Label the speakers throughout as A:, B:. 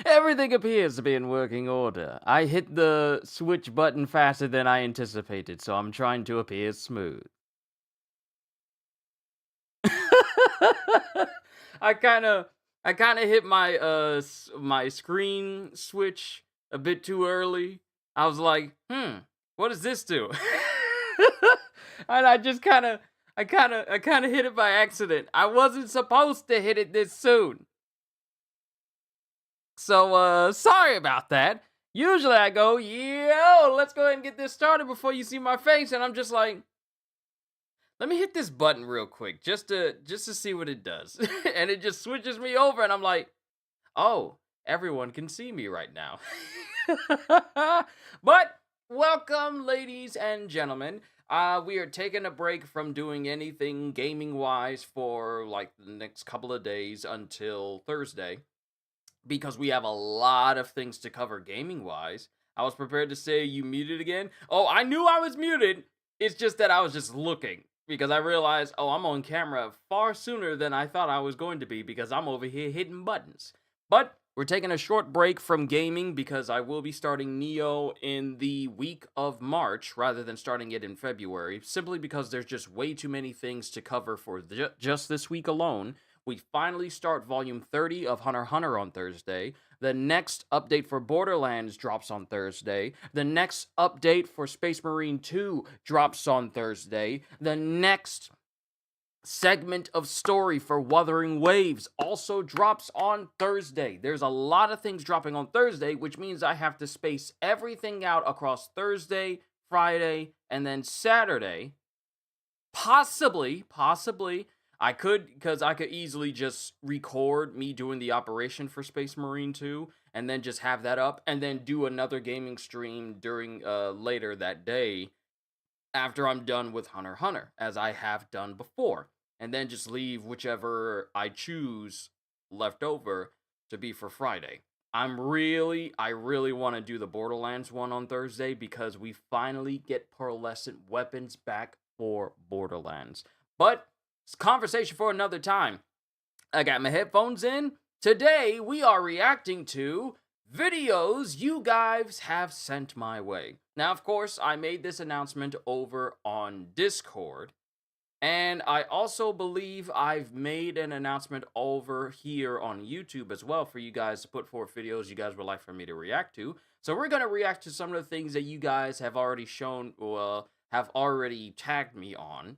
A: Everything appears to be in working order. I hit the switch button faster than I anticipated, so I'm trying to appear smooth. I kind of I kind of hit my my screen switch a bit too early. I was like, what does this do?" And I hit it by accident. I wasn't supposed to hit it this soon. So sorry about that. Usually I go, "Yo, let's go ahead and get this started before you see my face." And I'm just like, let me hit this button real quick just to see what it does. And it just switches me over and I'm like, "Oh, everyone can see me right now." But welcome ladies and gentlemen. We are taking a break from doing anything gaming wise for like the next couple of days until Thursday because we have a lot of things to cover gaming wise. I was prepared to say you muted again. Oh, I knew I was muted. It's just that I was just looking because I realized, oh, I'm on camera far sooner than I thought I was going to be because I'm over here hitting buttons. But we're taking a short break from gaming because I will be starting Neo in the week of March rather than starting it in February, simply because there's just way too many things to cover for just this week alone. We finally start volume 30 of Hunter x Hunter on Thursday. The next update for Borderlands drops on Thursday. The next update for Space Marine 2 drops on Thursday. The next segment of story for Wuthering Waves also drops on Thursday. There's a lot of things dropping on Thursday, which means I have to space everything out across Thursday, Friday, and then Saturday. Possibly, because I could easily just record me doing the operation for Space Marine 2 and then just have that up and then do another gaming stream during later that day after I'm done with Hunter x Hunter, as I have done before, and then just leave whichever I choose left over to be for Friday. I really want to do the Borderlands one on Thursday because we finally get pearlescent weapons back for Borderlands. But it's a conversation for another time. I got my headphones in. Today we are reacting to videos you guys have sent my way. Now, of course, I made this announcement over on Discord, and I also believe I've made an announcement over here on YouTube as well for you guys to put forth videos you guys would like for me to react to. So we're going to react to some of the things that you guys have already shown, have already tagged me on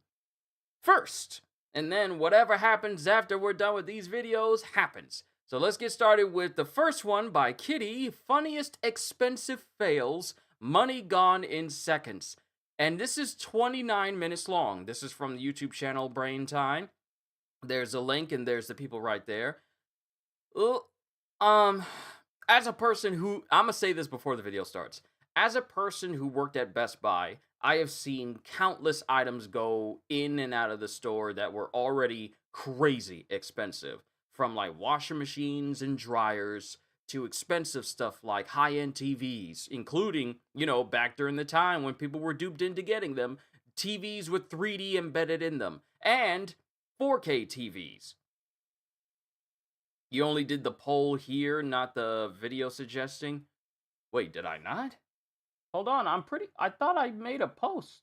A: first. And then whatever happens after we're done with these videos happens. So let's get started with the first one by Kitty, Funniest Expensive Fails, Money Gone in Seconds. And this is 29 minutes long. This is from the YouTube channel Brain Time. There's a link and there's the people right there. Well, as a person who, I'm gonna say this before the video starts. As a person who worked at Best Buy, I have seen countless items go in and out of the store that were already crazy expensive. From like washing machines and dryers to expensive stuff like high-end TVs, including, back during the time when people were duped into getting them, TVs with 3D embedded in them, and 4K TVs. You only did the poll here, not the video suggesting. Wait, did I not? Hold on, I thought I made a post.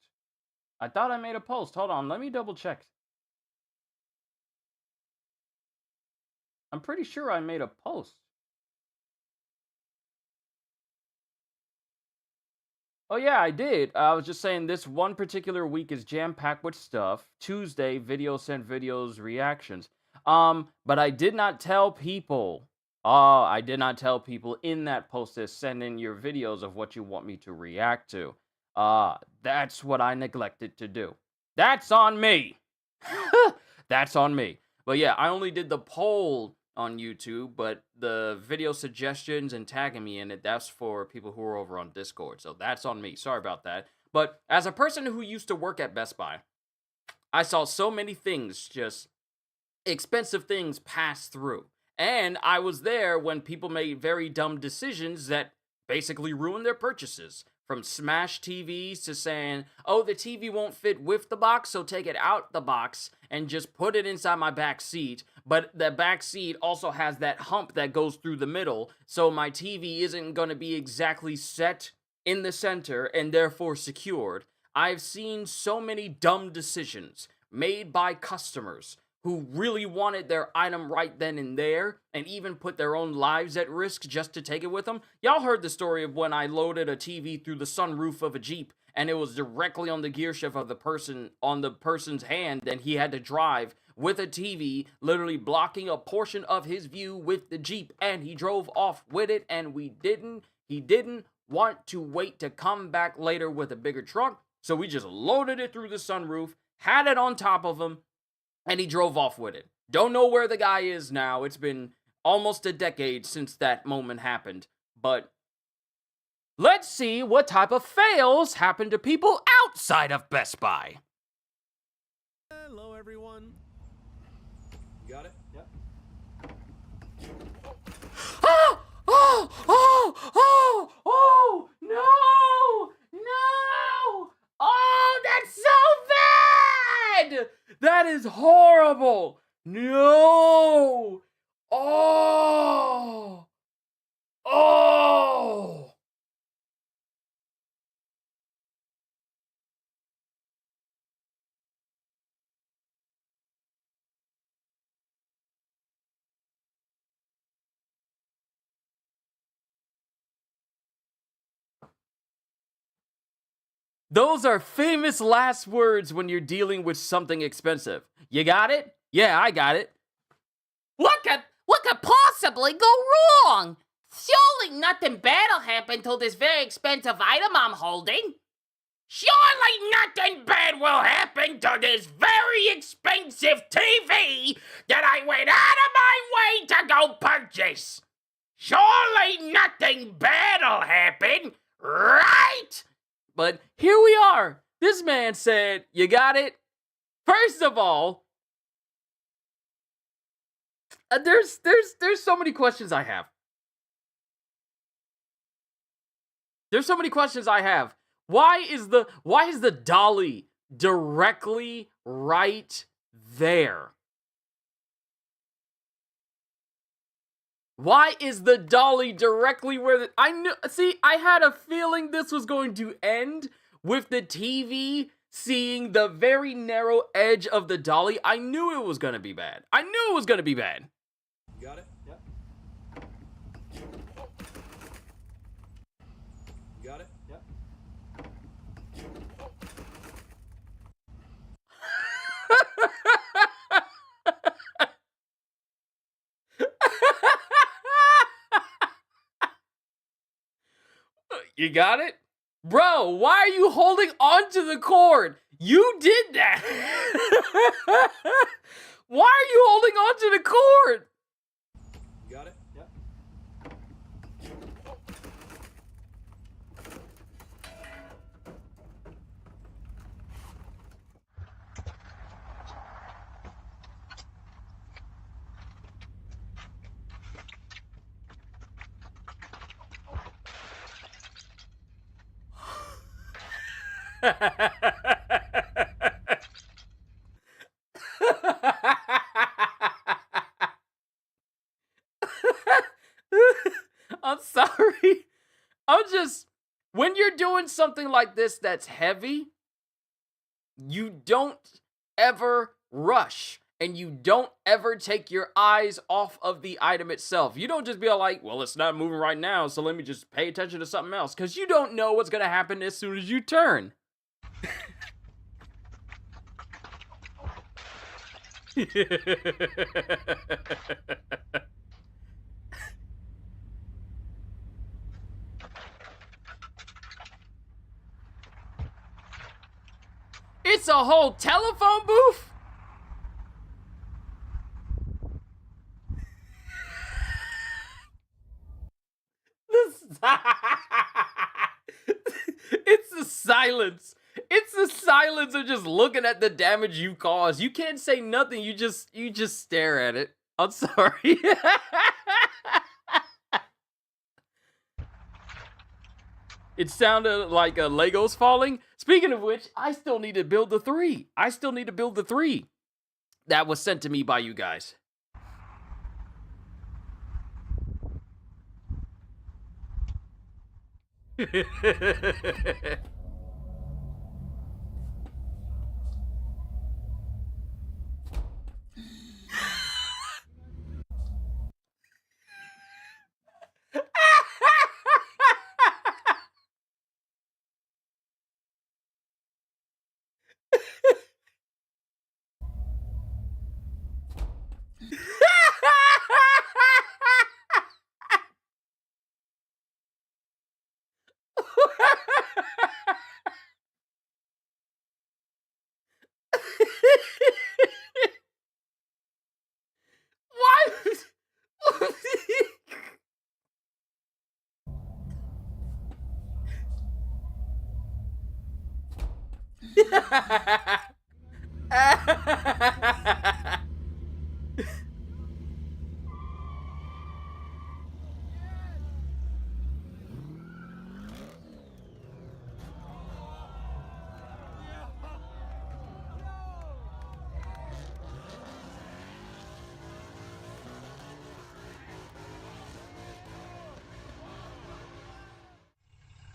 A: Hold on, let me double check. I'm pretty sure I made a post. Oh yeah, I did. I was just saying this one particular week is jam-packed with stuff. Tuesday, video sent videos reactions. But I did not tell people. I did not tell people in that post to send in your videos of what you want me to react to. That's what I neglected to do. That's on me. That's on me. But yeah, I only did the poll on YouTube, but the video suggestions and tagging me in it, that's for people who are over on Discord. So that's on me. Sorry about that. But as a person who used to work at Best Buy, I saw so many things, just expensive things pass through. And I was there when people made very dumb decisions that basically ruined their purchases. from smash TVs to saying, oh, the TV won't fit with the box, so take it out the box and just put it inside my back seat. But the back seat also has that hump that goes through the middle, so my TV isn't going to be exactly set in the center and therefore secured. I've seen so many dumb decisions made by customers who really wanted their item right then and there, and even put their own lives at risk just to take it with them. Y'all heard the story of when I loaded a TV through the sunroof of a Jeep, and it was directly on the gear shift of the person's hand, and he had to drive with a TV, literally blocking a portion of his view with the Jeep, and he drove off with it, and he didn't want to wait to come back later with a bigger truck, so we just loaded it through the sunroof, had it on top of him, and he drove off with it. Don't know where the guy is now. It's been almost a decade since that moment happened. But let's see what type of fails happen to people outside of Best Buy.
B: Hello, everyone. You got it? Yep.
A: Oh, no! No! Oh, that's so bad! That is horrible! No! Oh! Oh! Those are famous last words when you're dealing with something expensive. You got it? Yeah, I got it.
C: What could possibly go wrong? Surely nothing bad'll happen to this very expensive item I'm holding. Surely nothing bad will happen to this very expensive TV that I went out of my way to go purchase. Surely nothing bad'll happen, right?
A: But here we are. This man said, you got it? First of all, there's so many questions I have. There's so many questions I have. Why is the dolly directly right there? Why is the dolly directly where I had a feeling this was going to end with the TV seeing the very narrow edge of the dolly. I knew it was going to be bad.
B: You got it? Yep. You got it? Yep.
A: You got it? Bro, why are you holding onto the cord? You did that. Why are you holding onto the cord?
B: You got it? Yep.
A: I'm sorry. When you're doing something like this that's heavy, you don't ever rush. And you don't ever take your eyes off of the item itself. You don't just be like, well, it's not moving right now, so let me just pay attention to something else. Because you don't know what's going to happen as soon as you turn. It's a whole telephone booth? It's the silence. It's the silence of just looking at the damage you caused. You can't say nothing. You just stare at it. I'm sorry. It sounded like Legos falling. Speaking of which, I still need to build the 3. That was sent to me by you guys.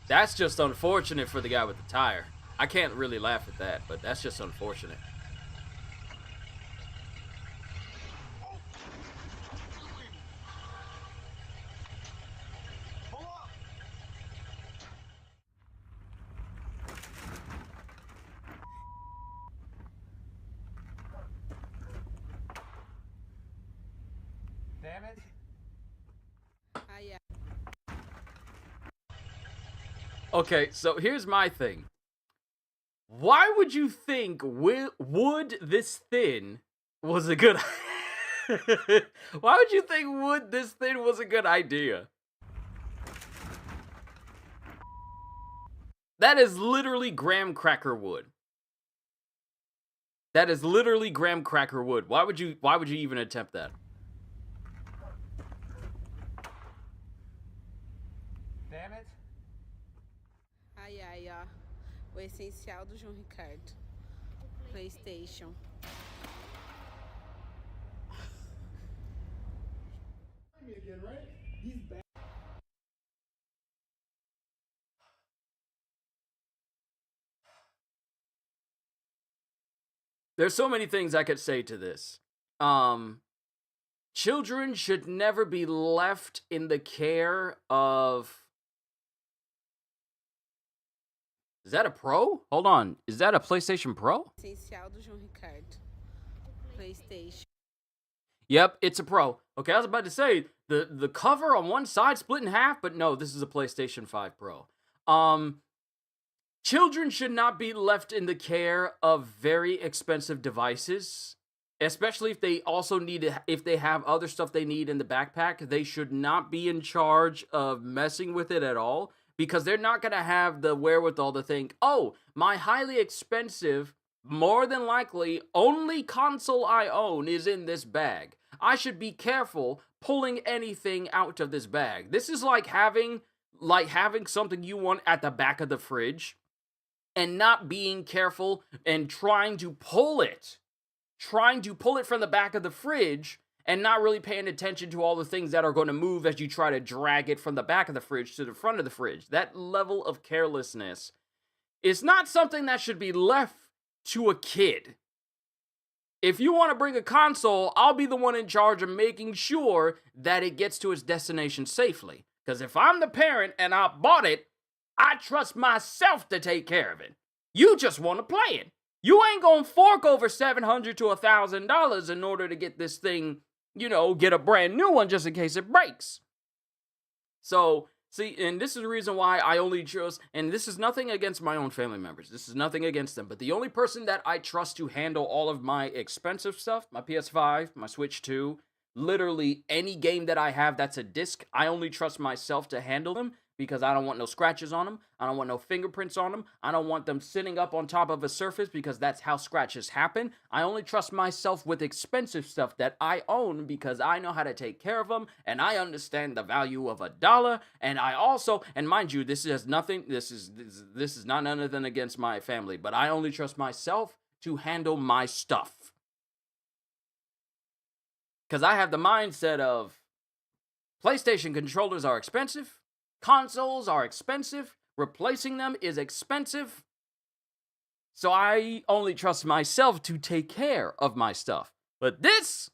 A: That's just unfortunate for the guy with the tire. I can't really laugh at that, but that's just unfortunate.
D: Damn it.
A: Okay, so here's my thing. Why would you think wood this thin was a good Why would you think wood this thin was a good idea? That is literally graham cracker wood. That is literally graham cracker wood. Why would you even attempt that?
D: Damn it.
E: Ai, ai, ó. O essencial do João Ricardo. PlayStation.
A: There's so many things I could say to this. Children should never be left in the care of... Is that a Pro? Hold on. Is that a PlayStation Pro?
E: Essencial do João Ricardo. PlayStation.
A: Yep, it's a Pro. Okay, I was about to say, the cover on one side split in half, but no, this is a PlayStation 5 Pro. Children should not be left in the care of very expensive devices, especially if they also if they have other stuff they need in the backpack. They should not be in charge of messing with it at all, because they're not going to have the wherewithal to think, oh, my highly expensive, more than likely only console I own is in this bag. I should be careful pulling anything out of this bag. This is like having something you want at the back of the fridge and not being careful and trying to pull it from the back of the fridge and not really paying attention to all the things that are going to move as you try to drag it from the back of the fridge to the front of the fridge. That level of carelessness is not something that should be left to a kid. If you want to bring a console, I'll be the one in charge of making sure that it gets to its destination safely. Because if I'm the parent and I bought it, I trust myself to take care of it. You just want to play it. You ain't gonna fork over $700 to $1,000 in order to get this thing, get a brand new one just in case it breaks. So, see, and this is the reason why I only chose, and this is nothing against my own family members. This is nothing against them. But the only person that I trust to handle all of my expensive stuff, my PS5, my Switch 2, literally any game that I have that's a disc, I only trust myself to handle them, because I don't want no scratches on them. I don't want no fingerprints on them. I don't want them sitting up on top of a surface because that's how scratches happen. I only trust myself with expensive stuff that I own because I know how to take care of them and I understand the value of $1. And I also, and mind you, this is nothing, this is not none other than against my family, but I only trust myself to handle my stuff. Because I have the mindset of PlayStation controllers are expensive, consoles are expensive, replacing them is expensive. So I only trust myself to take care of my stuff. But this,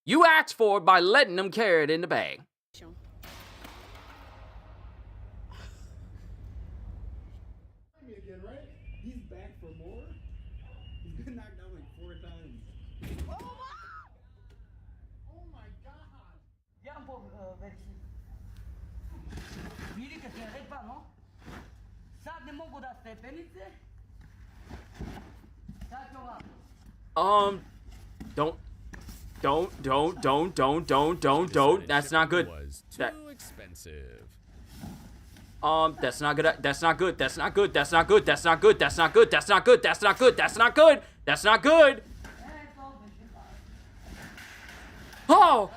A: you asked for by letting them carry it in the bag.
B: Me again, right? He's back for more. He's been knocked down like 4 times. Oh my god!
D: Viens un po' vers ici. Vidi che ti arrête pas, non? Ça ne mogu da stepenice. Sad ću ovako.
A: Don't. That's not good.
F: Was too
A: That-
F: expensive.
A: That's not good. That's not good. That's not good. That's not good. That's not good. That's not good. That's not good. That's not good. That's not good. That's not good. Oh.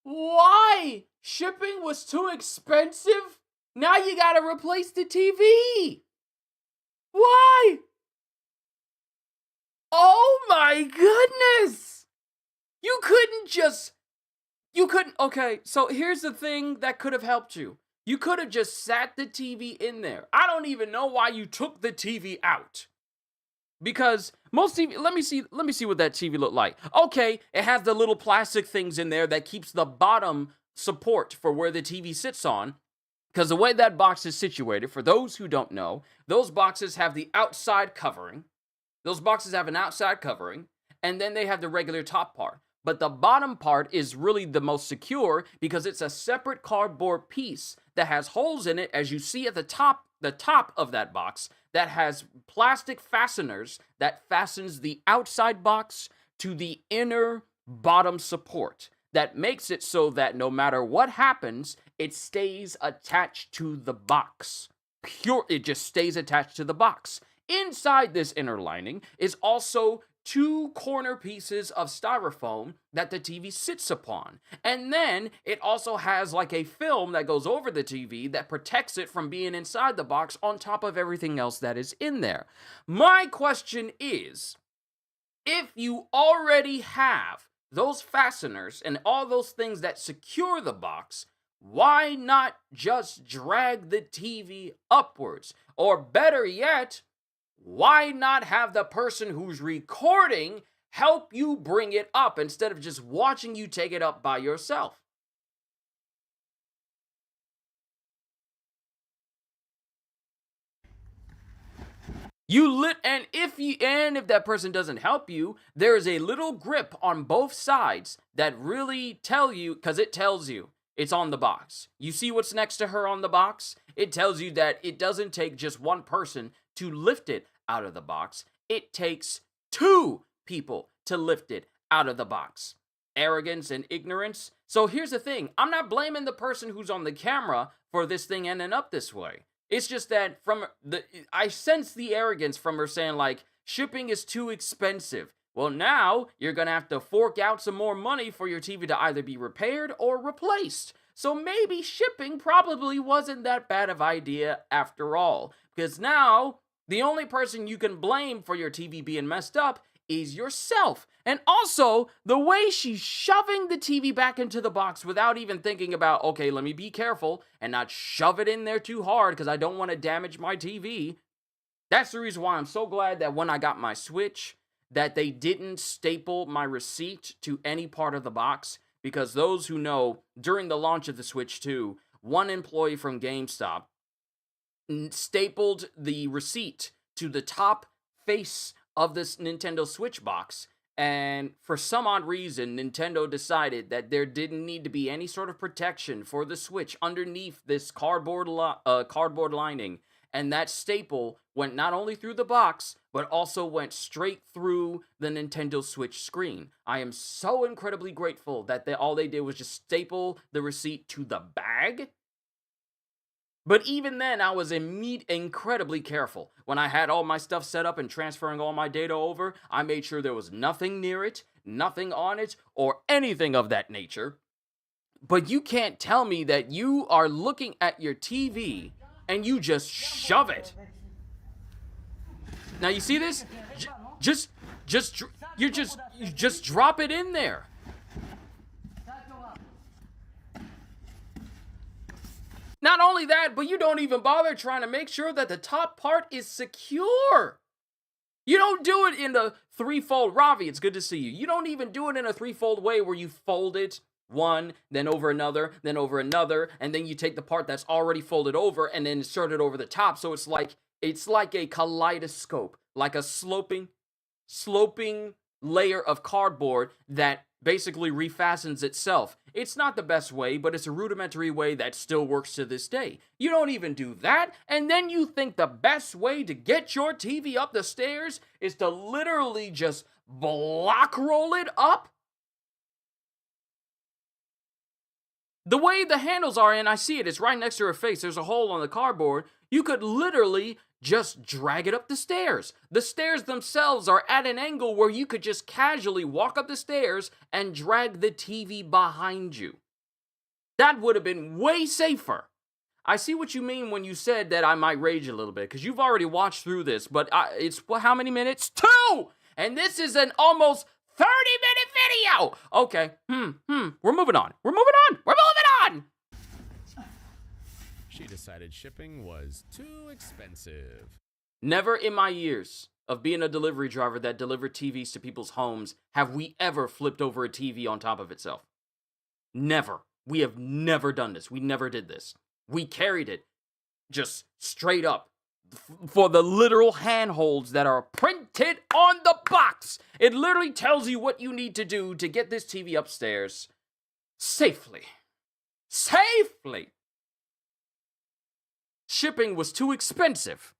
A: Why? Shipping was too expensive? Now you gotta replace the TV. Why? Oh my goodness. Okay, so here's the thing that could have helped you. You could have just sat the TV in there. I don't even know why you took the TV out. Because most TV, let me see what that TV looked like. Okay, it has the little plastic things in there that keeps the bottom support for where the TV sits on. Because the way that box is situated, for those who don't know, those boxes have the outside covering. Those boxes have an outside covering, and then they have the regular top part. But the bottom part is really the most secure because it's a separate cardboard piece that has holes in it, as you see at the top of that box, that has plastic fasteners that fastens the outside box to the inner bottom support. That makes it so that no matter what happens, it stays attached to the box. It just stays attached to the box. Inside this inner lining is also 2 corner pieces of styrofoam that the TV sits upon. And then it also has like a film that goes over the TV that protects it from being inside the box on top of everything else that is in there. My question is, if you already have those fasteners and all those things that secure the box, why not just drag the TV upwards? Or better yet, why not have the person who's recording help you bring it up instead of just watching you take it up by yourself? And if that person doesn't help you, there is a little grip on both sides that really tell you, because it tells you it's on the box. You see what's next to her on the box? It tells you that it doesn't take just one person to lift it out of the box. It takes 2 people to lift it out of the box. Arrogance and ignorance. So here's the thing. I'm not blaming the person who's on the camera for this thing ending up this way. It's just that I sense the arrogance from her saying like, shipping is too expensive. Well, now you're going to have to fork out some more money for your TV to either be repaired or replaced. So maybe shipping probably wasn't that bad of an idea after all. Because now the only person you can blame for your TV being messed up is yourself. And also, the way she's shoving the TV back into the box without even thinking about, okay, let me be careful and not shove it in there too hard because I don't want to damage my TV. That's the reason why I'm so glad that when I got my Switch, that they didn't staple my receipt to any part of the box. Because those who know, during the launch of the Switch 2, one employee from GameStop stapled the receipt to the top face of this Nintendo Switch box, and for some odd reason Nintendo decided that there didn't need to be any sort of protection for the Switch underneath this cardboard lining, and that staple went not only through the box but also went straight through the Nintendo Switch screen. I am so incredibly grateful that all they did was just staple the receipt to the bag. But even then, I was incredibly careful. When I had all my stuff set up and transferring all my data over, I made sure there was nothing near it, nothing on it, or anything of that nature. But you can't tell me that you are looking at your TV and you just shove it. Now you see this? You just drop it in there. Not only that, but you don't even bother trying to make sure that the top part is secure. You don't do it in the threefold. Ravi, it's good to see you. You don't even do it in a threefold way where you fold it one, then over another, and then you take the part that's already folded over and then insert it over the top. So it's like a kaleidoscope, like a sloping layer of cardboard that basically refastens itself. It's not the best way, but it's a rudimentary way that still works to this day. You don't even do that, and then you think the best way to get your TV up the stairs is to literally just block roll it up? The way the handles are, and I see it, it's right next to her face. There's a hole on the cardboard. You could literally just drag it up the stairs. The stairs themselves are at an angle where you could just casually walk up the stairs and drag the TV behind you. That would have been way safer. I see what you mean when you said that I might rage a little bit, because you've already watched through this, but it's how many minutes? 2! And this is an almost 30-minute video! Okay, we're moving on. We're moving on!
F: She decided shipping was too expensive.
A: Never in my years of being a delivery driver that delivered TVs to people's homes have we ever flipped over a TV on top of itself. Never. We have never done this. We never did this. We carried it just straight up for the literal handholds that are printed on the box. It literally tells you what you need to do to get this TV upstairs safely. Safely! Shipping was too expensive.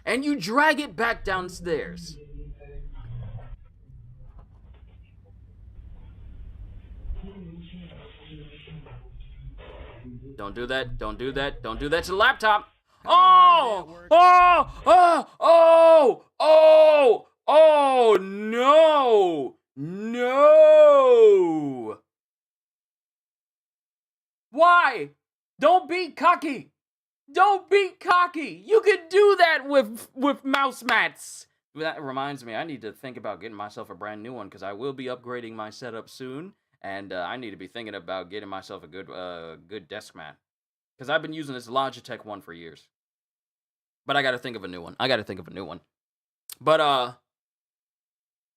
A: And you drag it back downstairs. Don't do that. Don't do that. Don't do that to the laptop. Oh no. No. Why? Don't be cocky. Don't be cocky. You could do that with mouse mats. That reminds me, I need to think about getting myself a brand new one, because I will be upgrading my setup soon, and I need to be thinking about getting myself a good desk mat, because I've been using this Logitech one for years. But I got to think of a new one. But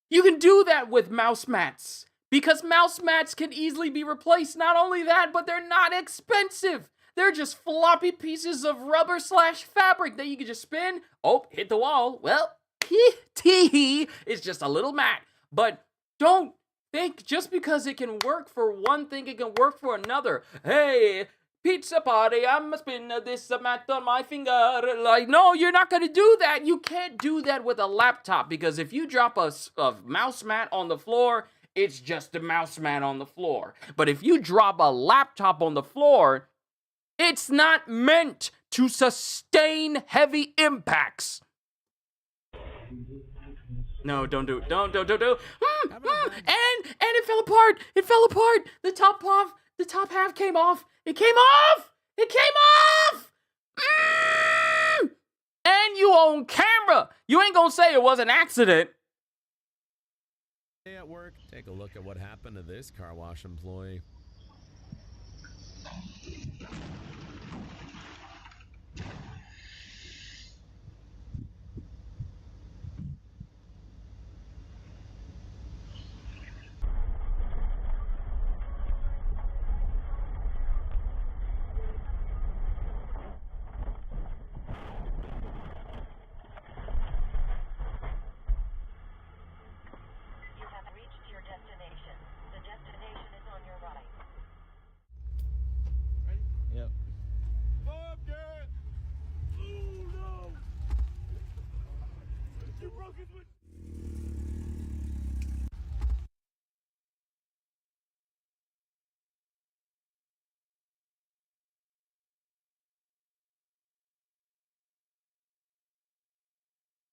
A: you can do that with mouse mats, because mouse mats can easily be replaced. Not only that, but they're not expensive. They're just floppy pieces of rubber/fabric that you can just spin. Oh, hit the wall. Well, it's just a little mat. But don't think just because it can work for one thing, it can work for another. Hey, pizza party, I'ma spin this mat on my finger. Like, no, you're not gonna do that. You can't do that with a laptop, because if you drop a mouse mat on the floor, it's just a mouse mat on the floor. But if you drop a laptop on the floor, it's not meant to sustain heavy impacts. No, don't do it. Don't do it. And it fell apart. The top half came off. It came off. And you on camera. You ain't gonna say it was an accident.
F: At work, take a look at what happened to this car wash employee.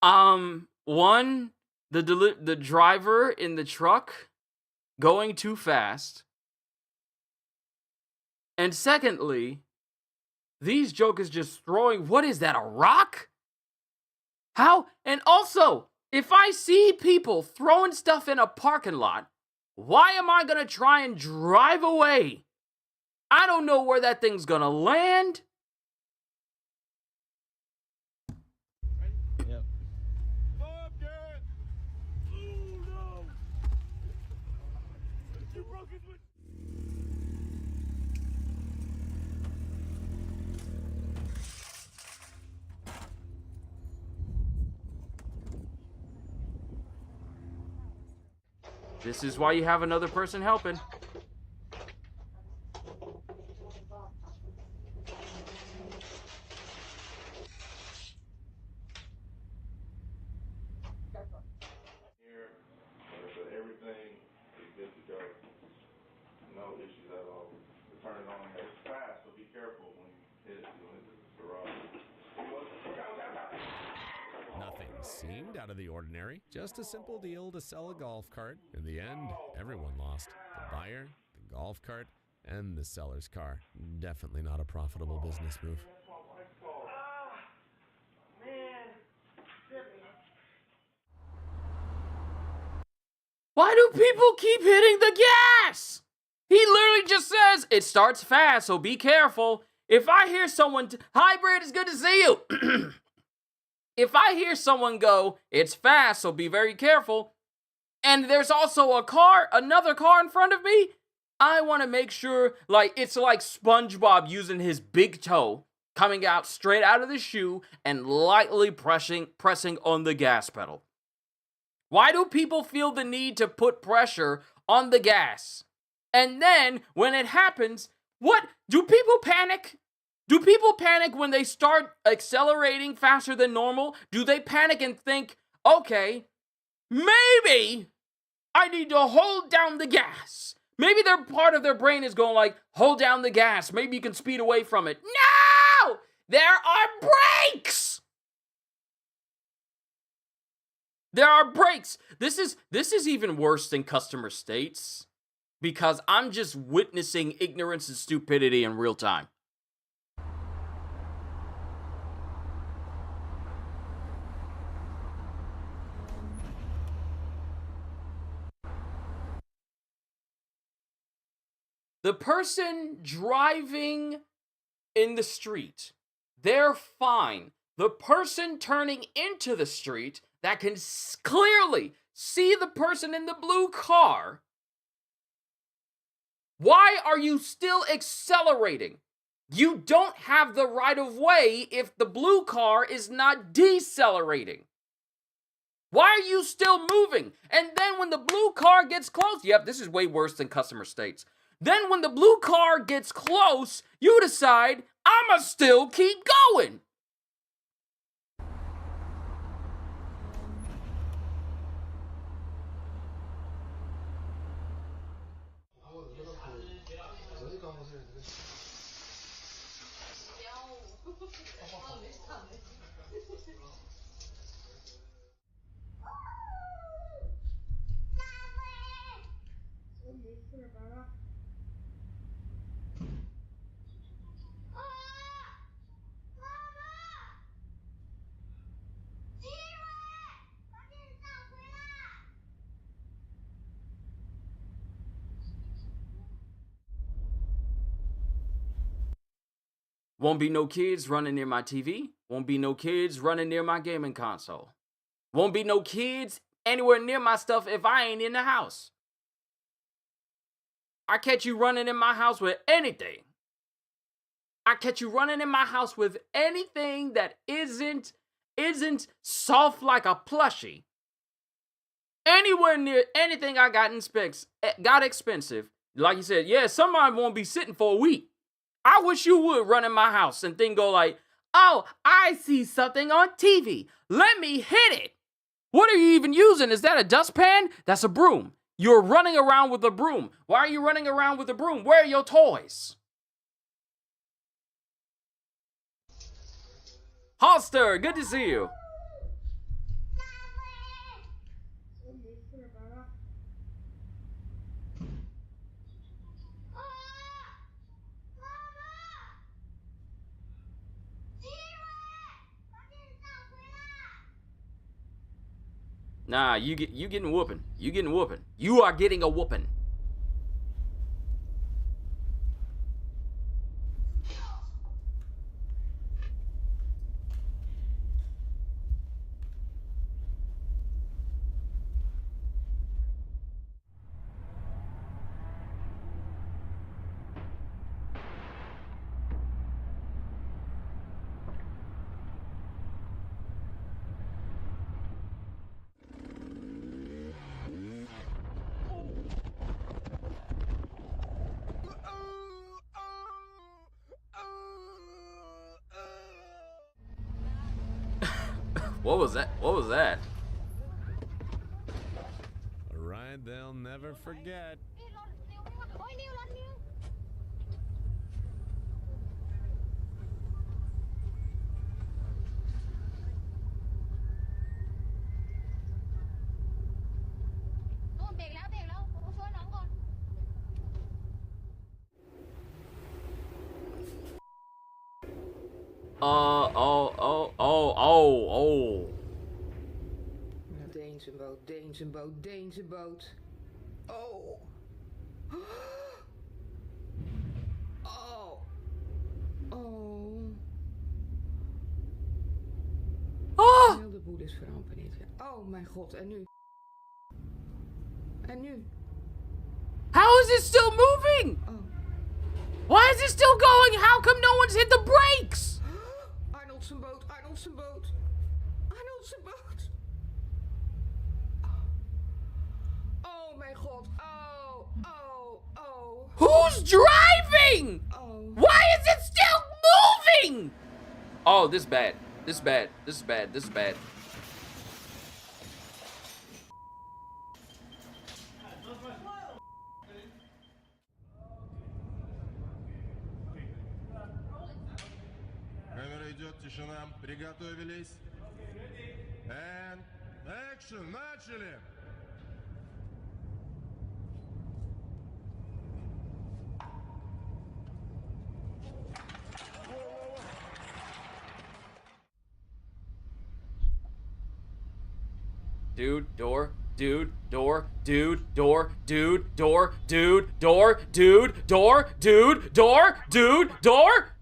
A: One, the driver in the truck going too fast. And secondly, these jokers just throwing, what is that, a rock? How? And also, if I see people throwing stuff in a parking lot, why am I gonna try and drive away? I don't know where that thing's gonna land.
B: Yep.
A: This is why you have another person helping.
G: Here, so everything is good to go. No issues at all. Turn it on. It's fast, so be careful when you hit the garage.
F: Nothing seemed out of the ordinary. Just a simple deal to sell a golf cart. In the end, everyone lost. The buyer, the golf cart, and the seller's car. Definitely not a profitable business move.
A: Why do people keep hitting the gas? He literally just says, it starts fast, so be careful. If I hear someone, Hybrid, it's good to see you. If I hear someone go, it's fast, so be very careful, and there's also another car in front of me, I want to make sure, like, it's like SpongeBob using his big toe, coming out straight out of the shoe, and lightly pressing on the gas pedal. Why do people feel the need to put pressure on the gas? And then, when it happens, what? Do people panic? Do people panic when they start accelerating faster than normal? Do they panic and think, okay, maybe I need to hold down the gas? Maybe their part of their brain is going like, hold down the gas. Maybe you can speed away from it. No! There are brakes! There are brakes. This is even worse than customer states because I'm just witnessing ignorance and stupidity in real time. The person driving in the street, they're fine. The person turning into the street that can clearly see the person in the blue car, why are you still accelerating? You don't have the right of way if the blue car is not decelerating. Why are you still moving? And then when the blue car gets close, yep, this is way worse than customer states. Then when the blue car gets close, you decide, I'ma still keep going. Won't be no kids running near my TV. Won't be no kids running near my gaming console. Won't be no kids anywhere near my stuff if I ain't in the house. I catch you running in my house with anything. I catch you running in my house with anything that isn't soft like a plushie. Anywhere near anything I got expensive. Like you said, yeah, somebody won't be sitting for a week. I wish you would run in my house and then go like, oh, I see something on TV. Let me hit it. What are you even using? Is that a dustpan? That's a broom. You're running around with a broom. Why are you running around with a broom? Where are your toys? Holster, good to see you. Nah, you getting whooping. You getting whooping. You are getting a whooping. What was that? What was that?
F: A ride they'll never forget.
A: Oh.
H: Deense boot, Deense boot, Deense boot. Oh. Oh. Oh.
A: Ah!
H: Heel de boel is veranderd. Oh mijn god, en nu? En nu?
A: How is it still moving?
H: Oh.
A: Why is it still going? How come no one's hit the brakes?
H: Arnold zijn boot, Arnold zijn boot. Arnold zijn boot. Oh mijn god. Oh, oh, oh.
A: Who's driving?
H: Oh.
A: Why is it still moving? Oh, this is bad. This is bad. This is bad. This is bad.
G: Камера идет, тишина, приготовились. And action, начали!
A: Dude, door, dude, door, dude, door, dude, door, dude, door, dude, door, dude, door, dude, door.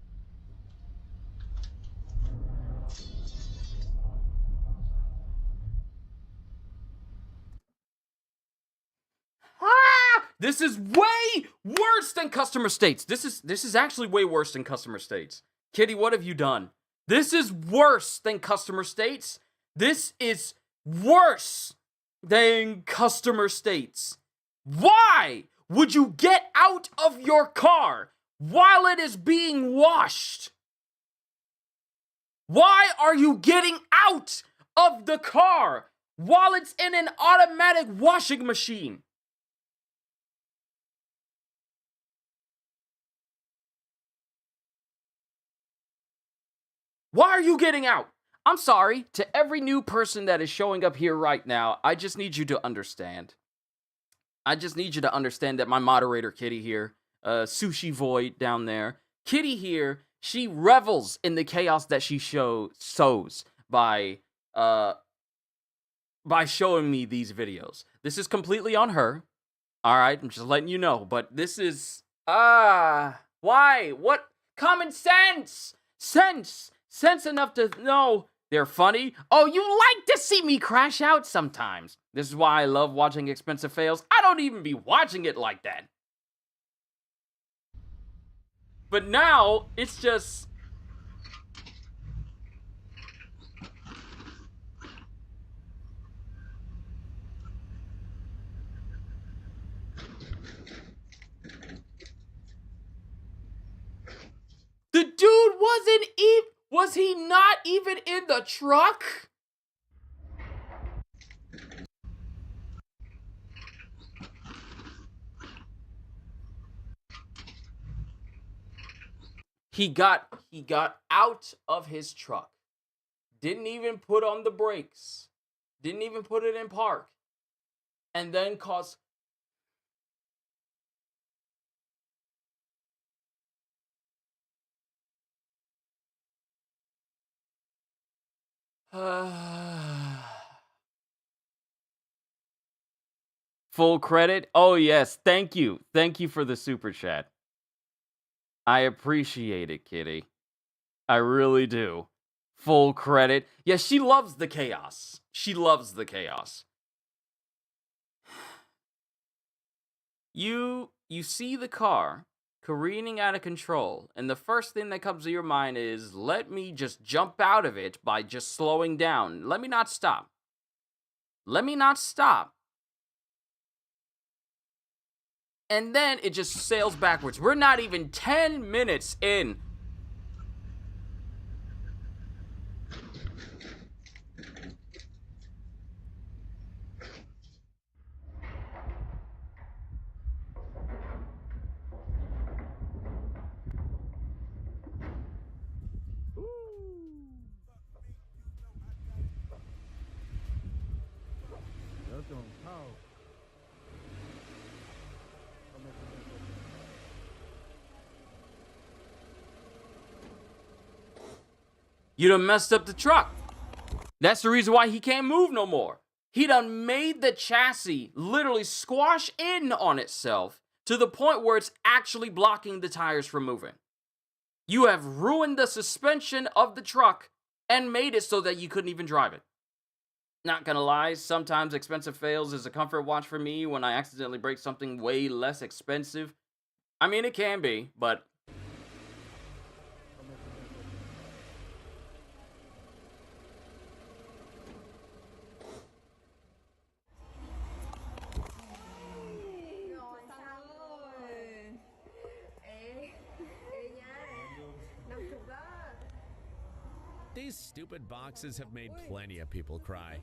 A: This is way worse than Customer States. This is actually way worse than Customer States. Kitty, what have you done? This is worse than Customer States. This is worse than Customer States. Why would you get out of your car while it is being washed? Why are you getting out of the car while it's in an automatic washing machine? Why are you getting out? I'm sorry, to every new person that is showing up here right now, I just need you to understand. I just need you to understand that my moderator, Kitty here, Sushi Void down there, Kitty here, she revels in the chaos that she sows by showing me these videos. This is completely on her. All right, I'm just letting you know, but this is why? What common sense? Sense enough to know they're funny. Oh, you like to see me crash out sometimes. This is why I love watching expensive fails. I don't even be watching it like that. But now, it's just... The dude wasn't even... Was he not even in the truck? He got out of his truck. Didn't even put on the brakes. Didn't even put it in park. And then caused... Full credit? Oh, yes. Thank you. Thank you for the super chat. I appreciate it, Kitty. I really do. Full credit. Yeah, she loves the chaos. She loves the chaos. You see the car careening out of control, and the first thing that comes to your mind is, let me just jump out of it by just slowing down. Let me not stop. Let me not stop. And then it just sails backwards. We're not even 10 minutes in. You done messed up the truck. That's the reason why he can't move no more. He done made the chassis literally squash in on itself to the point where it's actually blocking the tires from moving. You have ruined the suspension of the truck and made it so that you couldn't even drive it. Not gonna lie, sometimes expensive fails is a comfort watch for me when I accidentally break something way less expensive. I mean, it can be, but
F: These stupid boxes have made plenty of people cry.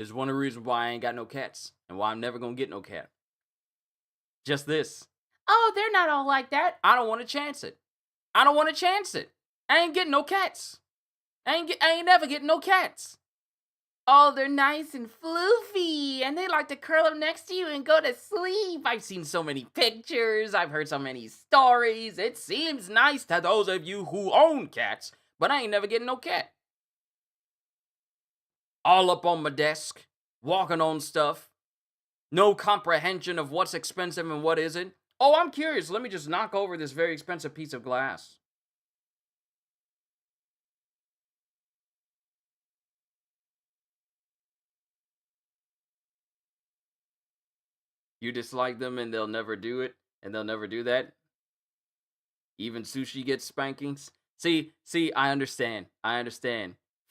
A: is one of the reasons why I ain't got no cats and why I'm never gonna get no cat. Just this.
C: Oh, they're not all like that.
A: I don't want to chance it. I don't want to chance it. I ain't getting no cats. I ain't never getting no cats.
C: Oh, they're nice and floofy, and they like to curl up next to you and go to sleep.
A: I've seen so many pictures. I've heard so many stories. It seems nice to those of you who own cats, but I ain't never getting no cat. All up on my desk, walking on stuff. No comprehension of what's expensive and what isn't. Oh, I'm curious. Let me just knock over this very expensive piece of glass. You dislike them and they'll never do it, and they'll never do that. Even sushi gets spankings. See, I understand.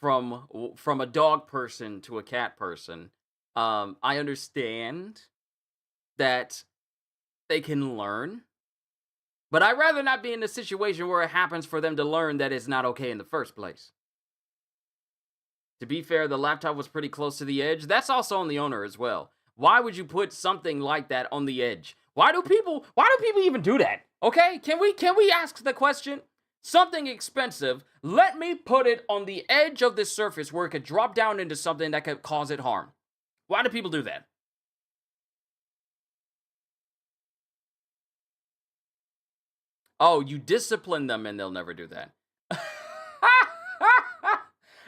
A: From a dog person to a cat person, I understand that they can learn, but I'd rather not be in a situation where it happens for them to learn that it's not okay in the first place. To be fair, the laptop was pretty close to the edge. That's also on the owner as well. Why would you put something like that on the edge? Why do people even do that? Okay, can we ask the question? Something expensive, let me put it on the edge of this surface where it could drop down into something that could cause it harm. Why do people do that? Oh, you discipline them and they'll never do that.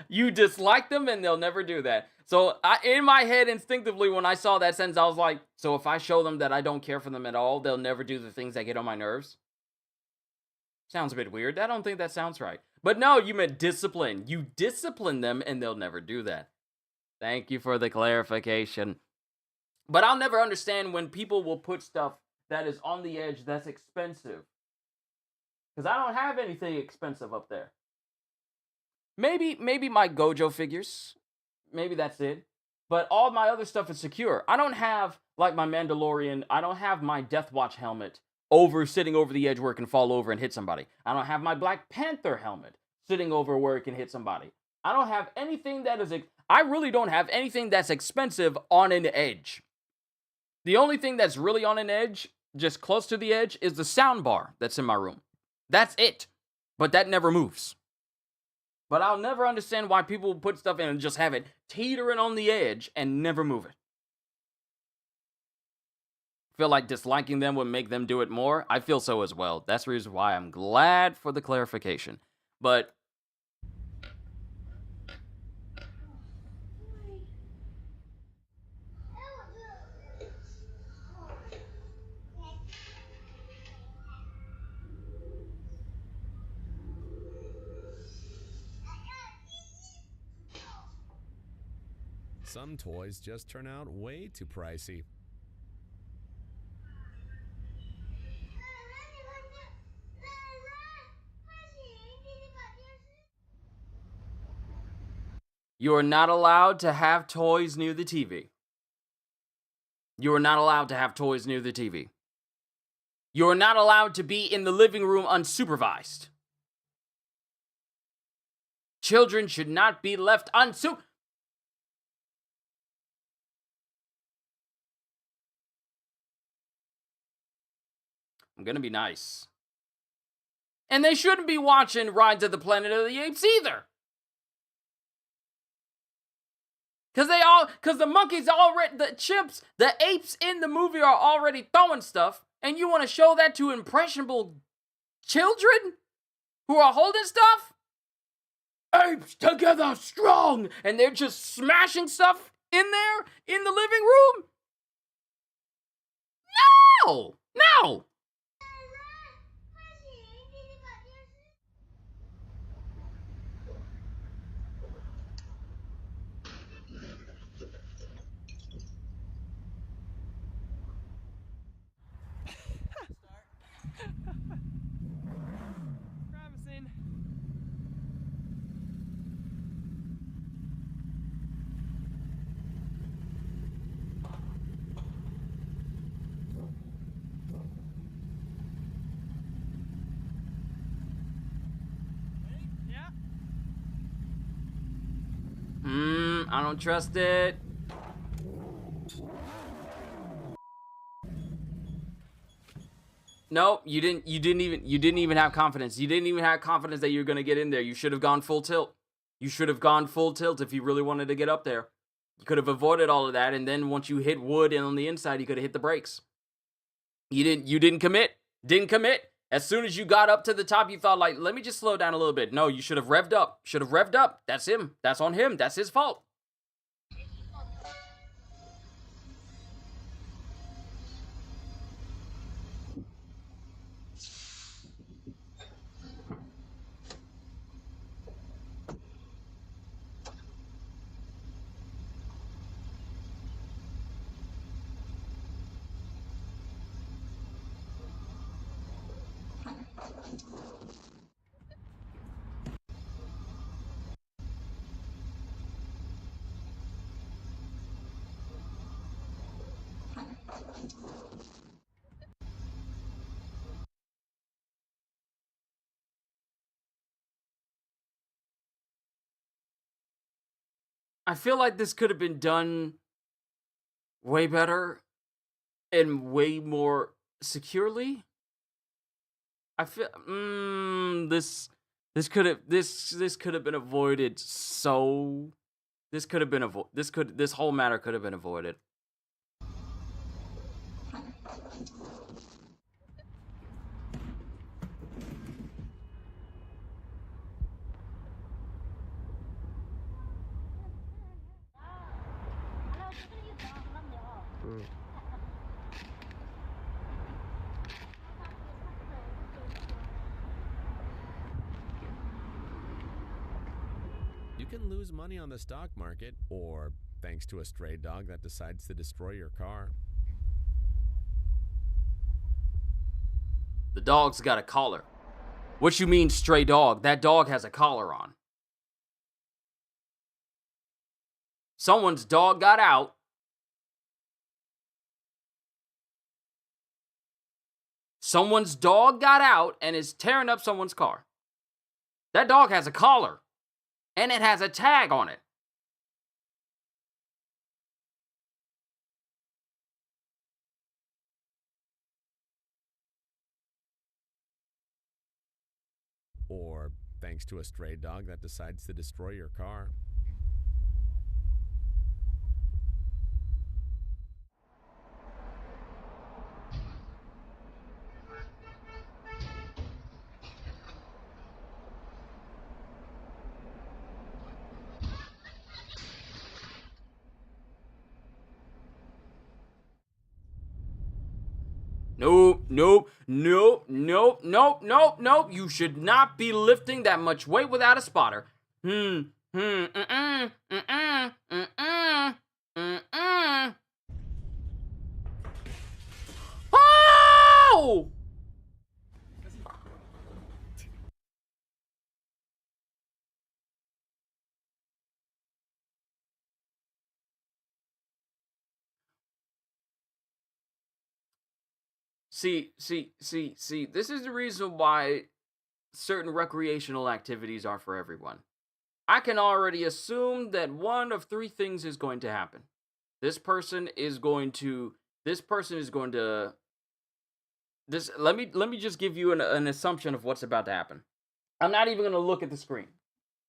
A: You dislike them and they'll never do that. So in my head, instinctively, when I saw that sentence, I was like, so if I show them that I don't care for them at all, they'll never do the things that get on my nerves? Sounds a bit weird. I don't think that sounds right. But no, you meant discipline. You discipline them and they'll never do that. Thank you for the clarification. But I'll never understand when people will put stuff that is on the edge that's expensive. Because I don't have anything expensive up there. Maybe my Gojo figures. Maybe that's it. But all my other stuff is secure. I don't have, like my Mandalorian, I don't have my Death Watch helmet sitting over the edge where it can fall over and hit somebody. I don't have my Black Panther helmet sitting over where it can hit somebody. I don't have anything that is... I really don't have anything that's expensive on an edge. The only thing that's really on an edge, just close to the edge, is the sound bar that's in my room. That's it. But that never moves. But I'll never understand why people put stuff in and just have it teetering on the edge and never move it. Feel like disliking them would make them do it more. I feel so as well. That's the reason why I'm glad for the clarification. But
F: some toys just turn out way too pricey.
A: you are not allowed to have toys near the TV. You are not allowed to have toys near the TV. You are not allowed to be in the living room unsupervised. Children should not be left unsupervised. I'm gonna be nice. And they shouldn't be watching Rise of the Planet of the Apes either. Cause the monkeys already, the chimps, the apes in the movie are already throwing stuff, and you want to show that to impressionable children who are holding stuff? Apes together strong, and they're just smashing stuff in there in the living room? No! No!
I: Promising. Yeah.
A: I don't trust it. No, you didn't even have confidence. You didn't even have confidence that you're gonna get in there. You should have gone full tilt. You should have gone full tilt if you really wanted to get up there. You could have avoided all of that, and then once you hit wood and on the inside, you could have hit the brakes. You didn't commit. Didn't commit. As soon as you got up to the top, you thought, like, let me just slow down a little bit. No, you should have revved up. Should have revved up. That's him. That's on him. That's his fault. I feel like this could have been done way better and way more securely. I feel this could have been avoided. So this could have been this whole matter could have been avoided.
F: You can lose money on the stock market, or thanks to a stray dog that decides to destroy your car.
A: The dog's got a collar. What you mean, stray dog? That dog has a collar on. Someone's dog got out. Someone's dog got out and is tearing up someone's car. That dog has a collar. And it has a tag on it.
F: or thanks to a stray dog that decides to destroy your car.
A: Nope, nope, nope, nope, nope, nope, nope. You should not be lifting that much weight without a spotter. Oh! See, this is the reason why certain recreational activities are for everyone. I can already assume that one of three things is going to happen. This person is going to let me just give you an assumption of what's about to happen. I'm not even going to look at the screen.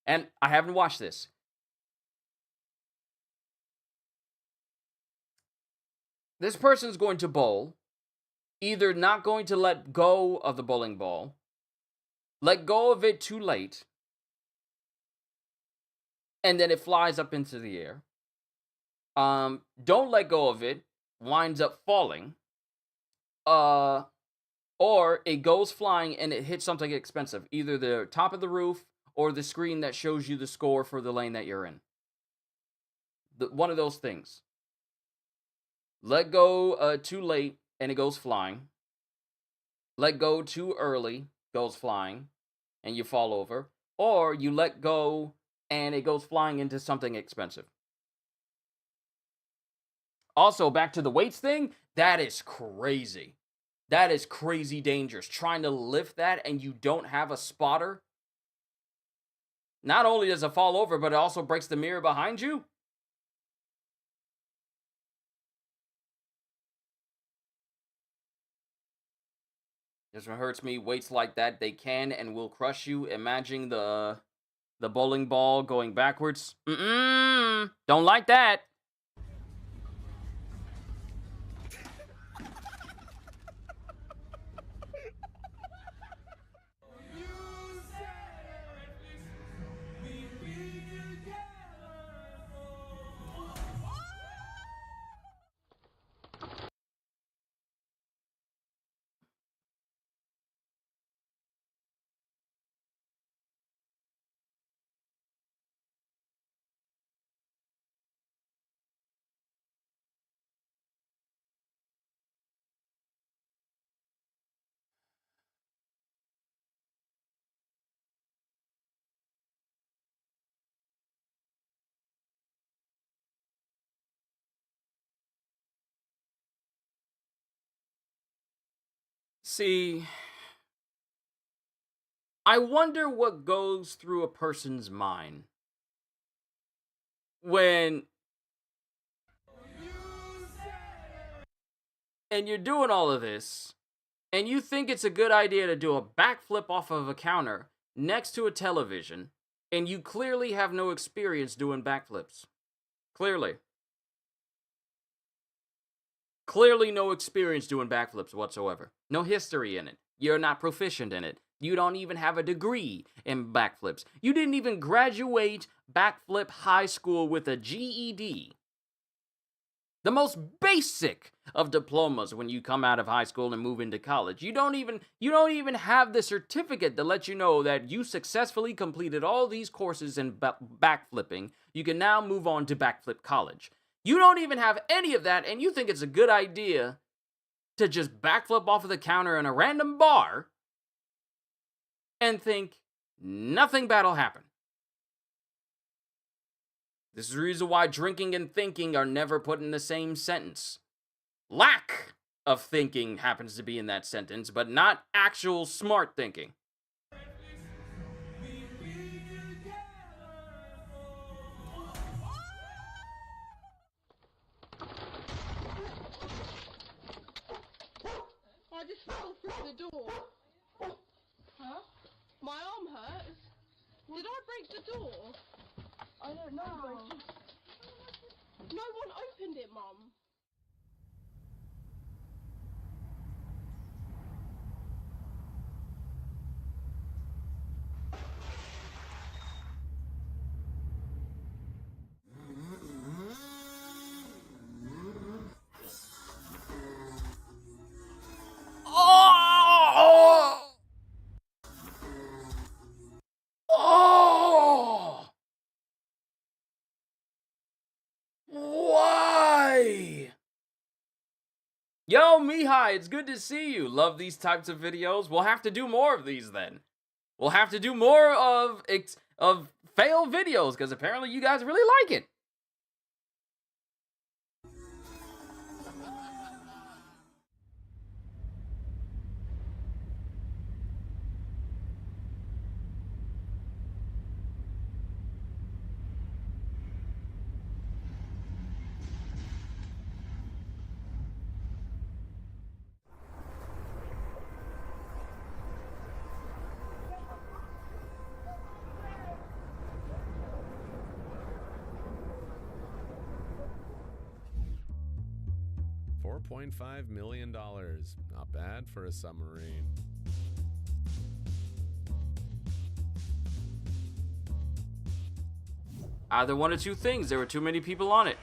A: And I haven't watched this. This person's going to bowl, either not going to let go of the bowling ball, let go of it too late, and then it flies up into the air. Don't let go of it, winds up falling. Or it goes flying and it hits something expensive, either the top of the roof or the screen that shows you the score for the lane that you're in. One of those things. Let go too late and it goes flying. Let go too early, goes flying, and you fall over. Or you let go and it goes flying into something expensive. Also, back to the weights thing, that is crazy. That is crazy dangerous. Trying to lift that and you don't have a spotter. Not only does it fall over, but it also breaks the mirror behind you. This one hurts me. Weights like that, they can and will crush you. Imagine the bowling ball going backwards. Don't like that. See, I wonder what goes through a person's mind when and you're doing all of this and you think it's a good idea to do a backflip off of a counter next to a television and you clearly have no experience doing backflips. Clearly no experience doing backflips whatsoever. No history in it. You're not proficient in it. You don't even have a degree in backflips. You didn't even graduate backflip high school with a GED. The most basic of diplomas when you come out of high school and move into college. You don't even have the certificate to let you know that you successfully completed all these courses in backflipping. You can now move on to backflip college. You don't even have any of that, and you think it's a good idea to just backflip off of the counter in a random bar and think nothing bad'll happen. This is the reason why drinking and thinking are never put in the same sentence. Lack of thinking happens to be in that sentence, but not actual smart thinking.
H: I just fell through the door. Huh? My arm
I: Did I break the door? I don't know. No one opened it, Mum.
A: Oh! Oh! Why? Yo, Mihai, it's good to see you. Love these types of videos. We'll have to do more of these then. We'll have to do more of fail videos because apparently you guys really like it.
F: $4.5 million. Not bad for a submarine.
A: Either one or two things. There were too many people on it.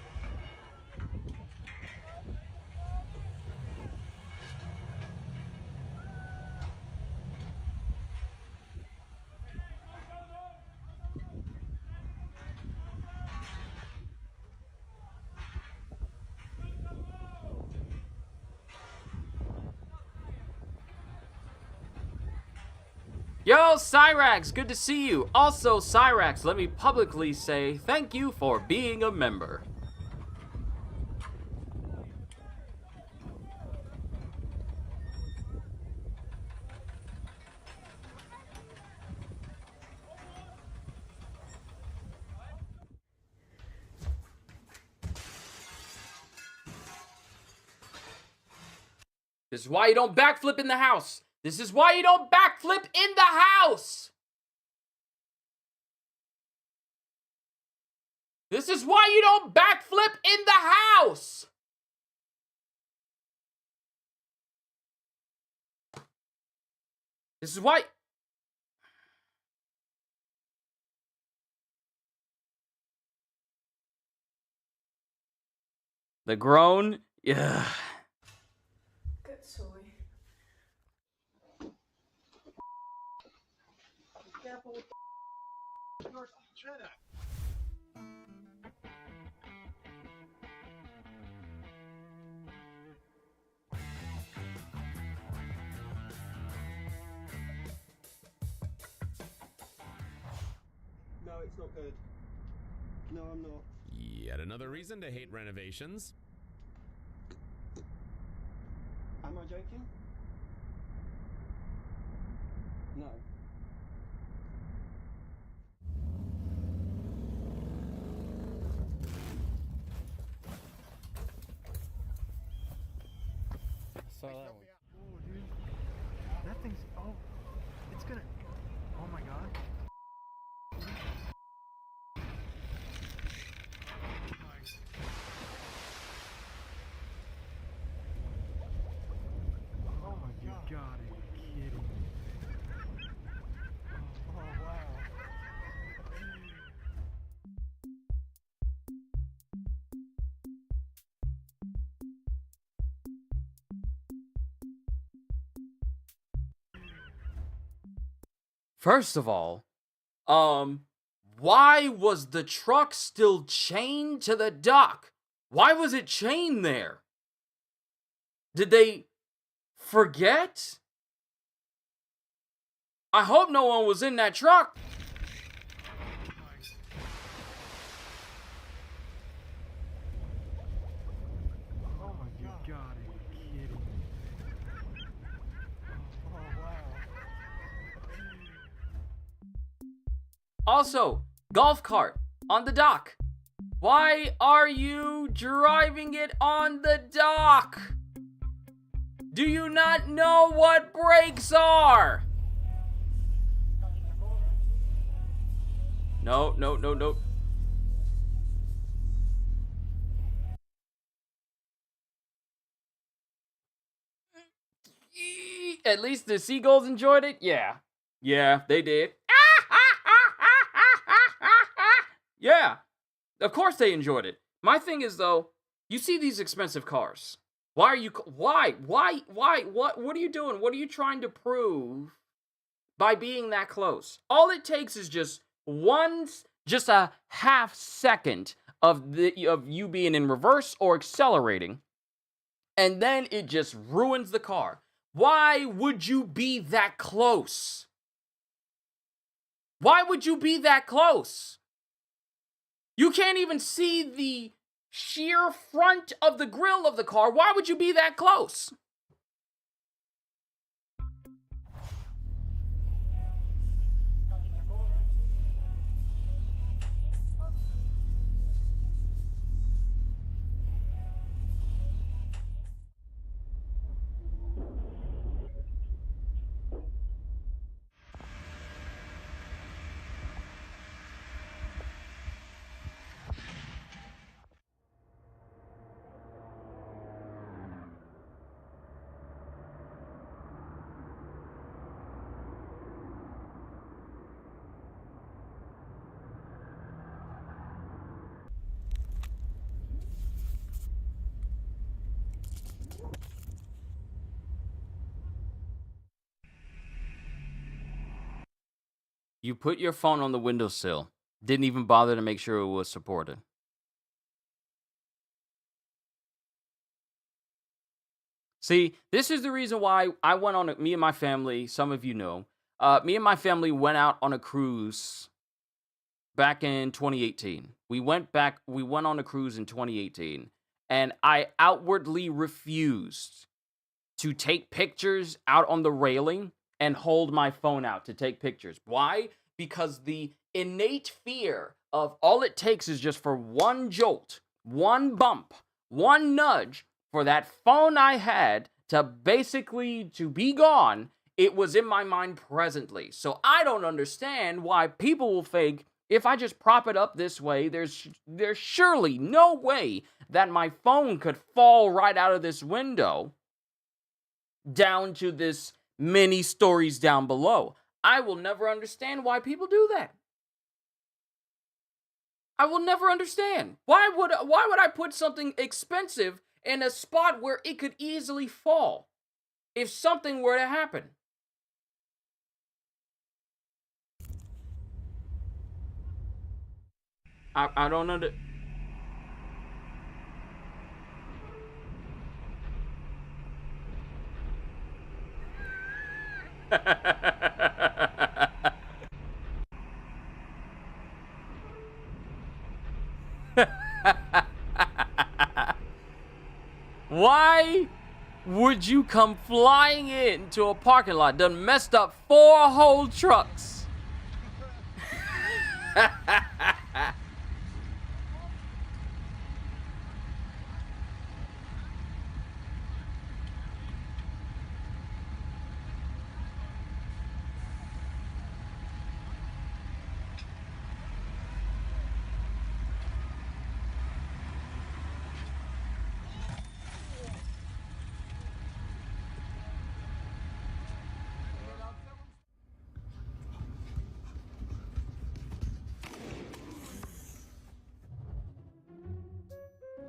A: Yo, Cyrax, good to see you. Also, Cyrax, let me publicly say thank you for being a member. This is why you don't backflip in the house. This is why you don't backflip in the house! This is why you don't backflip in the house! This is why... The groan? Yeah.
H: Good soy.
B: Careful with the yours. Shut up. No, it's not good. No, I'm not.
F: Yet another reason to hate renovations.
B: Am I joking? No.
J: Saw that one. Oh, dude. That thing's. Oh. It's gonna. Oh my god. Oh my god. You gotta be kidding me. Oh wow.
A: First of all, why was the truck still chained to the dock? Why was it chained there? Did they forget? I hope no one was in that truck.
J: Oh my god. You gotta be kidding me. Oh wow.
A: Also, golf cart on the dock. Why are you driving it on the dock? Do you not know what brakes are? no, no, no. At least the seagulls enjoyed it? Yeah. Yeah, they did. Yeah. Of course they enjoyed it. My thing is though, you see these expensive cars. Why are you why? What are you doing? What are you trying to prove by being that close? All it takes is just just a half second of you being in reverse or accelerating, and then it just ruins the car. Why would you be that close? Why would you be that close? You can't even see the sheer front of the grille of the car. Why would you be that close? You put your phone on the windowsill. Didn't even bother to make sure it was supported. See, this is the reason why I went on me and my family, some of you know, me and my family went out on a cruise back in 2018. We went on a cruise in 2018, and I outwardly refused to take pictures out on the railing and hold my phone out to take pictures. Why? Because the innate fear of all it takes is just for one jolt, one bump, one nudge for that phone I had to be gone. It was in my mind presently. So I don't understand why people will think if I just prop it up this way, there's surely no way that my phone could fall right out of this window down to this many stories down below. I will never understand why people do that. I will never understand. Why would I put something expensive in a spot where it could easily fall if something were to happen? I don't under. Why would you come flying into a parking lot done messed up 4 whole trucks?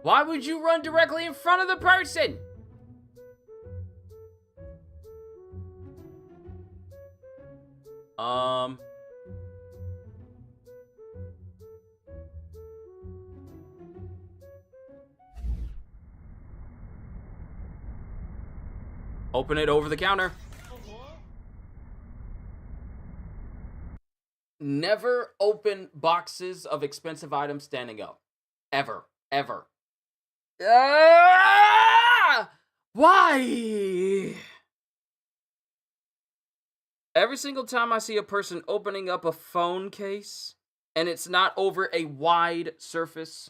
A: Why would you run directly in front of the person? Open it over the counter. Never open boxes of expensive items standing up. Ever. Ever. Why? Every single time I see a person opening up a phone case and it's not over a wide surface,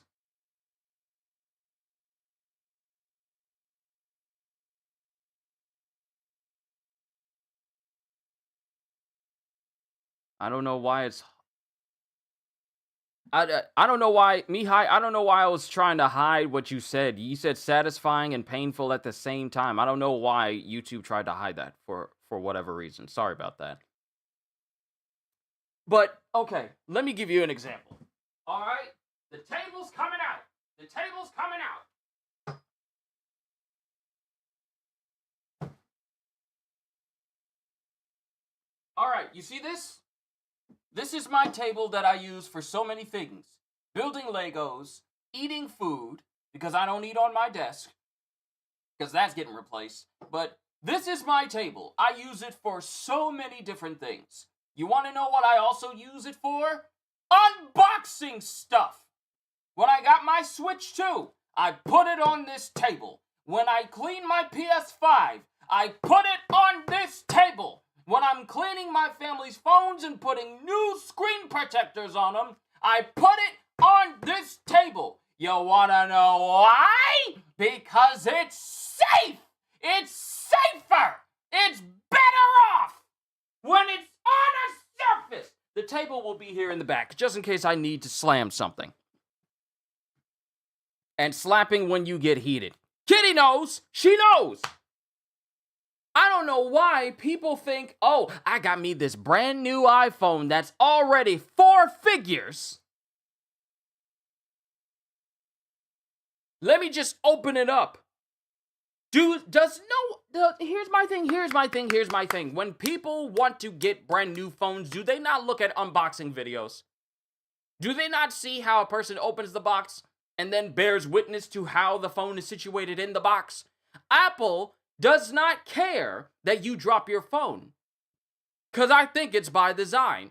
A: I don't know why it's I don't know why, Mihai, I don't know why I was trying to hide what you said. You said satisfying and painful at the same time. I don't know why YouTube tried to hide that for whatever reason. Sorry about that. But, okay, let me give you an example. All right? The table's coming out. The table's coming out. All right, you see this? This is my table that I use for so many things. Building Legos, eating food, because I don't eat on my desk, because that's getting replaced. But this is my table. I use it for so many different things. You want to know what I also use it for? Unboxing stuff. When I got my Switch 2, I put it on this table. When I clean my PS5, I put it on this table. When I'm cleaning my family's phones and putting new screen protectors on them, I put it on this table. You wanna know why? Because it's safe! It's safer! It's better off when it's on a surface! The table will be here in the back, just in case I need to slam something. And slapping when you get heated. Kitty knows! She knows! I don't know why people think, oh, I got me this brand new iPhone that's already 4 figures. Let me just open it up. Here's my thing. When people want to get brand new phones, do they not look at unboxing videos? Do they not see how a person opens the box and then bears witness to how the phone is situated in the box? Apple does not care that you drop your phone. Because I think it's by design.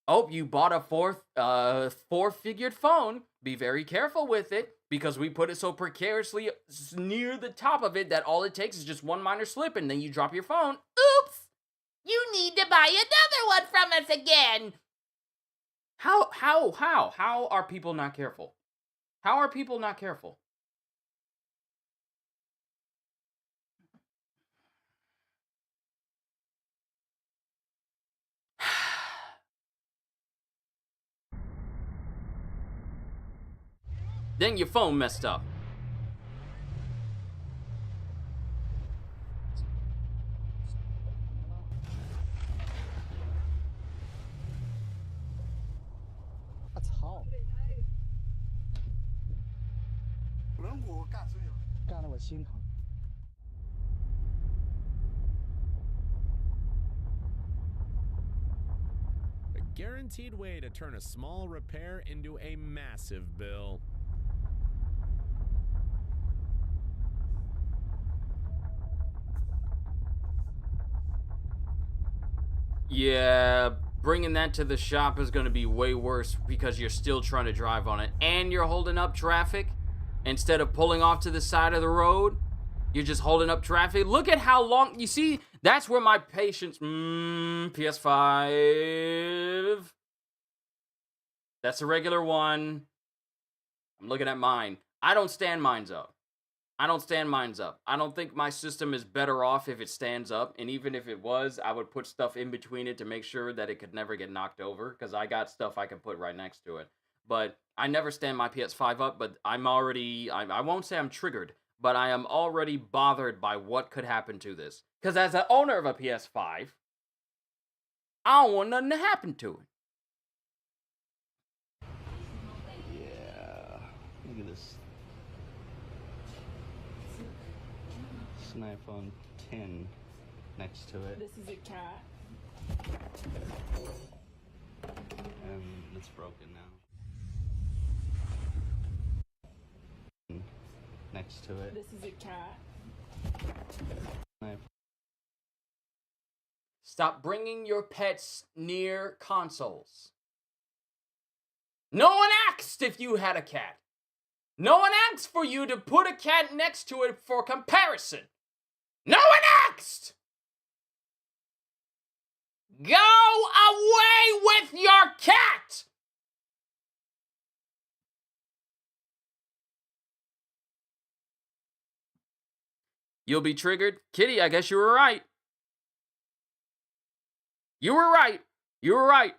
A: Oh, you bought a 4-figured phone. Be very careful with it, because we put it so precariously near the top of it that all it takes is just one minor slip and then you drop your phone.
C: Oops! You need to buy another one from us again.
A: How are people not careful? How are people not careful? Then your phone messed up.
J: That's hot. 干得我心疼。
F: A guaranteed way to turn a small repair into a massive bill.
A: Yeah, bringing that to the shop is going to be way worse because you're still trying to drive on it and you're holding up traffic instead of pulling off to the side of the road. You're just holding up traffic. Look at how long, you see, that's where my patience, PS5. That's a regular one. I'm looking at mine. I don't stand mines up. I don't think my system is better off if it stands up. And even if it was, I would put stuff in between it to make sure that it could never get knocked over. Because I got stuff I can put right next to it. But I never stand my PS5 up. But I'm already, I won't say I'm triggered. But I am already bothered by what could happen to this. Because as an owner of a PS5, I don't want nothing to happen to it.
K: Yeah, look at this. It's an iPhone 10 next to it.
I: This is a cat.
K: And it's broken now. Next to it.
I: This is a cat.
A: Stop bringing your pets near consoles. No one asked if you had a cat. No one asked for you to put a cat next to it for comparison. No one asked! Go away with your cat! You'll be triggered? Kitty, I guess you were right. You were right. You were right.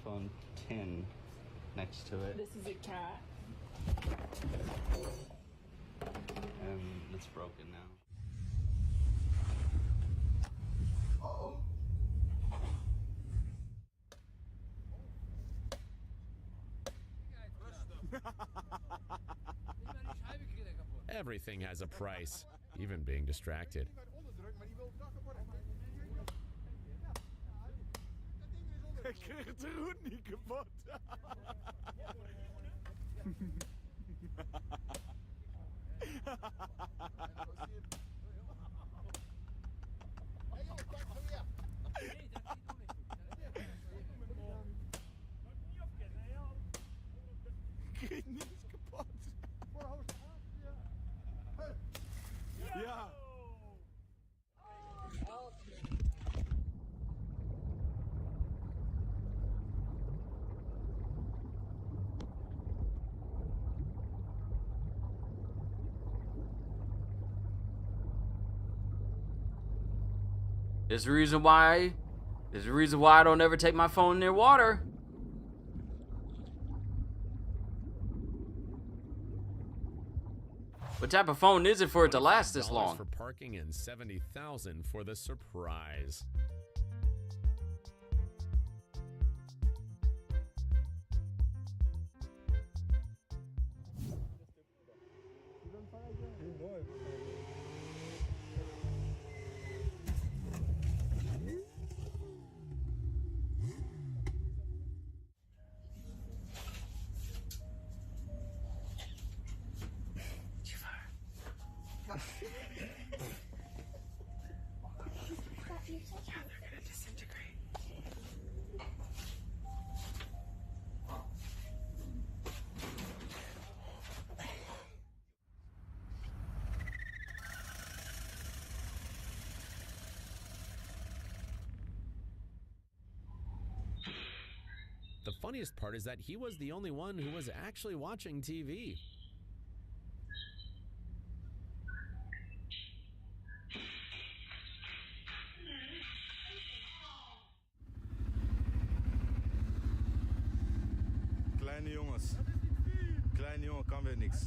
K: Phone 10 next to it.
I: This is a cat.
K: And it's broken now.
F: Everything has a price, even being distracted.
J: Ik kreeg het de roet niet kapot. Ik kreeg niets kapot. Ja.
A: There's a reason why I don't ever take my phone near water. What type of phone is it for it to last this long?
F: For parking and $70,000 for the surprise. The funniest part is that he was the only one who was actually watching TV.
J: Kleine jongens. Kleine jongen kan weer niks.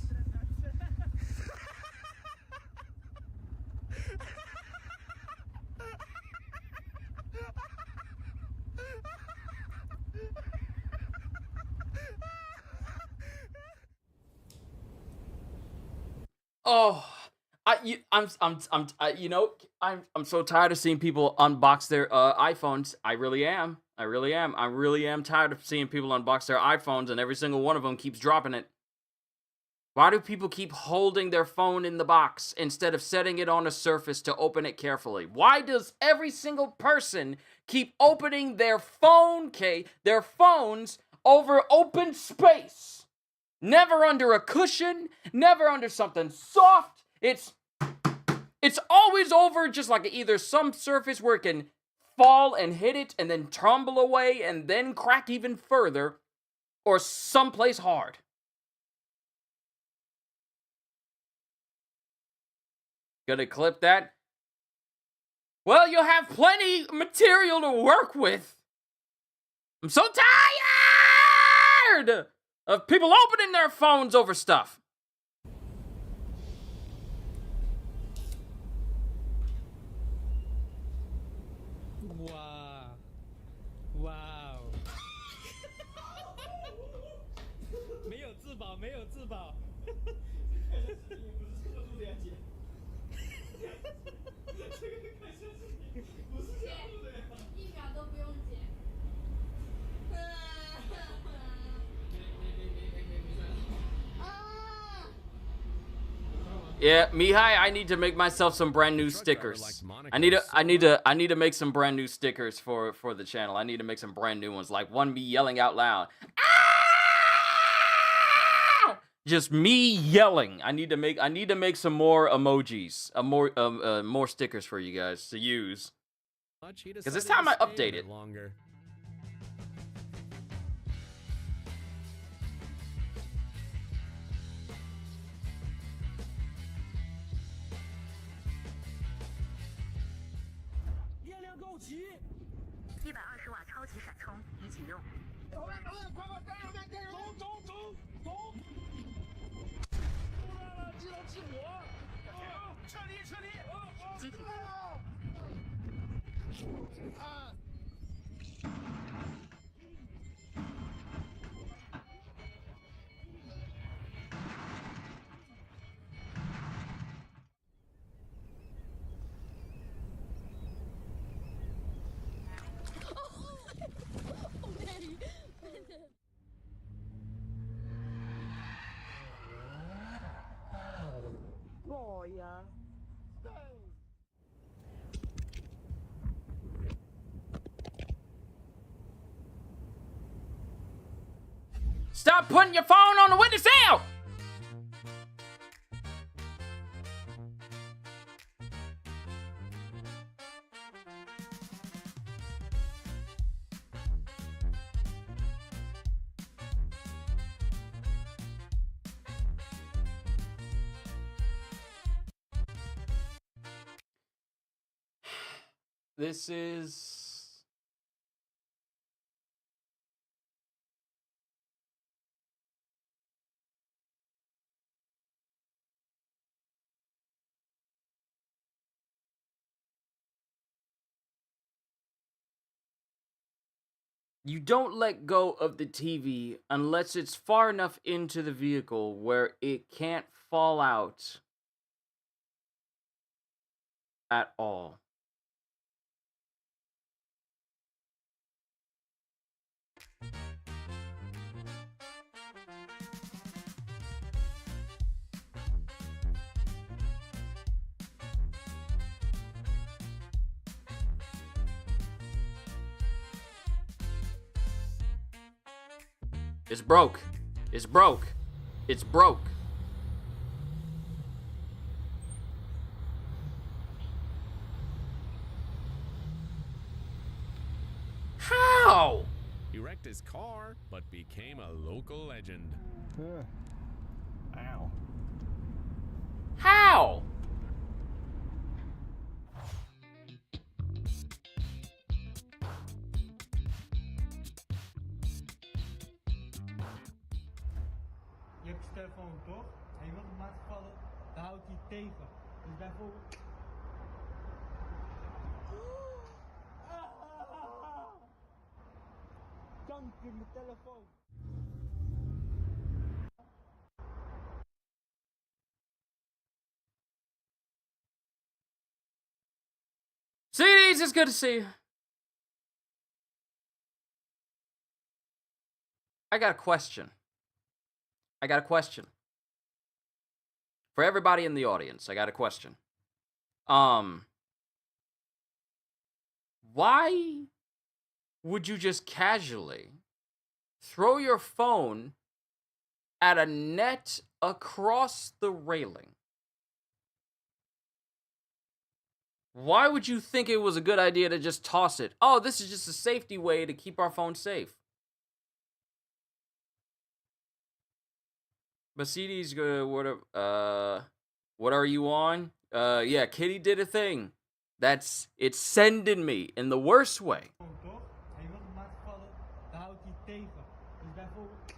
A: Oh, I'm so tired of seeing people unbox their iPhones. I really am. I really am tired of seeing people unbox their iPhones and every single one of them keeps dropping it. Why do people keep holding their phone in the box instead of setting it on a surface to open it carefully? Why does every single person keep opening their their phones over open space? Never under a cushion, never under something soft. It's always over just like either some surface where it can fall and hit it and then tumble away and then crack even further, or someplace hard. Gonna clip that? Well, you'll have plenty material to work with. I'm so tired of people opening their phones over stuff.
L: Wow. Wow. 没有自保，没有自保。
I: 一秒都不用剪。
A: Yeah, Mihai, I need to make myself some brand new stickers. I need to make some brand new stickers for the channel. I need to make some brand new ones, like one me yelling out loud. Ah! Just me yelling. I need to make some more emojis, more stickers for you guys to use. Because it's time I update it.
F: Longer.
H: Boia.
A: Stop putting your phone on the windowsill! This is... You don't let go of the TV unless it's far enough into the vehicle where it can't fall out at all. It's broke. It's broke. It's broke. How?
F: He wrecked his car, but became a local legend.
J: Ow.
A: How?
L: Je hebt je telefoon toch? En je wilt hem laten vallen, dan houdt hij tegen. Dus bijvoorbeeld... Kanker, mijn telefoon.
A: CDs, it's good to see you. I got a question. For everybody in the audience, I got a question. Why would you just casually throw your phone at a net across the railing? Why would you think it was a good idea to just toss it? Oh, this is just a safety way to keep our phone safe. But CD's good. What are you on? Yeah, Kitty did a thing. It's sending me in the worst way.
L: Toch? En je wilt hem laten vallen, dan houdt hij tegen. Dus bijvoorbeeld...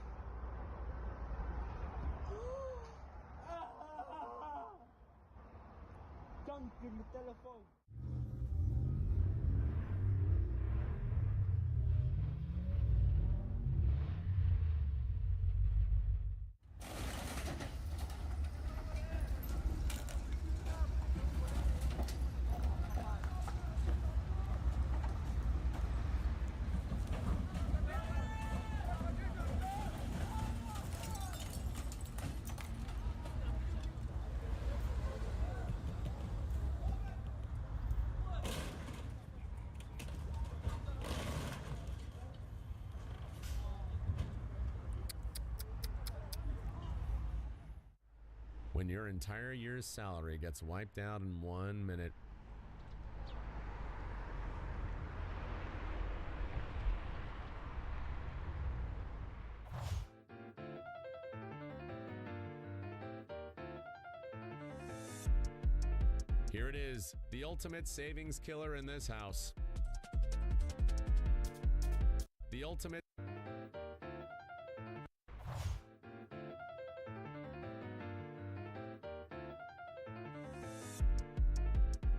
L: Kanker, mijn telefoon.
F: When your entire year's salary gets wiped out in 1 minute. Here it is, the ultimate savings killer in this house. The ultimate...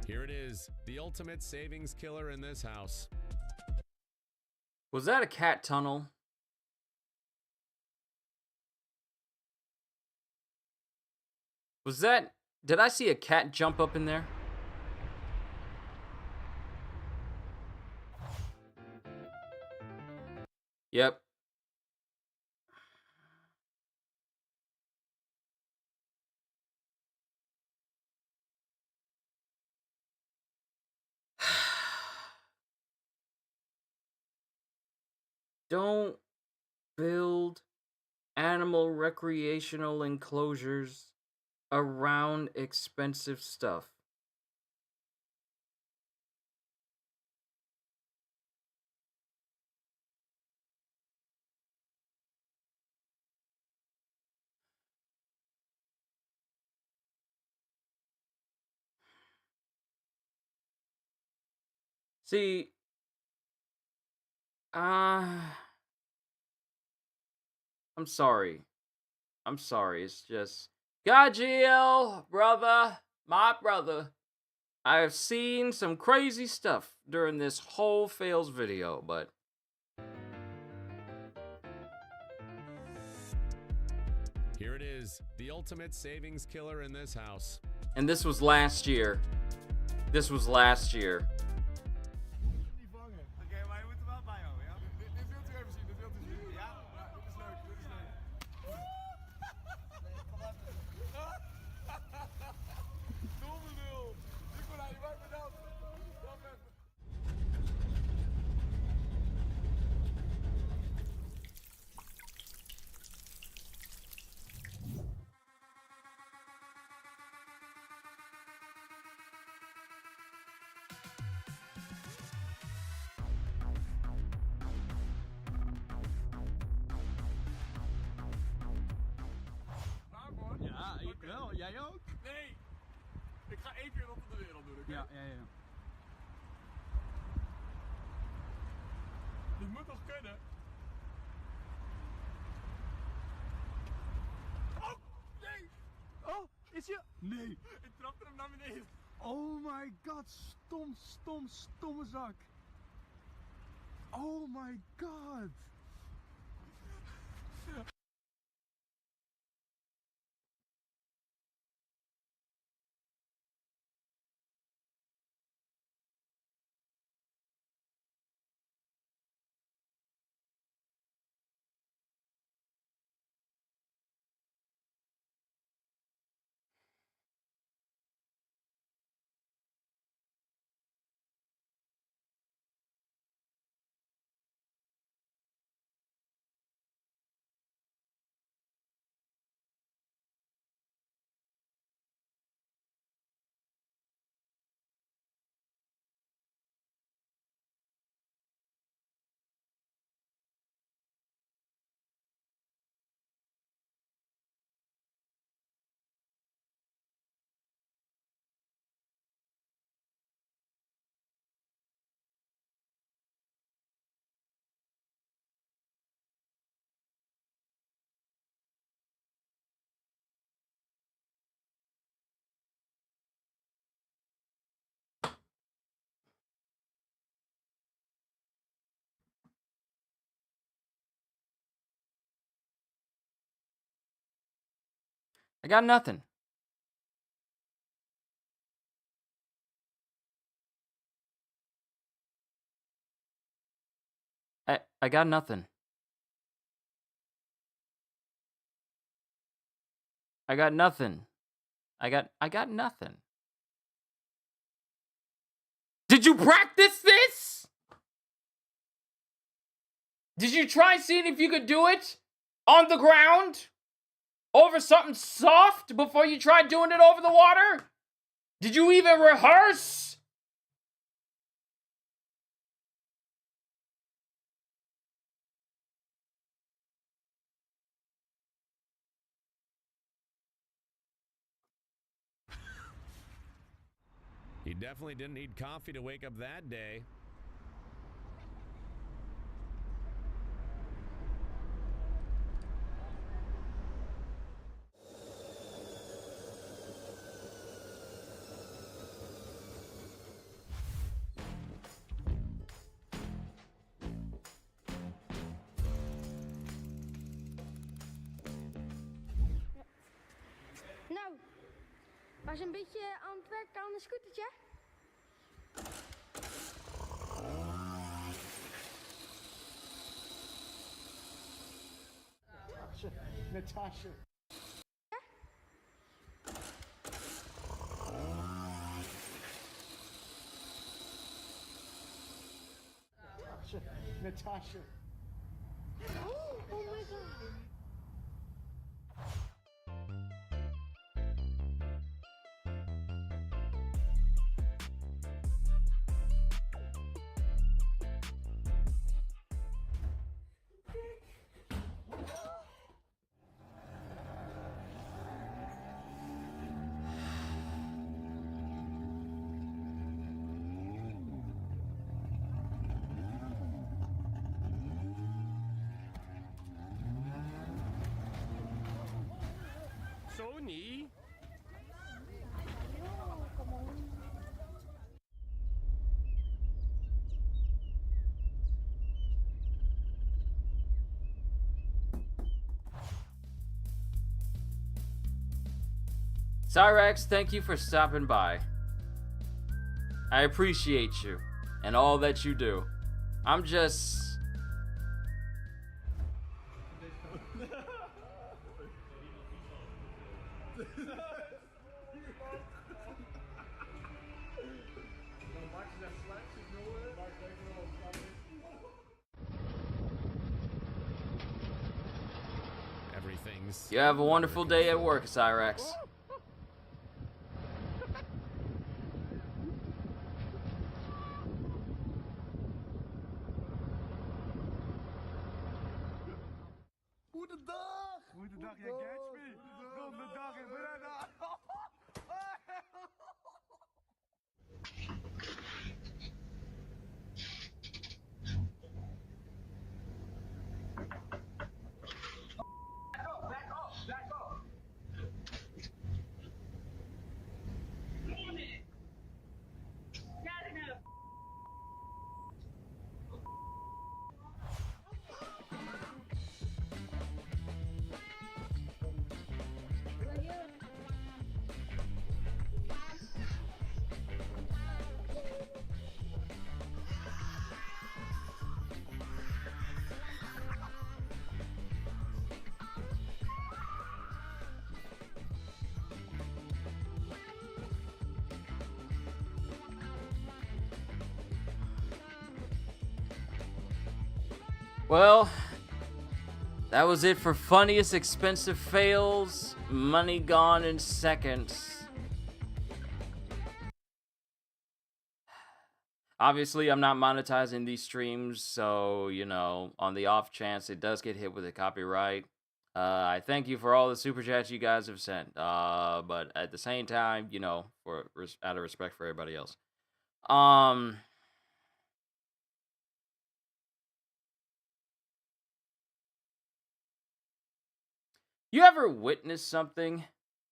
F: Here it is, the ultimate savings killer in this house.
A: Was that a cat tunnel? Was that... Did I see a cat jump up in there? Yep. Don't build animal recreational enclosures around expensive stuff. See, I'm sorry. I'm sorry. It's just Gajiel, brother, my brother. I've seen some crazy stuff during this whole fails video, but
F: Here it is, the ultimate savings killer in this house.
A: and this was last year. This was last year.
B: Niet vangen. Oké, maar je moet er wel bij houden, ja? Dit wilt u even zien, dit wilt u zien. Ja, maar dit is leuk, dit is leuk. Domme nul. Nicolai, je maakt me dat. Dat even.
L: Ja, ik wel. Jij ook?
B: Nee. Ik ga 1 keer rond de wereld doen, oké?
L: Ja.
B: Dit moet toch kunnen? Oh, nee!
L: Oh, is je... Nee.
B: Ik trapte hem naar beneden.
L: Oh my god, stomme zak. Oh my god.
A: I got nothing. I got nothing. I got nothing. I got nothing. Did you practice this? Did you try seeing if you could do it on the ground? Over something soft before you tried doing it over the water? Did you even rehearse?
F: He definitely didn't need coffee to wake up that day.
M: Was een beetje aan het werken aan een scootertje?
J: Natasha. Natasha.
M: Oh my god.
F: Sony.
A: Cyrax, thank you for stopping by. I appreciate you and all that you do. I'm just...
F: Everything's...
A: You have a wonderful day at work, Cyrax.
J: Goedendag!
L: Goedendag, jij catch me. Donderdag en vrijdag.
A: Well, that was it for funniest expensive fails. Money gone in seconds. Obviously, I'm not monetizing these streams, so, you know, on the off chance it does get hit with a copyright, I thank you for all the super chats you guys have sent. But at the same time, you know, out of respect for everybody else. You ever witnessed something?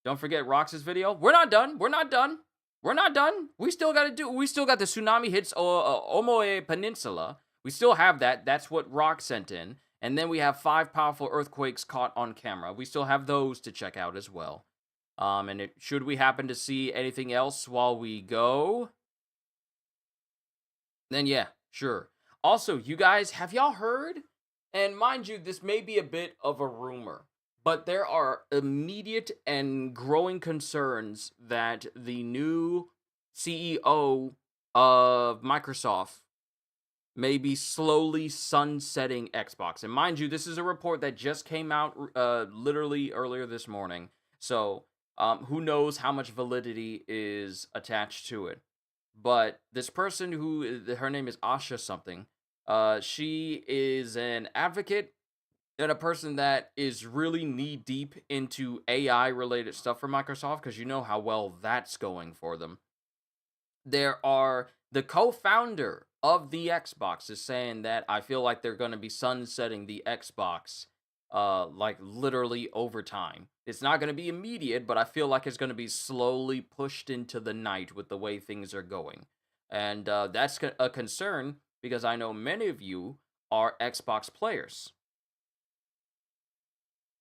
A: Don't forget Rox's video. We're not done. We're not done. We're not done. We still got the tsunami hits Omoe Peninsula. We still have that. That's what Rock sent in. And then we have 5 powerful earthquakes caught on camera. We still have those to check out as well. And should we happen to see anything else while we go, then yeah, sure. Also, you guys, have y'all heard? And mind you, this may be a bit of a rumor, but there are immediate and growing concerns that the new CEO of Microsoft may be slowly sunsetting Xbox. And mind you, this is a report that just came out literally earlier this morning. So who knows how much validity is attached to it. But this person her name is Asha something. She is an advocate and a person that is really knee deep into AI related stuff for Microsoft, because you know how well that's going for them. The co-founder of the Xbox is saying that I feel like they're going to be sunsetting the Xbox like literally over time. It's not going to be immediate, but I feel like it's going to be slowly pushed into the night with the way things are going. And that's a concern because I know many of you are Xbox players.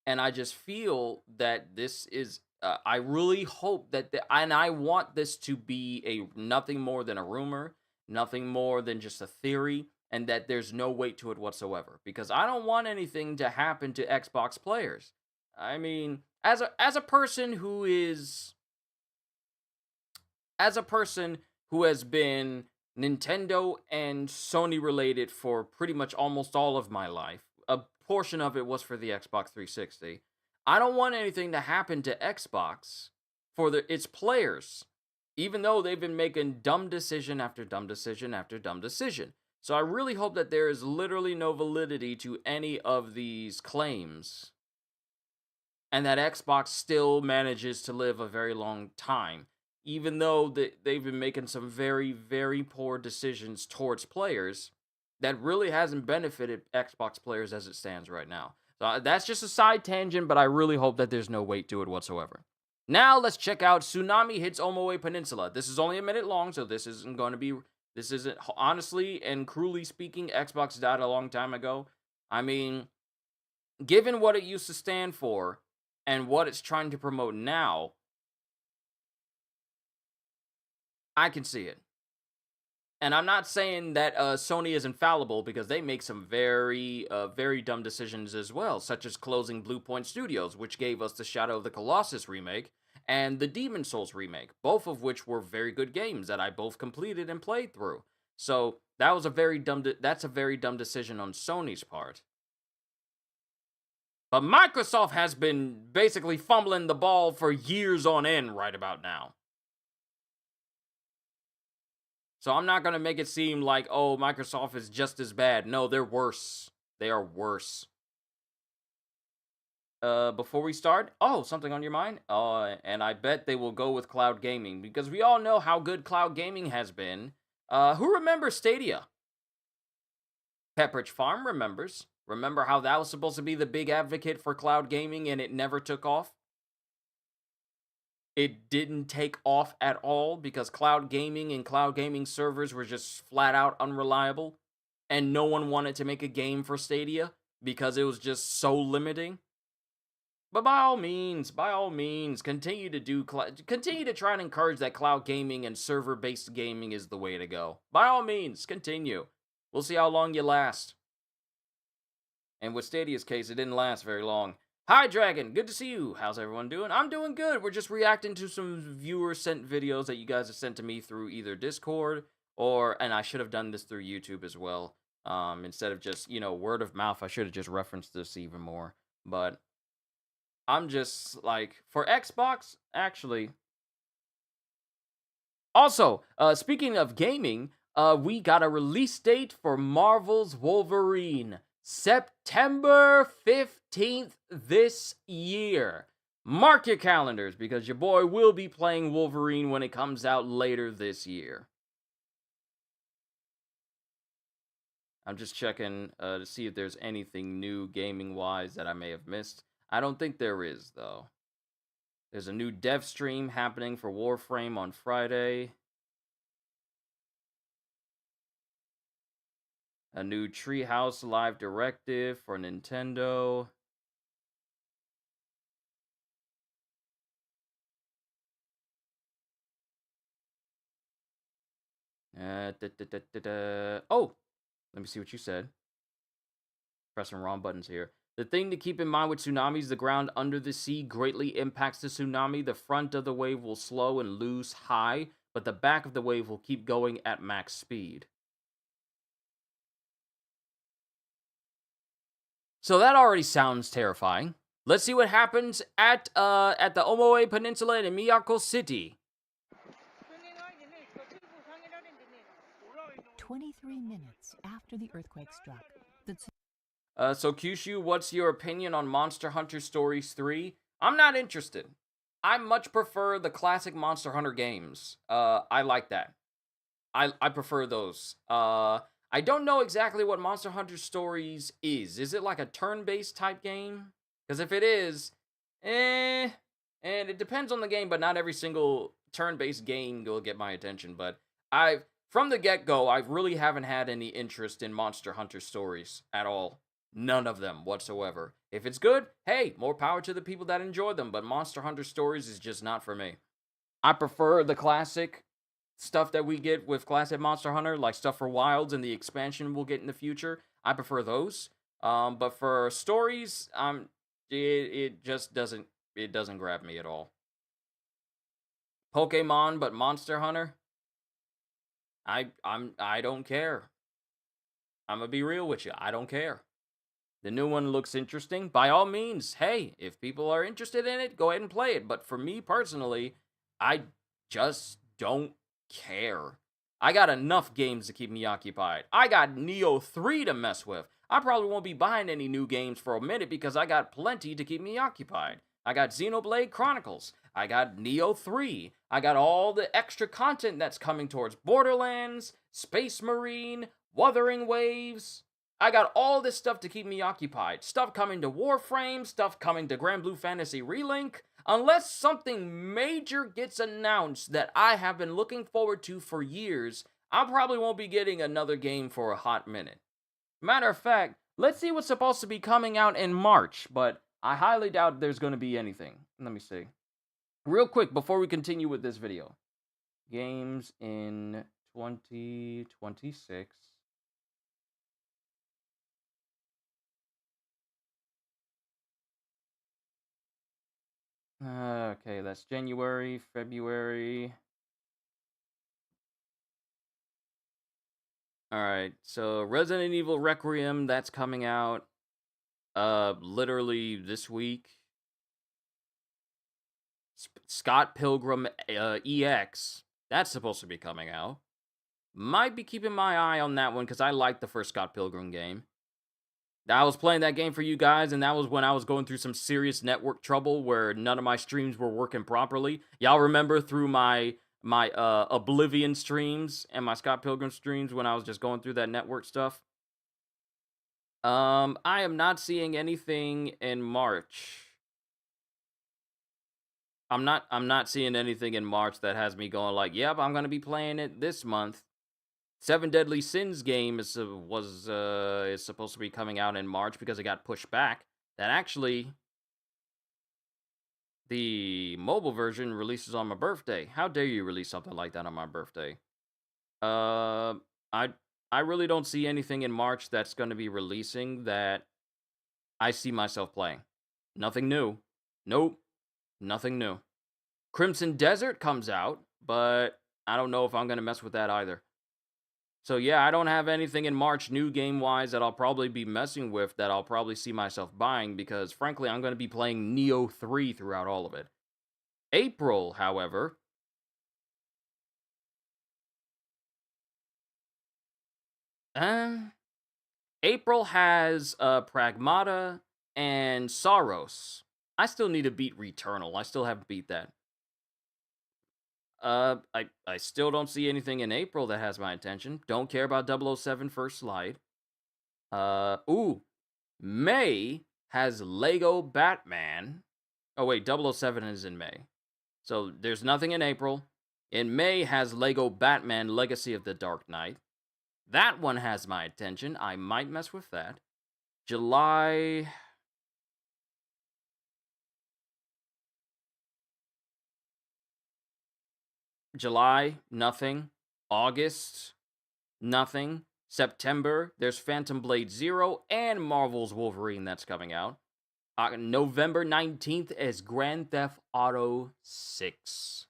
A: And I just feel that this is I really hope that, and I want this to be nothing more than a rumor, nothing more than just a theory, and that there's no weight to it whatsoever. Because I don't want anything to happen to Xbox players. I mean, as a person who has been Nintendo and Sony related for pretty much almost all of my life, a portion of it was for the Xbox 360. I don't want anything to happen to Xbox for its players, even though they've been making dumb decision after dumb decision after dumb decision. So I really hope that there is literally no validity to any of these claims, and that Xbox still manages to live a very long time, even though they've been making some very, very poor decisions towards players that really hasn't benefited Xbox players as it stands right now. So that's just a side tangent, but I really hope that there's no weight to it whatsoever. Now let's check out Tsunami Hits Omoe Peninsula. This is only a minute long, so this isn't, honestly and cruelly speaking, Xbox died a long time ago. I mean, given what it used to stand for and what it's trying to promote now, I can see it. And I'm not saying that Sony is infallible, because they make some very, very dumb decisions as well, such as closing Bluepoint Studios, which gave us the Shadow of the Colossus remake and the Demon's Souls remake, both of which were very good games that I both completed and played through. So that's a very dumb decision on Sony's part. But Microsoft has been basically fumbling the ball for years on end right about now. So I'm not going to make it seem like, oh, Microsoft is just as bad. No, they're worse. They are worse. Before we start, something on your mind? And I bet they will go with cloud gaming, because we all know how good cloud gaming has been. Who remembers Stadia? Pepperidge Farm remembers. Remember how that was supposed to be the big advocate for cloud gaming and it never took off? It didn't take off at all because cloud gaming and cloud gaming servers were just flat out unreliable, and no one wanted to make a game for Stadia because it was just so limiting. But by all means, continue to try and encourage that cloud gaming and server-based gaming is the way to go. By all means, continue. We'll see how long you last. And with Stadia's case, it didn't last very long. Hi, Dragon. Good to see you. How's everyone doing? I'm doing good. We're just reacting to some viewer-sent videos that you guys have sent to me through either Discord and I should have done this through YouTube as well. Instead of just, word of mouth, I should have just referenced this even more. But I'm just, like, for Xbox, actually. Also, speaking of gaming, we got a release date for Marvel's Wolverine. September 15th this year. Mark your calendars, because your boy will be playing Wolverine when it comes out later this year. I'm just checking to see if there's anything new gaming-wise that I may have missed. I don't think there is, though. There's a new dev stream happening for Warframe on Friday. A new Treehouse Live Directive for Nintendo. Oh, let me see what you said. Pressing wrong buttons here. The thing to keep in mind with tsunamis, the ground under the sea greatly impacts the tsunami. The front of the wave will slow and lose high, but the back of the wave will keep going at max speed. So that already sounds terrifying. Let's see what happens at the Omoe Peninsula in Miyako City.
N: 23 minutes after the earthquake struck.
A: So Kyushu, what's your opinion on Monster Hunter Stories 3? I'm not interested. I much prefer the classic Monster Hunter games. I like that. I prefer those. I don't know exactly what Monster Hunter Stories is. Is it like a turn-based type game? Because if it is, and it depends on the game, but not every single turn-based game will get my attention. But from the get-go, I really haven't had any interest in Monster Hunter Stories at all. None of them whatsoever. If it's good, hey, more power to the people that enjoy them, but Monster Hunter Stories is just not for me. I prefer the classic stuff that we get with Classic Monster Hunter, like stuff for Wilds and the expansion we'll get in the future. I prefer those. But for stories, it just doesn't grab me at all. Pokemon, but Monster Hunter, I don't care. I'm gonna be real with you. I don't care. The new one looks interesting. By all means, hey, if people are interested in it, go ahead and play it. But for me personally, I just don't care. I got enough games to keep me occupied. I got Neo 3 to mess with. I probably won't be buying any new games for a minute because I got plenty to keep me occupied. I got Xenoblade Chronicles. I got Neo 3. I got all the extra content that's coming towards Borderlands, Space Marine, Wuthering Waves. I got all this stuff to keep me occupied. Stuff coming to Warframe, stuff coming to Grand Blue Fantasy Relink. Unless something major gets announced that I have been looking forward to for years, I probably won't be getting another game for a hot minute. Matter of fact, let's see what's supposed to be coming out in March, but I highly doubt there's going to be anything. Let me see. Real quick, before we continue with this video. Games in 2026. Okay, that's January, February. Alright, so Resident Evil Requiem, that's coming out literally this week. Scott Pilgrim EX, that's supposed to be coming out. Might be keeping my eye on that one because I like the first Scott Pilgrim game. I was playing that game for you guys, and that was when I was going through some serious network trouble where none of my streams were working properly. Y'all remember through my Oblivion streams and my Scott Pilgrim streams when I was just going through that network stuff? I am not seeing anything in March. I'm not seeing anything in March that has me going like, yep, I'm gonna be playing it this month. Seven Deadly Sins game is supposed to be coming out in March because it got pushed back. That actually, the mobile version releases on my birthday. How dare you release something like that on my birthday? I really don't see anything in March that's going to be releasing that I see myself playing. Nothing new. Nope. Nothing new. Crimson Desert comes out, but I don't know if I'm going to mess with that either. So yeah, I don't have anything in March new game-wise that I'll probably be messing with that I'll probably see myself buying because, frankly, I'm going to be playing Neo 3 throughout all of it. April, however, April has Pragmata and Soros. I still need to beat Returnal. I still haven't beat that. I still don't see anything in April that has my attention. Don't care about 007 First Light. May has Lego Batman. Oh wait, 007 is in May. So there's nothing in April. In May has Lego Batman Legacy of the Dark Knight. That one has my attention. I might mess with that. July... July, nothing. August, nothing. September, there's Phantom Blade 0 and Marvel's Wolverine that's coming out. November 19th is Grand Theft Auto 6.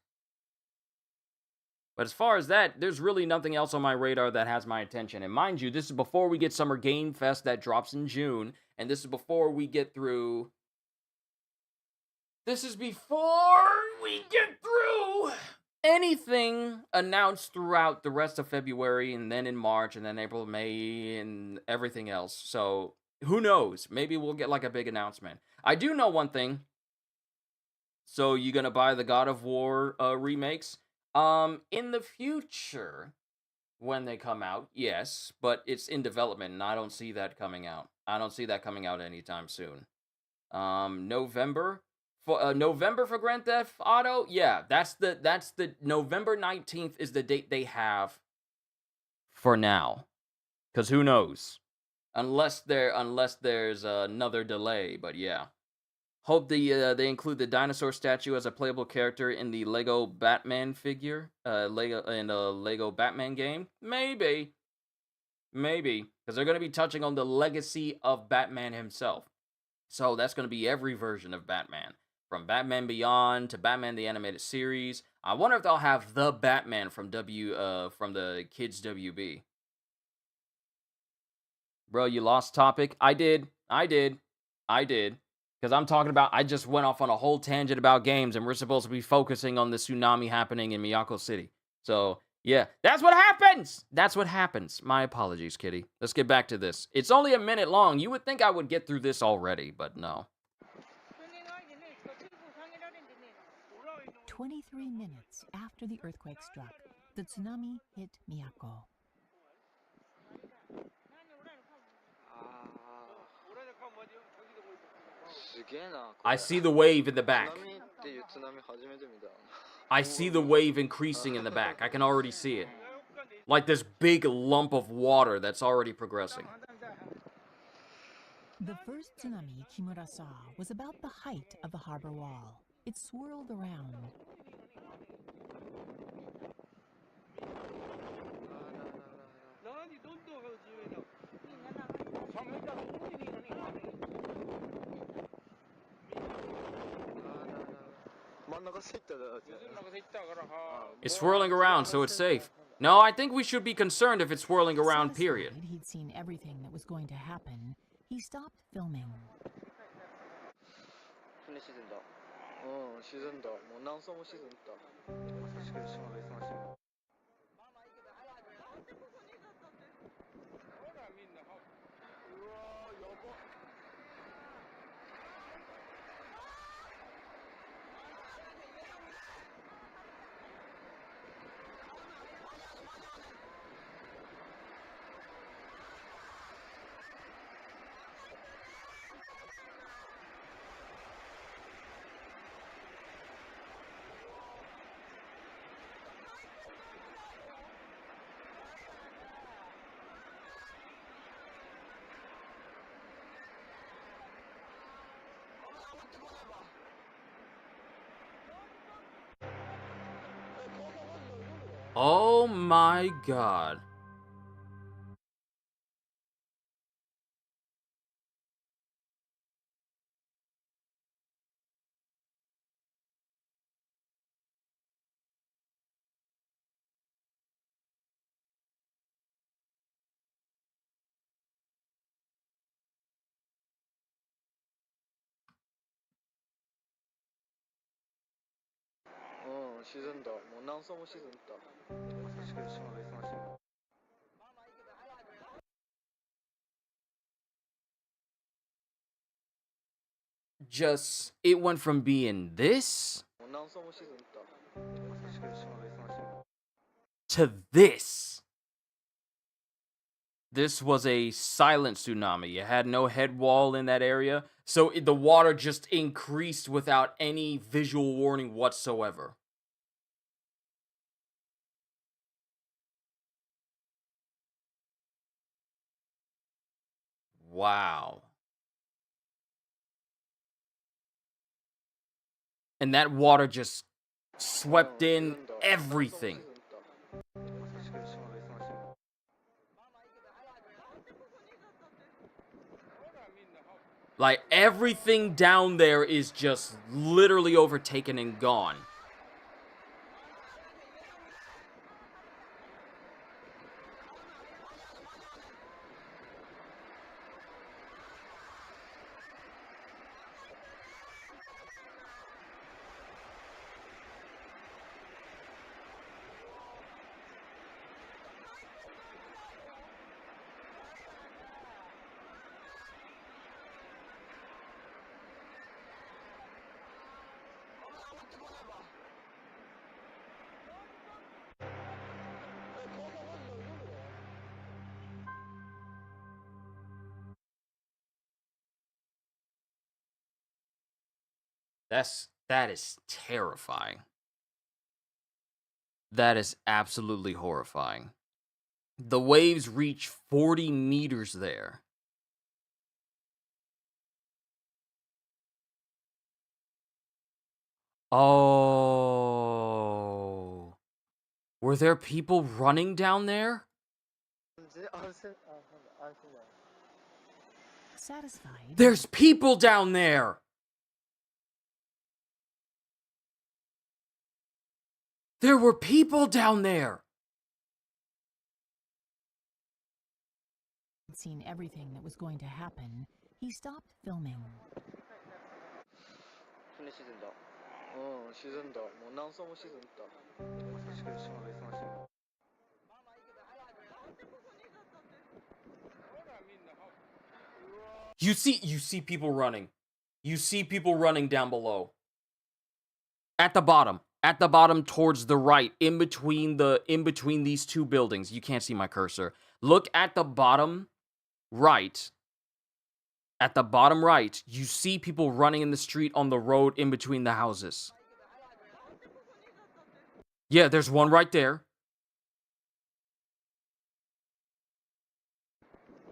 A: But as far as that, there's really nothing else on my radar that has my attention. And mind you, this is before we get Summer Game Fest that drops in June. And this is before we get through... anything announced throughout the rest of February, and then in March, and then April, May, and everything else. So, who knows? Maybe we'll get like a big announcement. I do know one thing. So, you gonna buy the God of War remakes? In the future, when they come out, yes, but it's in development, and I don't see that coming out. I don't see that coming out anytime soon. November for Grand Theft Auto, yeah, that's the November 19th is the date they have for now. Because who knows? unless there's another delay. But yeah, hope they include the dinosaur statue as a playable character in the Lego Batman figure, Lego Batman game. Maybe, because they're gonna be touching on the legacy of Batman himself. So that's gonna be every version of Batman, from Batman Beyond to Batman the Animated Series. I wonder if they'll have the Batman from the kids WB. Bro, you lost topic. I did. Because I'm talking about, I just went off on a whole tangent about games, and we're supposed to be focusing on the tsunami happening in Miyako City. So, yeah, that's what happens. My apologies, Kitty. Let's get back to this. It's only a minute long. You would think I would get through this already, but no.
N: 23 minutes after the earthquake struck, the tsunami hit Miyako.
A: I see the wave in the back. I see the wave increasing in the back. I can already see it. Like this big lump of water that's already progressing.
N: The first tsunami Kimura saw was about the height of the harbor wall. It swirled around.
A: It's swirling around, so it's safe. No, I think we should be concerned if it's swirling around, period.
N: He'd seen everything that was going to happen. He stopped filming.
A: Oh my god. Just, it went from being this to this. This was a silent tsunami. It had no head wall in that area, so the water just increased without any visual warning whatsoever. Wow. And that water just swept in everything. Like, everything down there is just literally overtaken and gone. That is terrifying. That is absolutely horrifying. The waves reach 40 meters there. Oh. Were there people running down there?
N: Satisfied.
A: There's people down there! There were people down there!
N: Seen everything that was going to happen, he stopped filming.
J: 근데 시즌다. 시즌다. 뭐 낭서모 시즌다. 사실 열심히 하겠어.
A: You see people running. You see people running down below. At the bottom towards the right, in between these two buildings. You can't see my cursor. Look at the bottom right. At the bottom right, you see people running in the street on the road in between the houses. Yeah, there's one right there.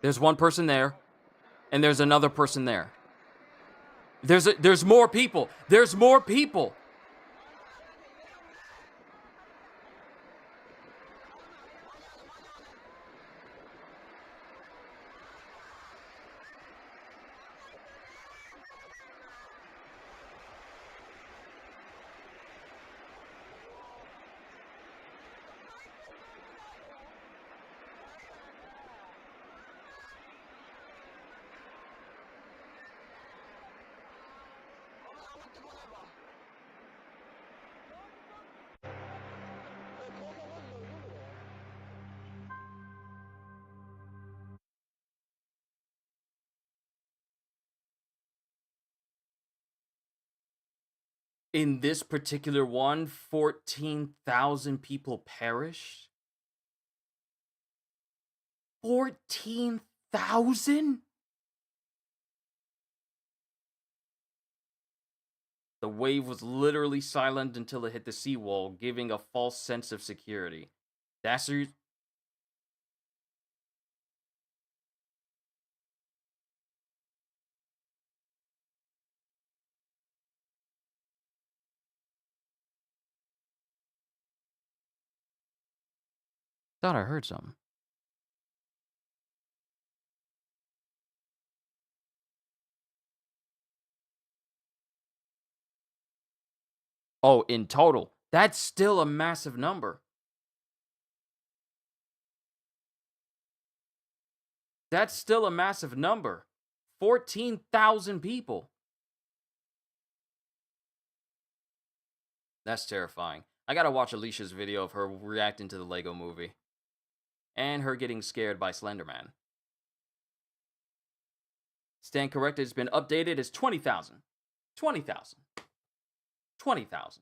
A: There's one person there. And there's another person there. There's more people. There's more people. In this particular one, 14,000 people perished. 14,000? The wave was literally silent until it hit the seawall, giving a false sense of security. That's the Thought I heard something. Oh, in total. That's still a massive number. That's still a massive number. 14,000 people. That's terrifying. I gotta watch Alicia's video of her reacting to the Lego movie. And her getting scared by Slenderman. Stand corrected, it's been updated as 20,000. 20,000. 20,000.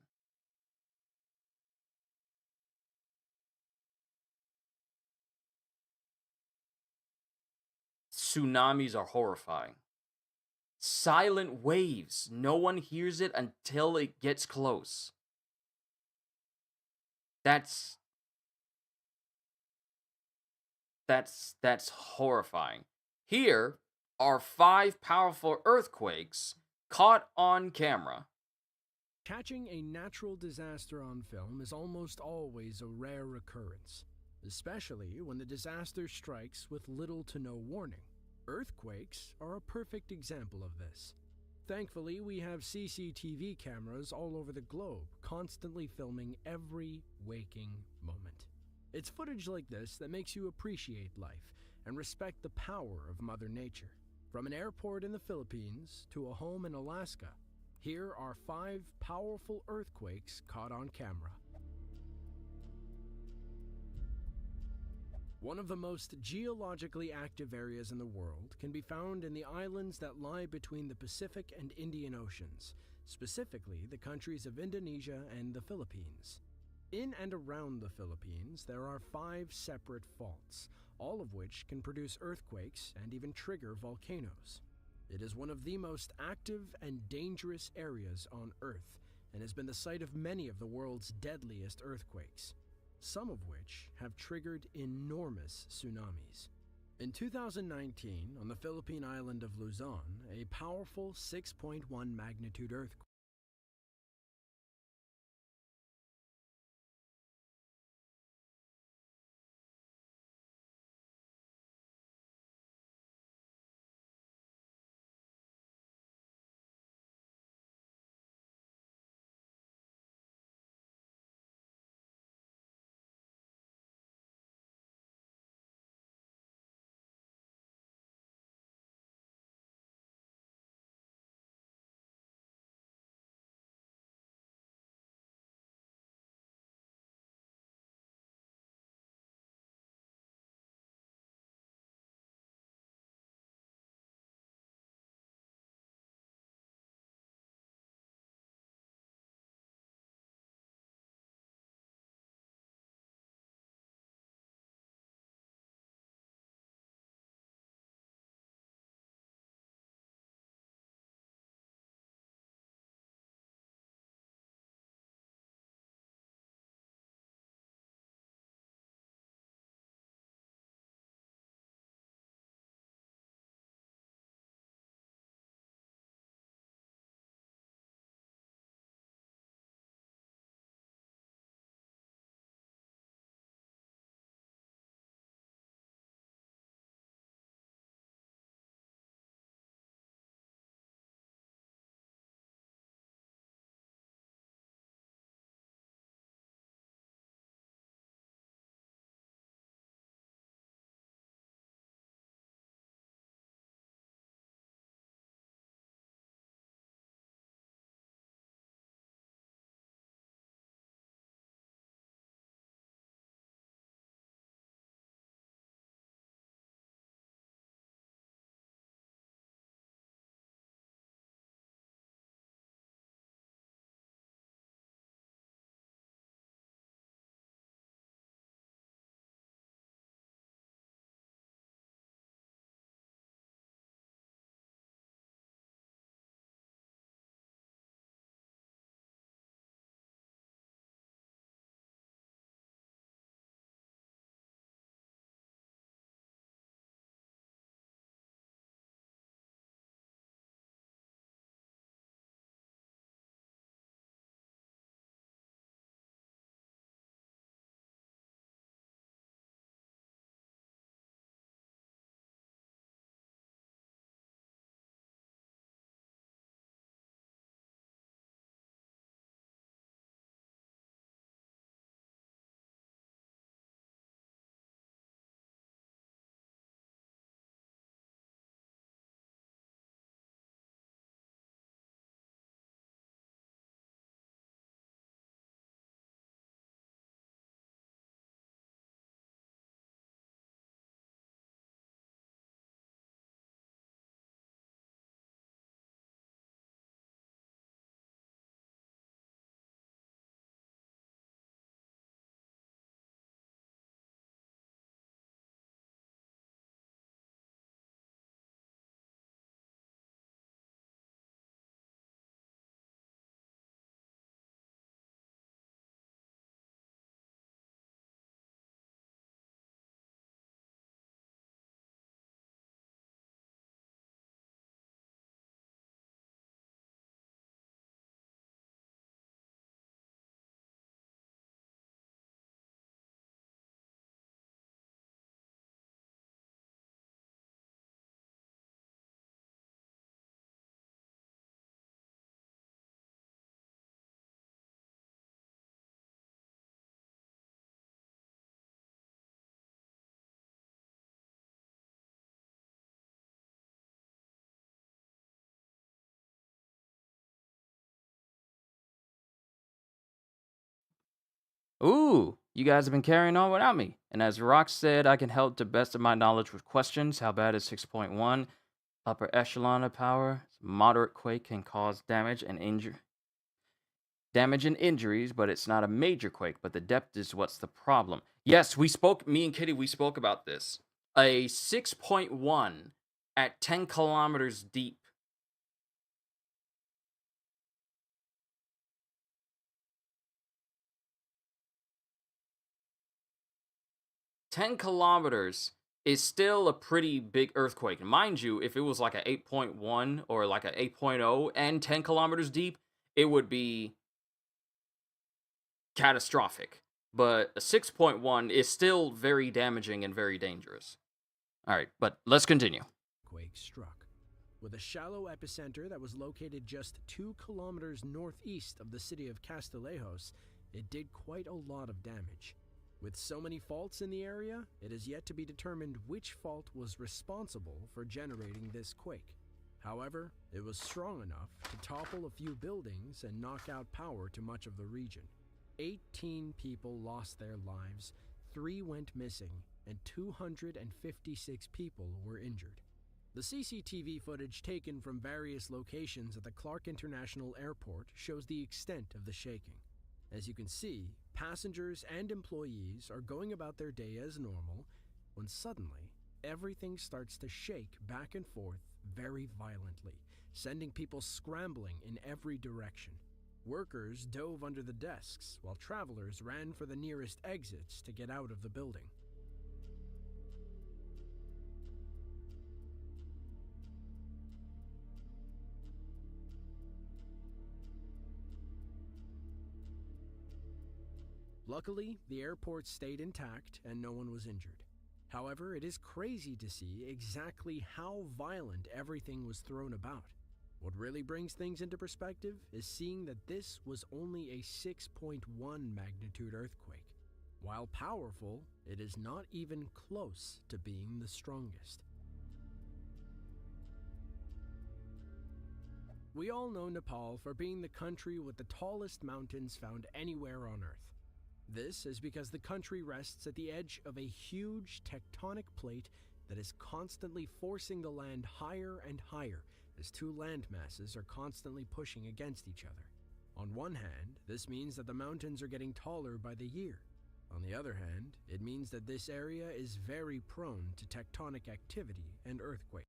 A: Tsunamis are horrifying. Silent waves. No one hears it until it gets close. That's horrifying. Here are 5 powerful earthquakes caught on camera.
O: Catching a natural disaster on film is almost always a rare occurrence, especially when the disaster strikes with little to no warning. Earthquakes are a perfect example of this. Thankfully, we have CCTV cameras all over the globe, constantly filming every waking moment. It's footage like this that makes you appreciate life and respect the power of Mother Nature. From an airport in the Philippines to a home in Alaska, here are 5 powerful earthquakes caught on camera. One of the most geologically active areas in the world can be found in the islands that lie between the Pacific and Indian Oceans, specifically the countries of Indonesia and the Philippines. In and around the Philippines, there are 5 separate faults, all of which can produce earthquakes and even trigger volcanoes. It is one of the most active and dangerous areas on Earth, and has been the site of many of the world's deadliest earthquakes, some of which have triggered enormous tsunamis. In 2019, on the Philippine island of Luzon, a powerful 6.1 magnitude earthquake
A: Ooh, you guys have been carrying on without me. And as Rock said, I can help to best of my knowledge with questions. How bad is 6.1? Upper echelon of power. Moderate quake can cause damage and injuries, but it's not a major quake. But the depth is what's the problem. Yes, me and Kitty, we spoke about this. A 6.1 at 10 kilometers deep. "10 kilometers is still a pretty big earthquake. Mind you, if it was like a 8.1 or like a 8.0 and 10 kilometers deep, it would be catastrophic. But a 6.1 is still very damaging and very dangerous. All right, but let's continue.
O: Quake struck, with a shallow epicenter that was located just 2 kilometers northeast of the city of Castillejos. It did quite a lot of damage. With so many faults in the area, it is yet to be determined which fault was responsible for generating this quake. However, it was strong enough to topple a few buildings and knock out power to much of the region. 18 people lost their lives, 3 went missing, and 256 people were injured. The CCTV footage taken from various locations at the Clark International Airport shows the extent of the shaking. As you can see, passengers and employees are going about their day as normal when suddenly everything starts to shake back and forth very violently, sending people scrambling in every direction. Workers dove under the desks while travelers ran for the nearest exits to get out of the building. Luckily, the airport stayed intact and no one was injured. However, it is crazy to see exactly how violent everything was thrown about. What really brings things into perspective is seeing that this was only a 6.1 magnitude earthquake. While powerful, it is not even close to being the strongest. We all know Nepal for being the country with the tallest mountains found anywhere on Earth. This is because the country rests at the edge of a huge tectonic plate that is constantly forcing the land higher and higher as 2 land masses are constantly pushing against each other. On one hand, this means that the mountains are getting taller by the year. On the other hand, it means that this area is very prone to tectonic activity and earthquakes.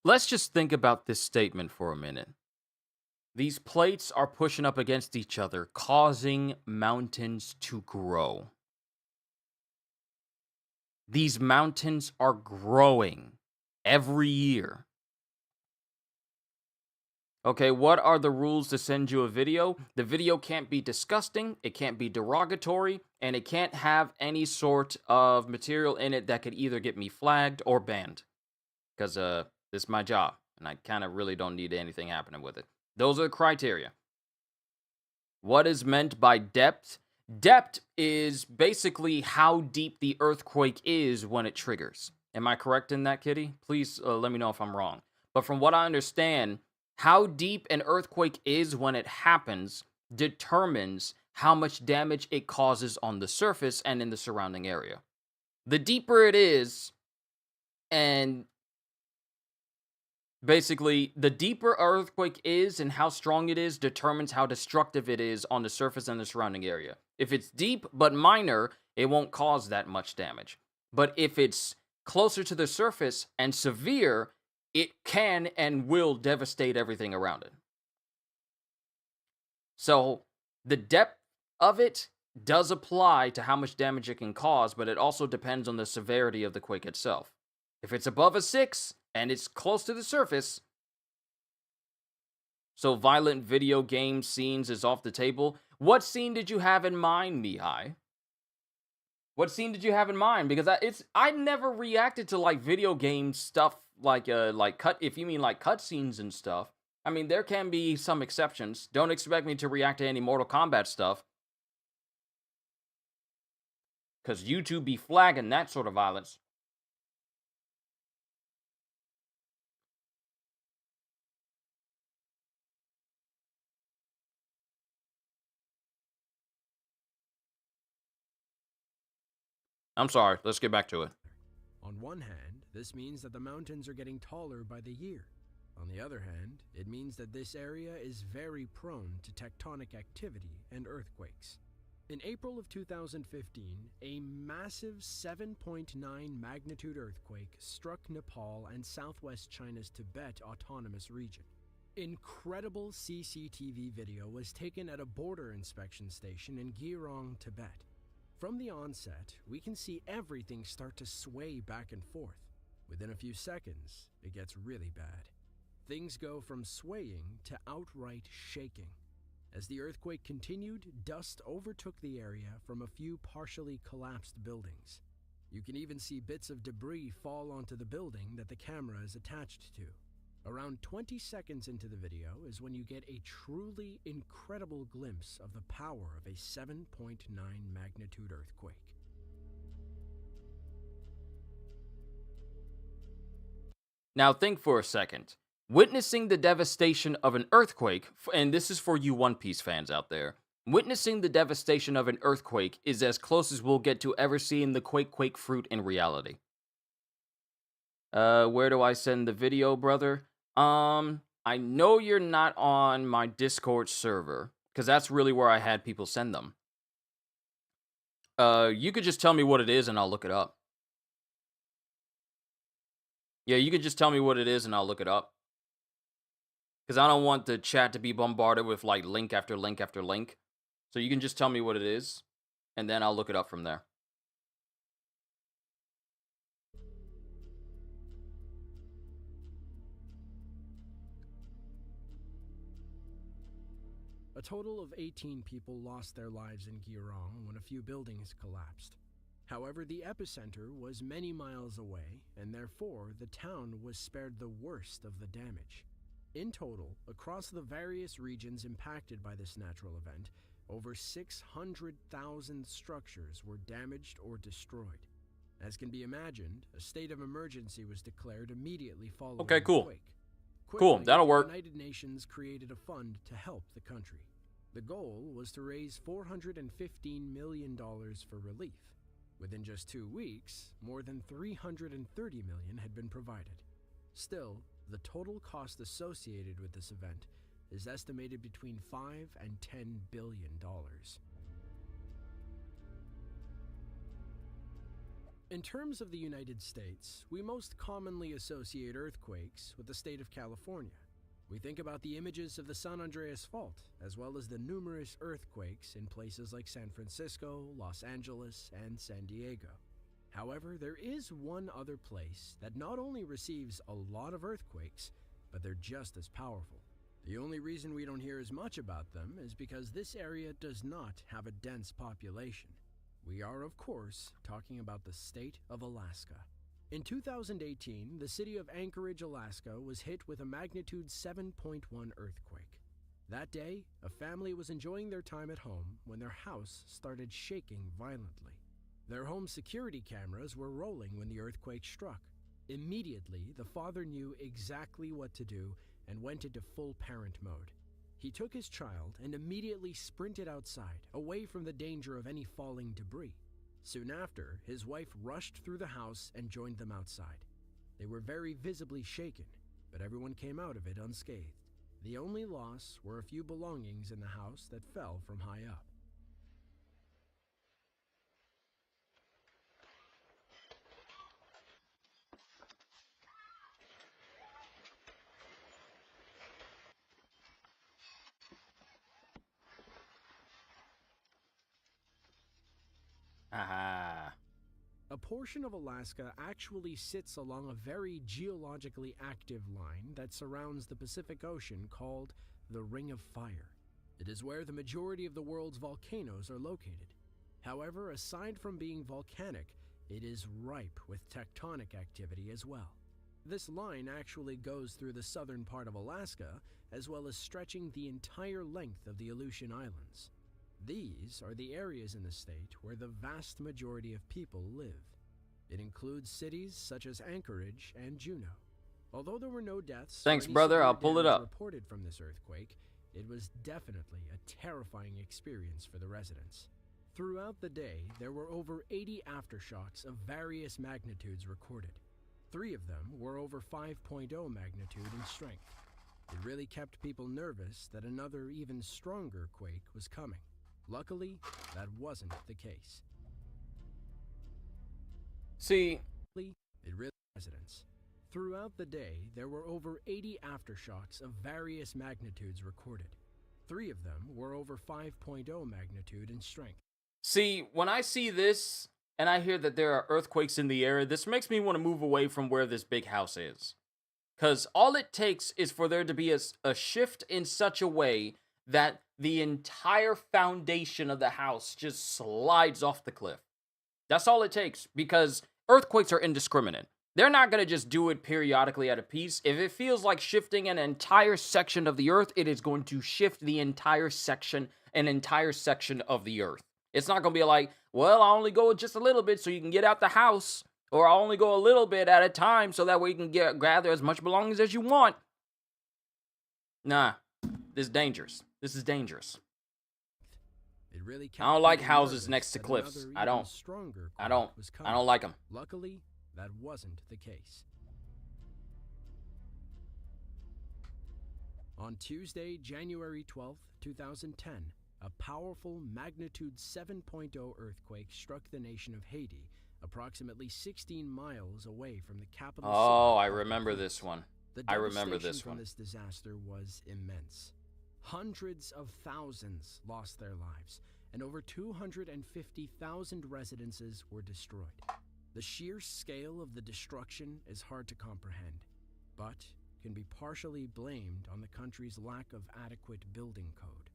A: Let's just think about this statement for a minute. These plates are pushing up against each other, causing mountains to grow. These mountains are growing every year. Okay, what are the rules to send you a video? The video can't be disgusting, it can't be derogatory, and it can't have any sort of material in it that could either get me flagged or banned. Because this is my job, and I kind of really don't need anything happening with it. Those are the criteria. What is meant by depth? Depth is basically how deep the earthquake is when it triggers. Am I correct in that, Kitty? Please let me know if I'm wrong. But from what I understand, how deep an earthquake is when it happens determines how much damage it causes on the surface and in the surrounding area. The deeper it is, and basically, the deeper earthquake is and how strong it is determines how destructive it is on the surface and the surrounding area. If it's deep but minor, it won't cause that much damage. But if it's closer to the surface and severe, it can and will devastate everything around it. So, the depth of it does apply to how much damage it can cause, but it also depends on the severity of the quake itself. If it's above a 6, and it's close to the surface, so violent video game scenes is off the table. What scene did you have in mind, Mihai? What scene did you have in mind? Because I never reacted to like video game stuff if you mean like cutscenes and stuff. I mean, there can be some exceptions. Don't expect me to react to any Mortal Kombat stuff, because YouTube be flagging that sort of violence. I'm sorry. Let's get back to it.
O: On one hand, this means that the mountains are getting taller by the year. On the other hand, it means that this area is very prone to tectonic activity and earthquakes. In April of 2015, a massive 7.9 magnitude earthquake struck Nepal and southwest China's Tibet Autonomous Region. Incredible CCTV video was taken at a border inspection station in Girong, Tibet. From the onset, we can see everything start to sway back and forth. Within a few seconds, it gets really bad. Things go from swaying to outright shaking. As the earthquake continued, dust overtook the area from a few partially collapsed buildings. You can even see bits of debris fall onto the building that the camera is attached to. Around 20 seconds into the video is when you get a truly incredible glimpse of the power of a 7.9 magnitude earthquake.
A: Now think for a second. Witnessing the devastation of an earthquake, and this is for you One Piece fans out there, witnessing the devastation of an earthquake is as close as we'll get to ever seeing the Quake fruit in reality. Where do I send the video, brother? I know you're not on my Discord server, because that's really where I had people send them. You could just tell me what it is and I'll look it up. Yeah, you could just tell me what it is and I'll look it up. Because I don't want the chat to be bombarded with, like, link after link after link. So you can just tell me what it is, and then I'll look it up from there.
O: A total of 18 people lost their lives in Girong when a few buildings collapsed. However, the epicenter was many miles away, and therefore the town was spared the worst of the damage. In total, across the various regions impacted by this natural event, over 600,000 structures were damaged or destroyed. As can be imagined, a state of emergency was declared immediately following
A: Okay,
O: the
A: cool.
O: quake.
A: Cool,
O: Quickly,
A: that'll work.
O: The United Nations created a fund to help the country. The goal was to raise $415 million for relief. Within just 2 weeks, more than $330 million had been provided. Still, the total cost associated with this event is estimated between $5 and $10 billion. In terms of the United States, we most commonly associate earthquakes with the state of California. We think about the images of the San Andreas Fault, as well as the numerous earthquakes in places like San Francisco, Los Angeles, and San Diego. However, there is one other place that not only receives a lot of earthquakes, but they're just as powerful. The only reason we don't hear as much about them is because this area does not have a dense population. We are, of course, talking about the state of Alaska. In 2018, the city of Anchorage, Alaska was hit with a magnitude 7.1 earthquake. That day, a family was enjoying their time at home when their house started shaking violently. Their home security cameras were rolling when the earthquake struck. Immediately, the father knew exactly what to do and went into full parent mode. He took his child and immediately sprinted outside, away from the danger of any falling debris. Soon after, his wife rushed through the house and joined them outside. They were very visibly shaken, but everyone came out of it unscathed. The only loss were a few belongings in the house that fell from high up.
A: Aha.
O: A portion of Alaska actually sits along a very geologically active line that surrounds the Pacific Ocean called the Ring of Fire. It is where the majority of the world's volcanoes are located. However, aside from being volcanic, it is ripe with tectonic activity as well. This line actually goes through the southern part of Alaska, as well as stretching the entire length of the Aleutian Islands. These are the areas in the state where the vast majority of people live. It includes cities such as Anchorage and Juneau. Although there were no deaths,
A: Thanks,
O: or any
A: brother.
O: severe
A: I'll pull it
O: damage
A: up.
O: reported from this earthquake, it was definitely a terrifying experience for the residents. Throughout the day, there were over 80 aftershocks of various magnitudes recorded. 3 of them were over 5.0 magnitude in strength. It really kept people nervous that another, even stronger quake was coming. Luckily, that wasn't the case.
A: See,
O: it really residents. Throughout the day, there were over 80 aftershocks of various magnitudes recorded. 3 of them were over 5.0 magnitude in strength.
A: See, when I see this and I hear that there are earthquakes in the area, this makes me want to move away from where this big house is. Because all it takes is for there to be a shift in such a way that the entire foundation of the house just slides off the cliff. That's all it takes, because earthquakes are indiscriminate. They're not going to just do it periodically at a piece. If it feels like shifting an entire section of the earth, it is going to shift the entire section of the earth. It's not going to be like, well, I only go just a little bit so you can get out the house, or I only go a little bit at a time so that way you can gather as much belongings as you want. Nah, this is dangerous. This is dangerous.
O: It really
A: I don't like houses next to cliffs. I don't like them.
O: Luckily, that wasn't the case. On Tuesday, January 12, 2010, a powerful magnitude 7.0 earthquake struck the nation of Haiti, approximately 16 miles away from the capital.
A: Oh, I remember this one.
O: I remember this one. This disaster was immense. Hundreds of thousands lost their lives, and over 250,000 residences were destroyed. The sheer scale of the destruction is hard to comprehend, but can be partially blamed on the country's lack of adequate building code.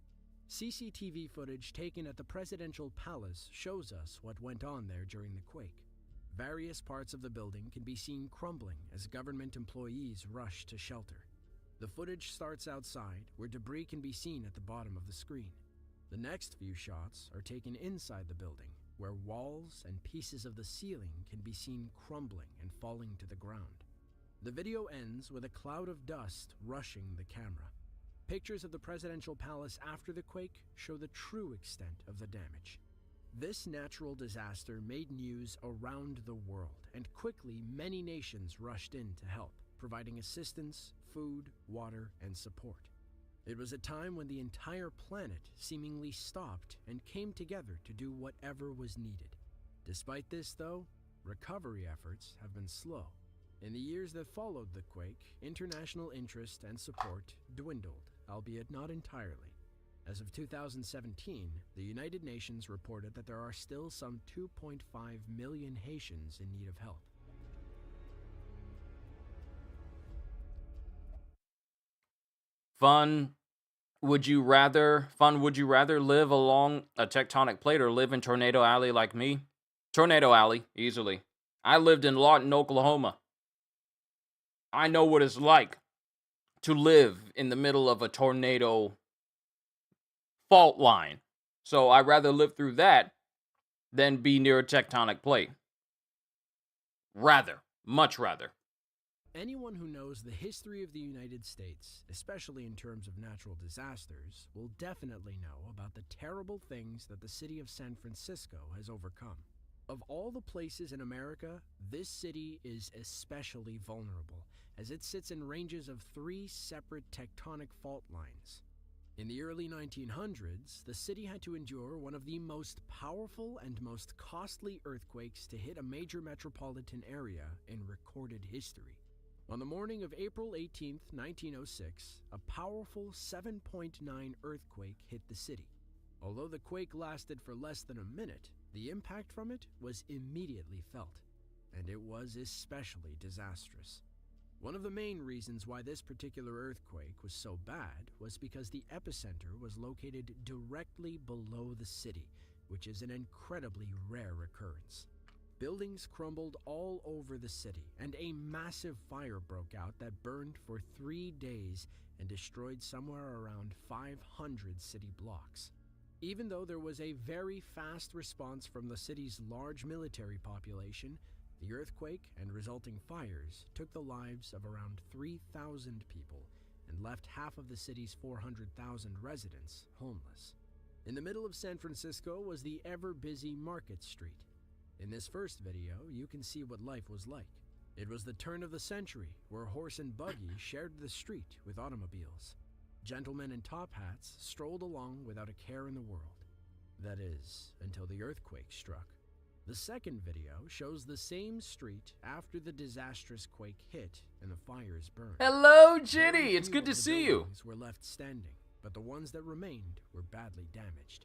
O: CCTV footage taken at the presidential palace shows us what went on there during the quake. Various parts of the building can be seen crumbling as government employees rush to shelter. The footage starts outside, where debris can be seen at the bottom of the screen. The next few shots are taken inside the building, where walls and pieces of the ceiling can be seen crumbling and falling to the ground. The video ends with a cloud of dust rushing the camera. Pictures of the presidential palace after the quake show the true extent of the damage. This natural disaster made news around the world, and quickly many nations rushed in to help, providing assistance, food, water, and support. It was a time when the entire planet seemingly stopped and came together to do whatever was needed. Despite this, though, recovery efforts have been slow. In the years that followed the quake, international interest and support dwindled, albeit not entirely. As of 2017, the United Nations reported that there are still some 2.5 million Haitians in need of help.
A: Fun, would you rather live along a tectonic plate or live in Tornado Alley like me? Tornado Alley, easily. I lived in Lawton, Oklahoma. I know what it's like to live in the middle of a tornado fault line. So I'd rather live through that than be near a tectonic plate. Much rather.
O: Anyone who knows the history of the United States, especially in terms of natural disasters, will definitely know about the terrible things that the city of San Francisco has overcome. Of all the places in America, this city is especially vulnerable, as it sits in ranges of 3 separate tectonic fault lines. In the early 1900s, the city had to endure one of the most powerful and most costly earthquakes to hit a major metropolitan area in recorded history. On the morning of April 18, 1906, a powerful 7.9 earthquake hit the city. Although the quake lasted for less than a minute, the impact from it was immediately felt, and it was especially disastrous. One of the main reasons why this particular earthquake was so bad was because the epicenter was located directly below the city, which is an incredibly rare occurrence. Buildings crumbled all over the city, and a massive fire broke out that burned for 3 days and destroyed somewhere around 500 city blocks. Even though there was a very fast response from the city's large military population, the earthquake and resulting fires took the lives of around 3,000 people and left half of the city's 400,000 residents homeless. In the middle of San Francisco was the ever-busy Market Street. In this first video, you can see what life was like. It was the turn of the century, where horse and buggy shared the street with automobiles. Gentlemen in top hats strolled along without a care in the world. That is, until the earthquake struck. The second video shows the same street after the disastrous quake hit and the fires burned.
A: Hello, Jenny. It's good to see you.
O: Were left standing, but the ones that remained were badly damaged.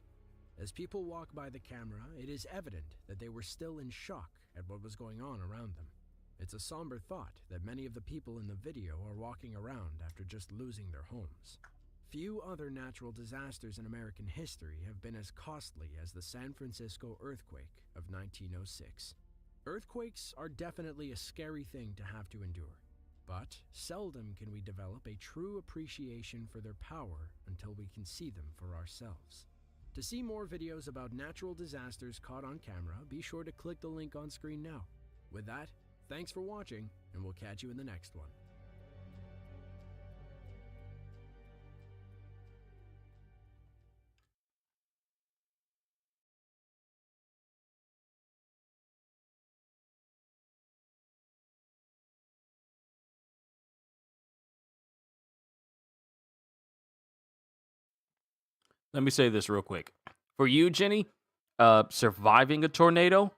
O: As people walk by the camera, it is evident that they were still in shock at what was going on around them. It's a somber thought that many of the people in the video are walking around after just losing their homes. Few other natural disasters in American history have been as costly as the San Francisco earthquake of 1906. Earthquakes are definitely a scary thing to have to endure, but seldom can we develop a true appreciation for their power until we can see them for ourselves. To see more videos about natural disasters caught on camera, be sure to click the link on screen now. With that, thanks for watching, and we'll catch you in the next one.
A: Let me say this real quick. For you, Jenny, surviving a tornado,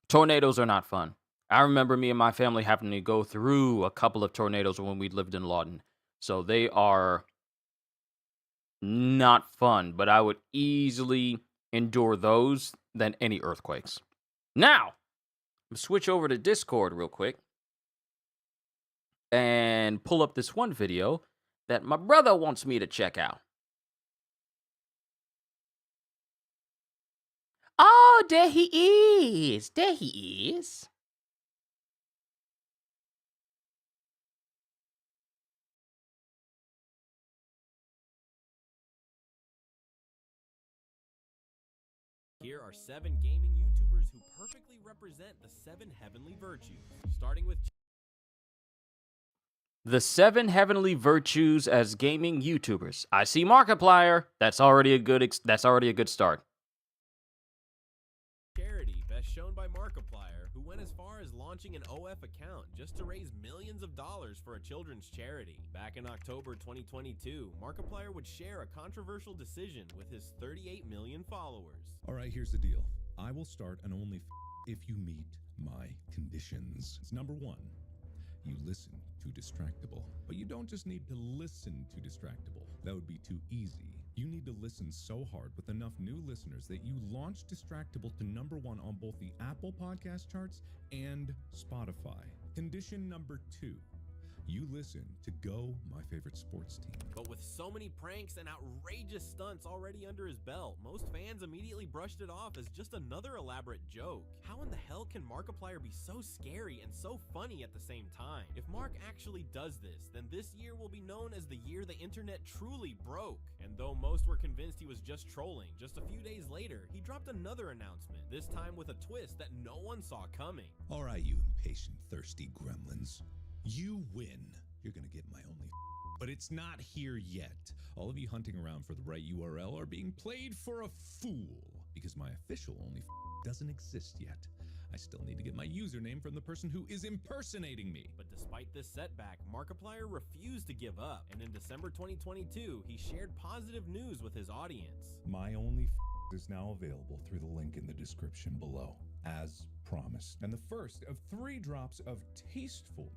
A: tornadoes are not fun. I remember me and my family having to go through a couple of tornadoes when we lived in Lawton. So they are not fun, but I would easily endure those than any earthquakes. Now, switch over to Discord real quick and pull up this one video that my brother wants me to check out. Oh, there he is. There he is.
P: Here are 7 gaming YouTubers who perfectly represent the 7 heavenly virtues, starting with
A: The 7 heavenly virtues as gaming YouTubers. I see Markiplier. That's already a good start.
P: Charity, best shown by Markiplier, who went as far as launching an OF account just to raise millions of dollars for a children's charity. Back in October 2022, Markiplier would share a controversial decision with his 38 million followers.
Q: All right, here's the deal. I will start an only if you meet my conditions. It's number 1. You listen to Distractable. But you don't just need to listen to Distractable. That would be too easy. You need to listen so hard with enough new listeners that you launch Distractable to number 1 on both the Apple podcast charts and Spotify. Condition number 2. You listen to Go, my favorite sports team.
P: But with so many pranks and outrageous stunts already under his belt, most fans immediately brushed it off as just another elaborate joke. How in the hell can Markiplier be so scary and so funny at the same time? If Mark actually does this, then this year will be known as the year the internet truly broke. And though most were convinced he was just trolling, just a few days later, he dropped another announcement, this time with a twist that no one saw coming.
Q: All right, you impatient, thirsty gremlins. You win. You're gonna get my only but it's not here yet. All of you hunting around for the right URL are being played for a fool because my official only doesn't exist yet. I still need to get my username from the person who is impersonating me.
P: But despite this setback, Markiplier refused to give up, and in December 2022, he shared positive news with his audience.
Q: My only is now available through the link in the description below, as promised. And the first of 3 drops of tasteful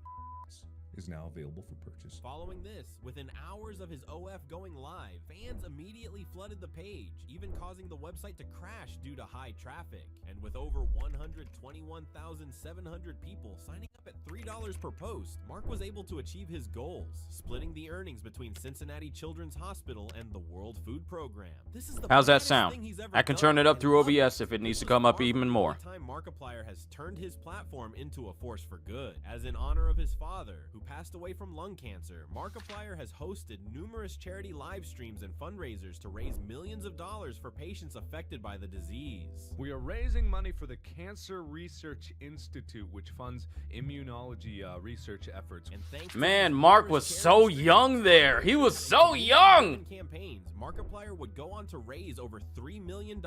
Q: is now available for purchase.
P: Following this, within hours of his OF going live, fans immediately flooded the page, even causing the website to crash due to high traffic. And with over 121,700 people signing up at $3 per post, Mark was able to achieve his goals, splitting the earnings between Cincinnati Children's Hospital and the World Food Program. This is the
A: How's that
P: thing
A: sound?
P: he's ever
A: I can
P: done,
A: turn it up
P: and
A: through
P: love
A: OBS
P: it.
A: if it needs to
P: This
A: come
P: was
A: up
P: far
A: even
P: from the
A: more.
P: time Markiplier has turned his platform into a force for good, as in honor of his father, who passed away from lung cancer, Markiplier has hosted numerous charity live streams and fundraisers to raise millions of dollars for patients affected by the disease.
R: We are raising money for the Cancer Research Institute, which funds immunology research efforts.
P: And thanks to
A: Man,
P: these
A: Mark
P: numerous
A: was
P: charity
A: so young there. He was so young.
P: campaigns, Markiplier would go on to raise over $3 million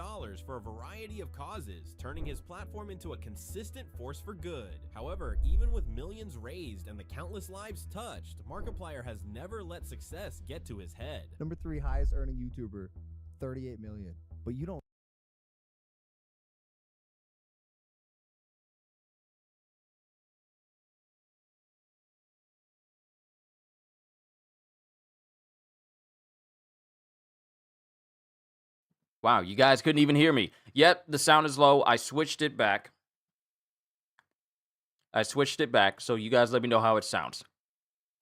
P: for a variety of causes, turning his platform into a consistent force for good. However, even with millions raised and the countless lives touched, Markiplier has never let success get to his head.
B: Number 3 highest earning YouTuber, 38 million. But you don't.
A: Wow, you guys couldn't even hear me. Yep, the sound is low. I switched it back. So you guys let me know how it sounds.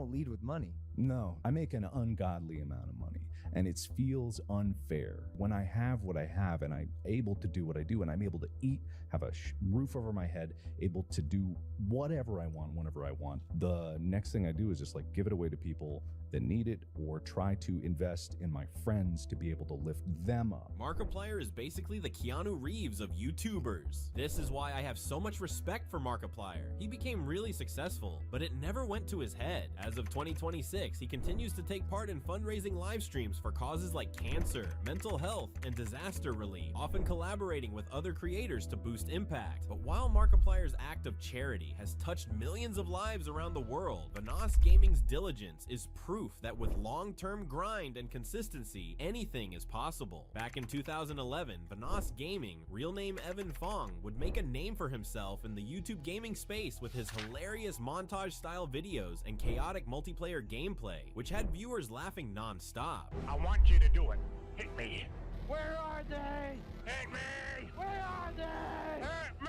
B: Don't lead with money.
S: No, I make an ungodly amount of money, and it feels unfair. When I have what I have and I'm able to do what I do and I'm able to eat, have a roof over my head, able to do whatever I want, whenever I want, the next thing I do is just like give it away to people that need it or try to invest in my friends to be able to lift them up.
P: Markiplier is basically the Keanu Reeves of YouTubers. This is why I have so much respect for Markiplier. He became really successful, but it never went to his head. As of 2026, he continues to take part in fundraising live streams for causes like cancer, mental health, and disaster relief, often collaborating with other creators to boost impact. But while Markiplier's act of charity has touched millions of lives around the world, Vanoss Gaming's diligence is proof that with long-term grind and consistency, anything is possible. Back in 2011, Vanoss Gaming, real name Evan Fong, would make a name for himself in the YouTube gaming space with his hilarious montage-style videos and chaotic multiplayer gameplay, which had viewers laughing non-stop.
T: I want you to do it. Hit me. Where are they? Hit me. Where are they? Hit me.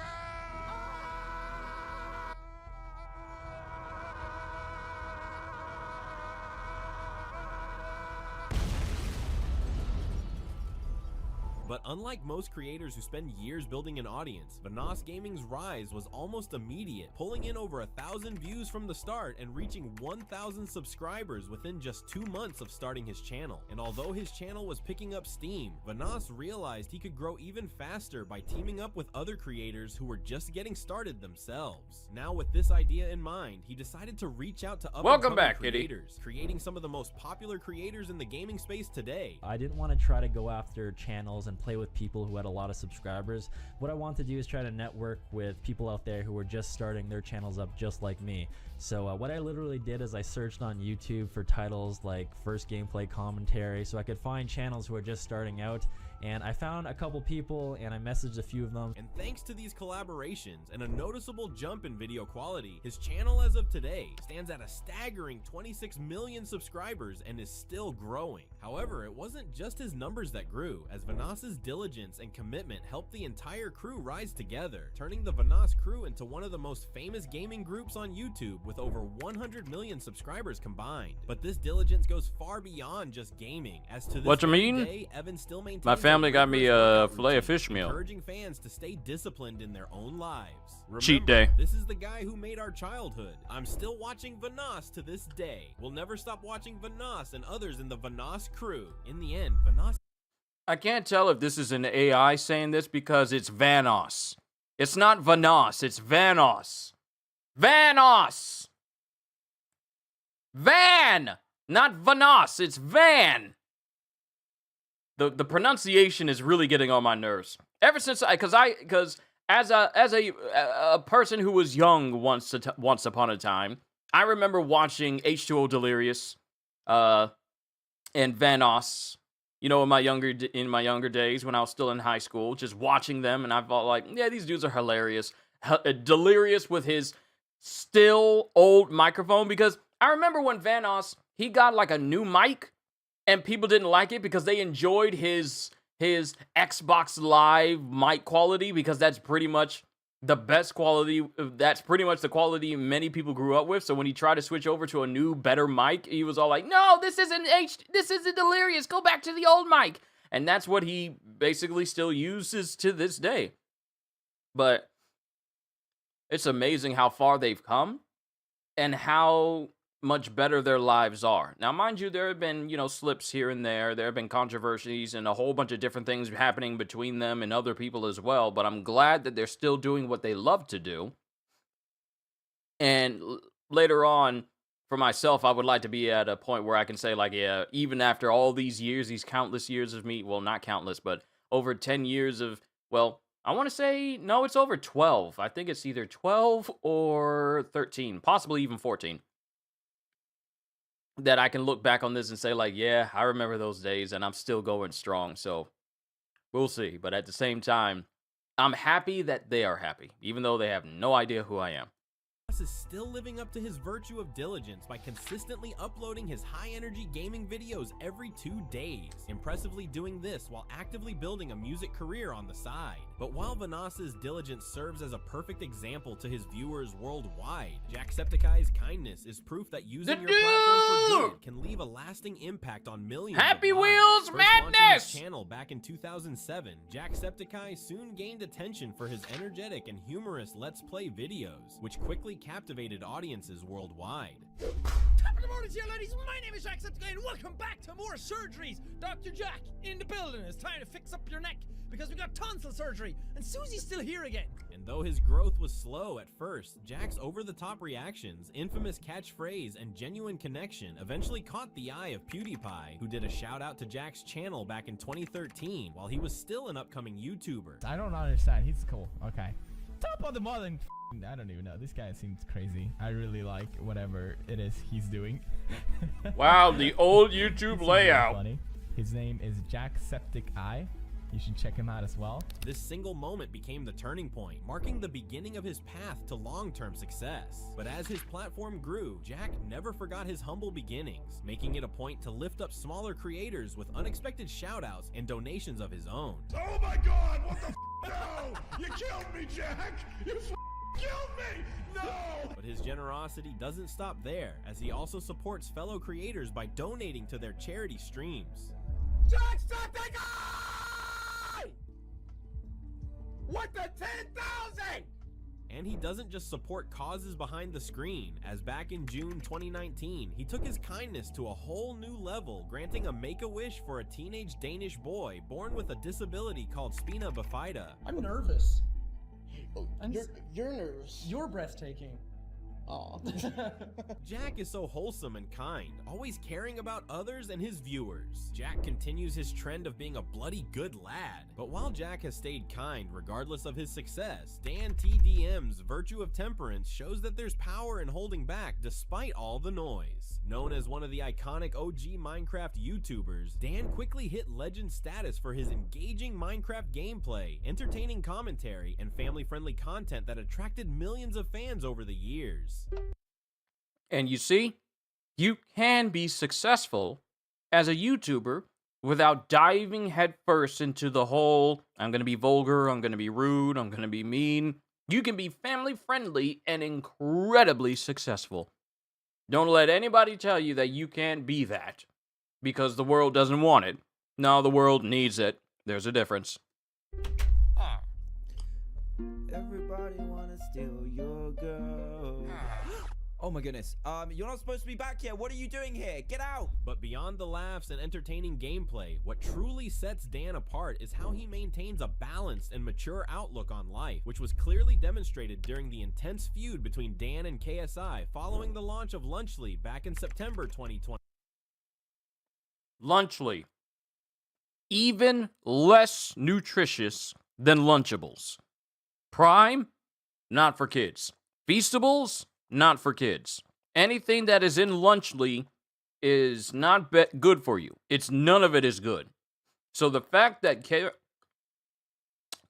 P: But unlike most creators who spend years building an audience, Vanoss Gaming's rise was almost immediate, pulling in over 1,000 views from the start and reaching 1,000 subscribers within just 2 months of starting his channel. And although his channel was picking up steam, Vanoss realized he could grow even faster by teaming up with other creators who were just getting started themselves. Now with this idea in mind, he decided to reach out to
A: Welcome back,
P: creators, creating some of the most popular creators in the gaming space today.
U: I didn't want to try to go after channels and play with people who had a lot of subscribers. What I want to do is try to network with people out there who are just starting their channels up just like me. So what I literally did is I searched on YouTube for titles like first gameplay commentary so I could find channels who are just starting out, and I found a couple people and I messaged a few of them.
P: And thanks to these collaborations and a noticeable jump in video quality, his channel as of today stands at a staggering 26 million subscribers and is still growing. However, it wasn't just his numbers that grew, as Vanoss's diligence and commitment helped the entire crew rise together, turning the Vanoss crew into one of the most famous gaming groups on YouTube with over 100 million subscribers combined. But this diligence goes far beyond just gaming, as to this
A: What you mean?
P: day, Evan still maintains
A: My family got me a
P: routine,
A: filet of fish meal.
P: encouraging fans to stay disciplined in their own lives.
A: Cheat
P: Remember,
A: day.
P: This is the guy who made our childhood. I'm still watching Vanoss to this day. We'll never stop watching Vanoss and others in the Vanoss crew. In the end, Vanoss...
A: I can't tell if this is an AI saying this because it's Vanoss. It's not Vanoss, it's Vanoss. Vanoss! Van! Not Vanoss, it's Van! The pronunciation is really getting on my nerves. Ever since because as a person who was young once upon a time, I remember watching H2O Delirious and Vanoss, you know, in my younger days when I was still in high school, just watching them, and I felt like, yeah, these dudes are hilarious. Delirious with his still old microphone, because I remember when Vanoss, he got like a new mic and people didn't like it because they enjoyed his Xbox Live mic quality, because that's pretty much the best quality. That's pretty much the quality many people grew up with. So when he tried to switch over to a new, better mic, he was all like, no, this isn't Delirious. Go back to the old mic. And that's what he basically still uses to this day. But it's amazing how far they've come and how much better their lives are. Now, mind you, there have been, slips here and there. There have been controversies and a whole bunch of different things happening between them and other people as well. But I'm glad that they're still doing what they love to do. And later on, for myself, I would like to be at a point where I can say, like, yeah, even after all these years, these countless years of me, well, not countless, but over 10 years of, well, I want to say, no, it's over 12. I think it's either 12 or 13, possibly even 14. That I can look back on this and say, like, yeah, I remember those days and I'm still going strong. So we'll see. But at the same time, I'm happy that they are happy, even though they have no idea who I am.
P: Is still living up to his virtue of diligence by consistently uploading his high-energy gaming videos every 2 days, impressively doing this while actively building a music career on the side. But while Vanassa's diligence serves as a perfect example to his viewers worldwide, Jacksepticeye's kindness is proof that using your platform for good can leave a lasting impact on millions.
A: Happy
P: of lives.
A: Wheels
P: First launching
A: Madness!
P: his channel back in 2007, Jacksepticeye soon gained attention for his energetic and humorous Let's Play videos, which quickly captivated audiences worldwide.
E: Top of the morning to you, ladies. My name is Jacksepticeye, and welcome back to more surgeries. Dr. Jack in the building. It's time to fix up your neck because we got tonsil surgery, and Susie's still here again.
P: And though his growth was slow at first, Jack's over-the-top reactions, infamous catchphrase, and genuine connection eventually caught the eye of PewDiePie, who did a shout-out to Jack's channel back in 2013 while he was still an upcoming YouTuber.
V: I don't understand. He's cool. Okay. Top of the morning. I don't even know. This guy seems crazy. I really like whatever it is he's doing.
A: Wow, the old YouTube layout.
V: Funny. His name is Jacksepticeye. You should check him out as well.
P: This single moment became the turning point, marking the beginning of his path to long-term success. But as his platform grew, Jack never forgot his humble beginnings, making it a point to lift up smaller creators with unexpected shout-outs and donations of his own.
T: Oh my god, what the no! You killed me, Jack! You killed me! No!
P: But his generosity doesn't stop there, as he also supports fellow creators by donating to their charity streams.
T: Jacksepticeye! What the 10,000?
P: And he doesn't just support causes behind the screen, as back in June 2019, he took his kindness to a whole new level, granting a make-a-wish for a teenage Danish boy born with a disability called spina bifida.
E: I'm nervous.
B: You're nervous.
E: You're breathtaking.
B: Aw.
P: Jack is so wholesome and kind, always caring about others and his viewers. Jack continues his trend of being a bloody good lad. But while Jack has stayed kind regardless of his success, Dan TDM's Virtue of Temperance shows that there's power in holding back despite all the noise. Known as one of the iconic OG Minecraft YouTubers, Dan quickly hit legend status for his engaging Minecraft gameplay, entertaining commentary, and family-friendly content that attracted millions of fans over the years.
A: And you see, you can be successful as a YouTuber without diving headfirst into the whole, I'm going to be vulgar, I'm going to be rude, I'm going to be mean. You can be family-friendly and incredibly successful. Don't let anybody tell you that you can't be that, because the world doesn't want it. No, the world needs it. There's a difference.
W: Everybody wanna steal your girl. Oh my goodness. You're not supposed to be back here. What are you doing here? Get out!
P: But beyond the laughs and entertaining gameplay, what truly sets Dan apart is how he maintains a balanced and mature outlook on life, which was clearly demonstrated during the intense feud between Dan and KSI following the launch of Lunchly back in September 2020.
A: Lunchly. Even less nutritious than Lunchables. Prime, not for kids. Feastables, not for kids. Anything that is in Lunchly is not good for you. None of it is good. So the fact that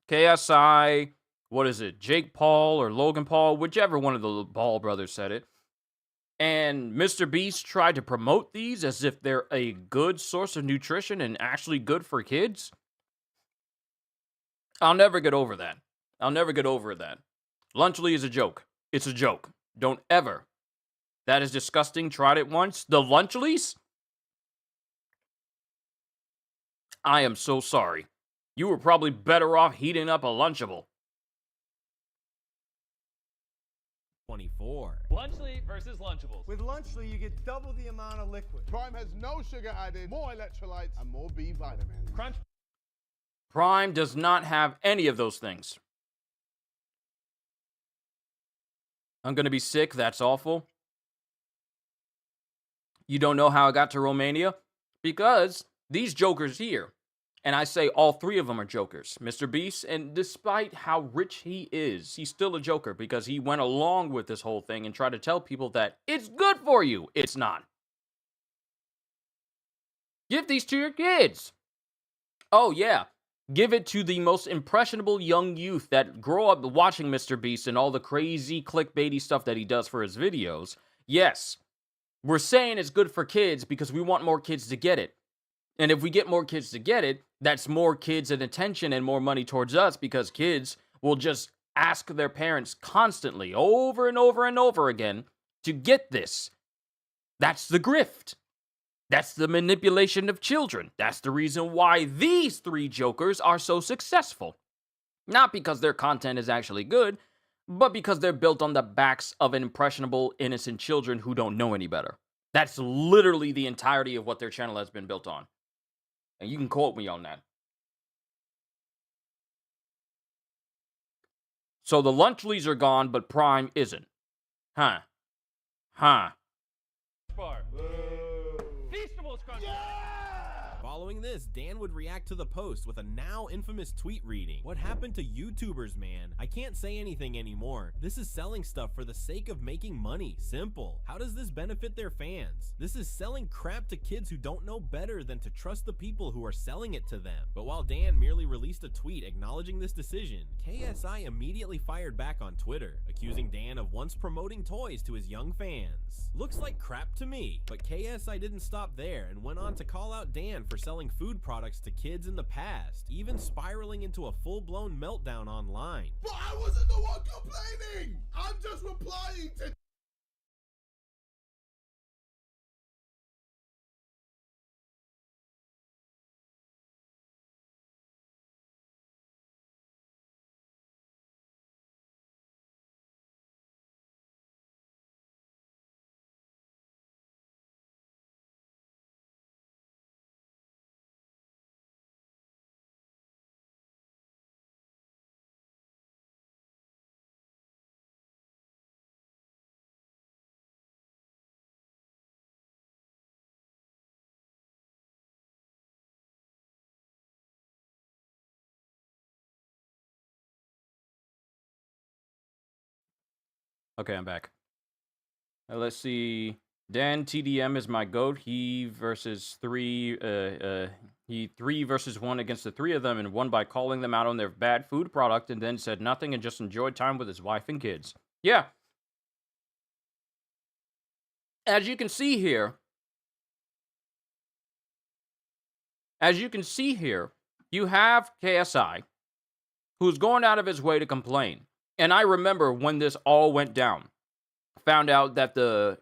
A: KSI, Jake Paul or Logan Paul, whichever one of the Paul brothers said it, and Mr. Beast tried to promote these as if they're a good source of nutrition and actually good for kids, I'll never get over that. I'll never get over that. Lunchly is a joke. It's a joke. Don't ever. That is disgusting. Tried it once. The Lunchlies? I am so sorry. You were probably better off heating up a Lunchable.
P: 24.
C: Lunchly versus Lunchables.
L: With Lunchly, you get double the amount of liquid.
B: Prime has no sugar added, more electrolytes, and more B vitamins.
C: Crunch.
A: Prime does not have any of those things. I'm going to be sick. That's awful. You don't know how I got to Romania? Because these jokers here, and I say all three of them are jokers. Mr. Beast, and despite how rich he is, he's still a joker because he went along with this whole thing and tried to tell people that it's good for you. It's not. Give these to your kids. Oh, yeah. Give it to the most impressionable young youth that grow up watching Mr. Beast and all the crazy clickbaity stuff that he does for his videos. Yes, we're saying it's good for kids because we want more kids to get it. And if we get more kids to get it, that's more kids and attention and more money towards us because kids will just ask their parents constantly, over and over and over again, to get this. That's the grift. That's the manipulation of children. That's the reason why these three jokers are so successful. Not because their content is actually good, but because they're built on the backs of impressionable, innocent children who don't know any better. That's literally the entirety of what their channel has been built on. And you can quote me on that. So the Lunchleys are gone, but Prime isn't. Huh.
C: Bar. Feastables Crunch.
P: Following this, Dan would react to the post with a now infamous tweet reading. What happened to YouTubers, man? I can't say anything anymore. This is selling stuff for the sake of making money. Simple. How does this benefit their fans? This is selling crap to kids who don't know better than to trust the people who are selling it to them. But while Dan merely released a tweet acknowledging this decision, KSI immediately fired back on Twitter, accusing Dan of once promoting toys to his young fans. Looks like crap to me, but KSI didn't stop there and went on to call out Dan for selling food products to kids in the past, even spiraling into a full-blown meltdown online.
B: But I wasn't the one complaining! I'm just replying to...
A: Okay, I'm back. Let's see. Dan TDM is my GOAT. He versus three. He 3 versus 1 against the three of them and won by calling them out on their bad food product and then said nothing and just enjoyed time with his wife and kids. Yeah. As you can see here, you have KSI, who's going out of his way to complain. And I remember when this all went down, found out that the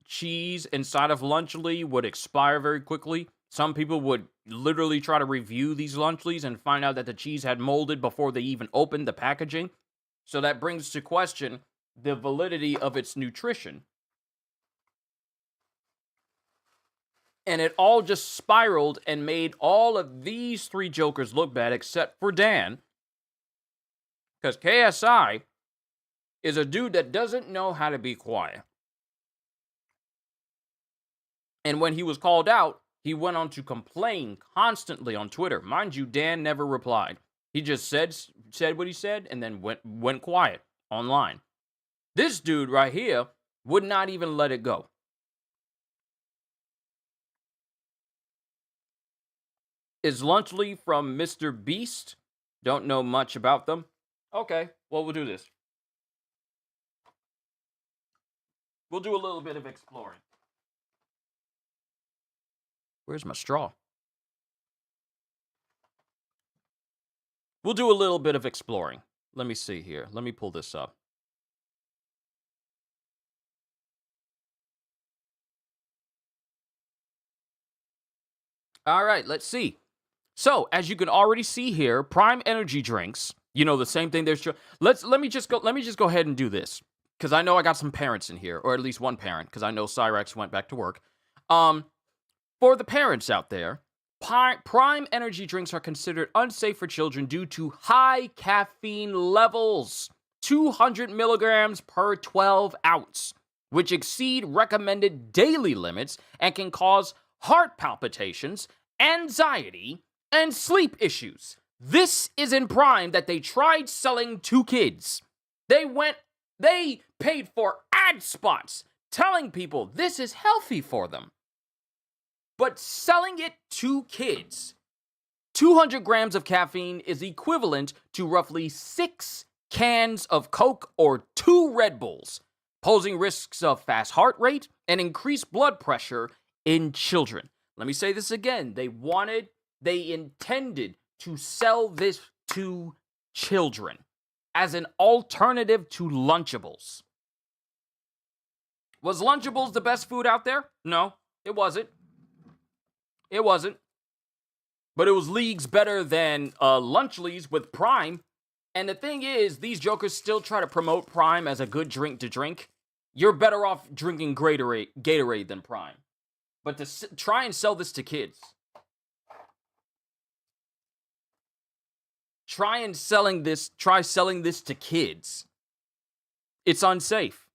A: cheese inside of Lunchly would expire very quickly. Some people would literally try to review these Lunchlys and find out that the cheese had molded before they even opened the packaging. So that brings to question the validity of its nutrition. And it all just spiraled and made all of these three jokers look bad except for Dan. Because KSI is a dude that doesn't know how to be quiet. And when he was called out, he went on to complain constantly on Twitter. Mind you, Dan never replied. He just said what he said and then went quiet online. This dude right here would not even let it go. Is Lunchly from Mr. Beast? Don't know much about them. Okay, well, we'll do this. We'll do a little bit of exploring. Where's my straw? We'll do a little bit of exploring. Let me see here. Let me pull this up. All right, let's see. So, as you can already see here, Prime energy drinks. You know, the same thing. Let me just go ahead and do this. because I know I got some parents in here, or at least one parent, because I know Cyrex went back to work. For the parents out there, Prime energy drinks are considered unsafe for children due to high caffeine levels, 200 milligrams per 12 ounce, which exceed recommended daily limits and can cause heart palpitations, anxiety, and sleep issues. This is in Prime that they tried selling to kids. They paid for ad spots telling people this is healthy for them. But selling it to kids, 200 grams of caffeine is equivalent to roughly 6 cans of Coke or 2 Red Bulls, posing risks of fast heart rate and increased blood pressure in children. Let me say this again. They intended to sell this to children as an alternative to Lunchables. Was Lunchables the best food out there? No, it wasn't. It wasn't. But it was leagues better than Lunchlies with Prime. And the thing is, these jokers still try to promote Prime as a good drink to drink. You're better off drinking Gatorade than Prime. But to try and sell this to kids. Try selling this to kids. It's unsafe.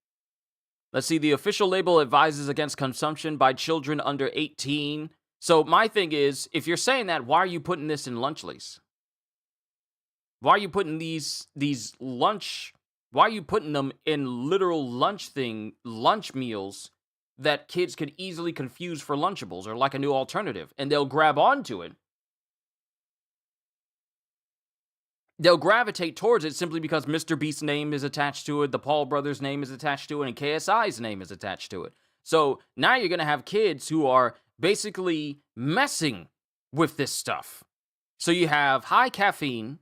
A: Let's see, the official label advises against consumption by children under 18. So my thing is, if you're saying that, why are you putting this in Lunchlies? Why are you putting why are you putting them in literal lunch meals that kids could easily confuse for Lunchables or like a new alternative, and they'll grab onto it? They'll gravitate towards it simply because Mr. Beast's name is attached to it, the Paul Brothers' name is attached to it, and KSI's name is attached to it. So now you're going to have kids who are basically messing with this stuff. So you have high caffeine,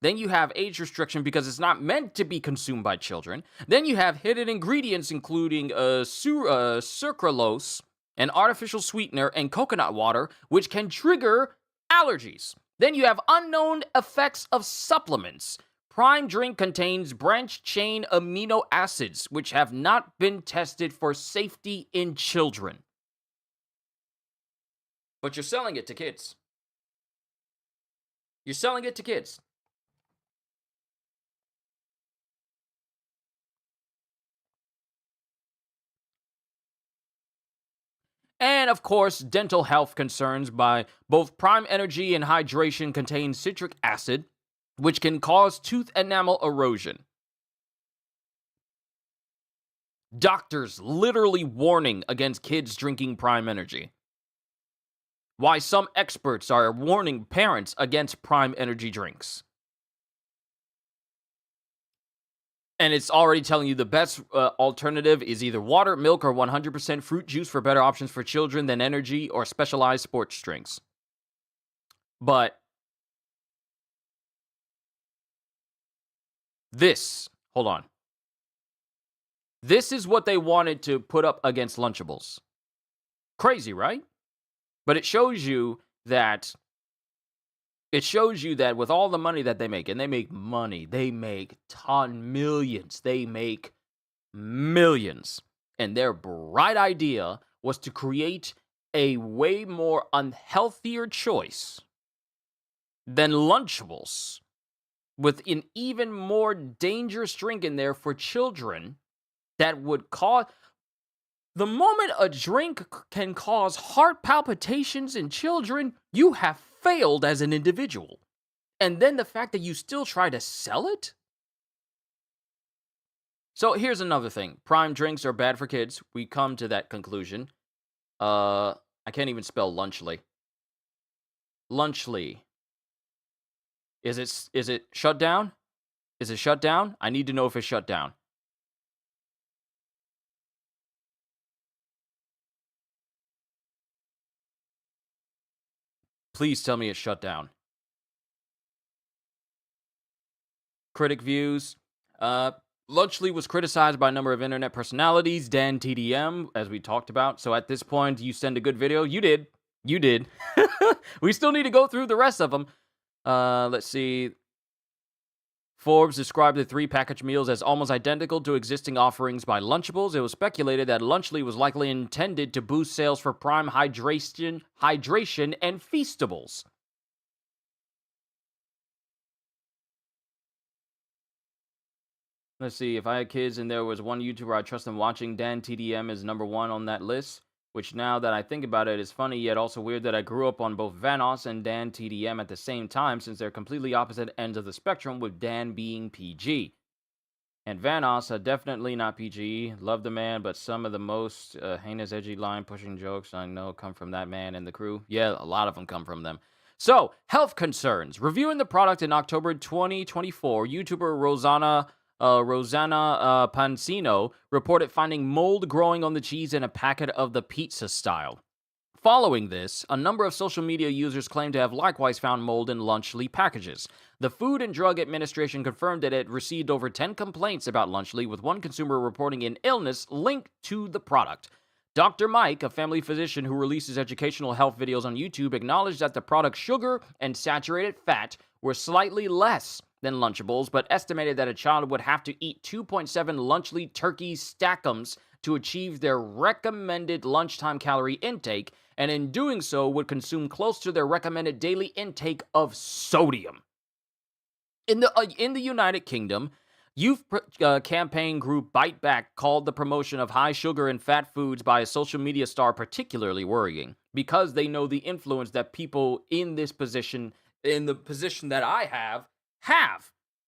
A: then you have age restriction because it's not meant to be consumed by children. Then you have hidden ingredients including sucralose, an artificial sweetener, and coconut water, which can trigger allergies. Then you have unknown effects of supplements. Prime drink contains branched-chain amino acids, which have not been tested for safety in children. But you're selling it to kids. You're selling it to kids. And, of course, dental health concerns by both Prime Energy and Hydration contain citric acid, which can cause tooth enamel erosion. Doctors literally warning against kids drinking Prime Energy. Why some experts are warning parents against Prime Energy drinks. And it's already telling you the best alternative is either water, milk, or 100% fruit juice for better options for children than energy or specialized sports drinks. But hold on. This is what they wanted to put up against Lunchables. Crazy, right? But it shows you that with all the money that they make, and they make money, they make millions, they make millions. And their bright idea was to create a way more unhealthier choice than Lunchables, with an even more dangerous drink in there for children that would cause... The moment a drink can cause heart palpitations in children, you have failed as an individual. And then the fact that you still try to sell it? So here's another thing. Prime drinks are bad for kids. We come to that conclusion. I can't even spell Lunchly. Lunchly. Is it shut down? Is it shut down? I need to know if it's shut down. Please tell me it's shut down. Critic views. Lunchly was criticized by a number of internet personalities. Dan TDM, as we talked about. So at this point, you send a good video. You did. You did. We still need to go through the rest of them. Let's see. Forbes described the 3 packaged meals as almost identical to existing offerings by Lunchables. It was speculated that Lunchly was likely intended to boost sales for Prime Hydration, and Feastables. Let's see, if I had kids and there was one YouTuber I trust them watching, Dan TDM is number 1 on that list, which now that I think about it is funny yet also weird that I grew up on both Vanoss and Dan TDM at the same time since they're completely opposite ends of the spectrum, with Dan being PG. And Vanoss are definitely not PG. Love the man, but some of the most heinous, edgy, line-pushing jokes I know come from that man and the crew. Yeah, a lot of them come from them. So, health concerns. Reviewing the product in October 2024, YouTuber Rosanna Pansino reported finding mold growing on the cheese in a packet of the pizza style. Following this, a number of social media users claim to have likewise found mold in Lunchly packages. The Food and Drug Administration confirmed that it received over 10 complaints about Lunchly, with one consumer reporting an illness linked to the product. Dr. Mike, a family physician who releases educational health videos on YouTube, acknowledged that the product's sugar and saturated fat were slightly less than Lunchables, but estimated that a child would have to eat 2.7 Lunchly turkey stackums to achieve their recommended lunchtime calorie intake, and in doing so would consume close to their recommended daily intake of sodium. In the United Kingdom, youth campaign group Bite Back called the promotion of high sugar and fat foods by a social media star particularly worrying, because they know the influence that people in this position, in the position that I have.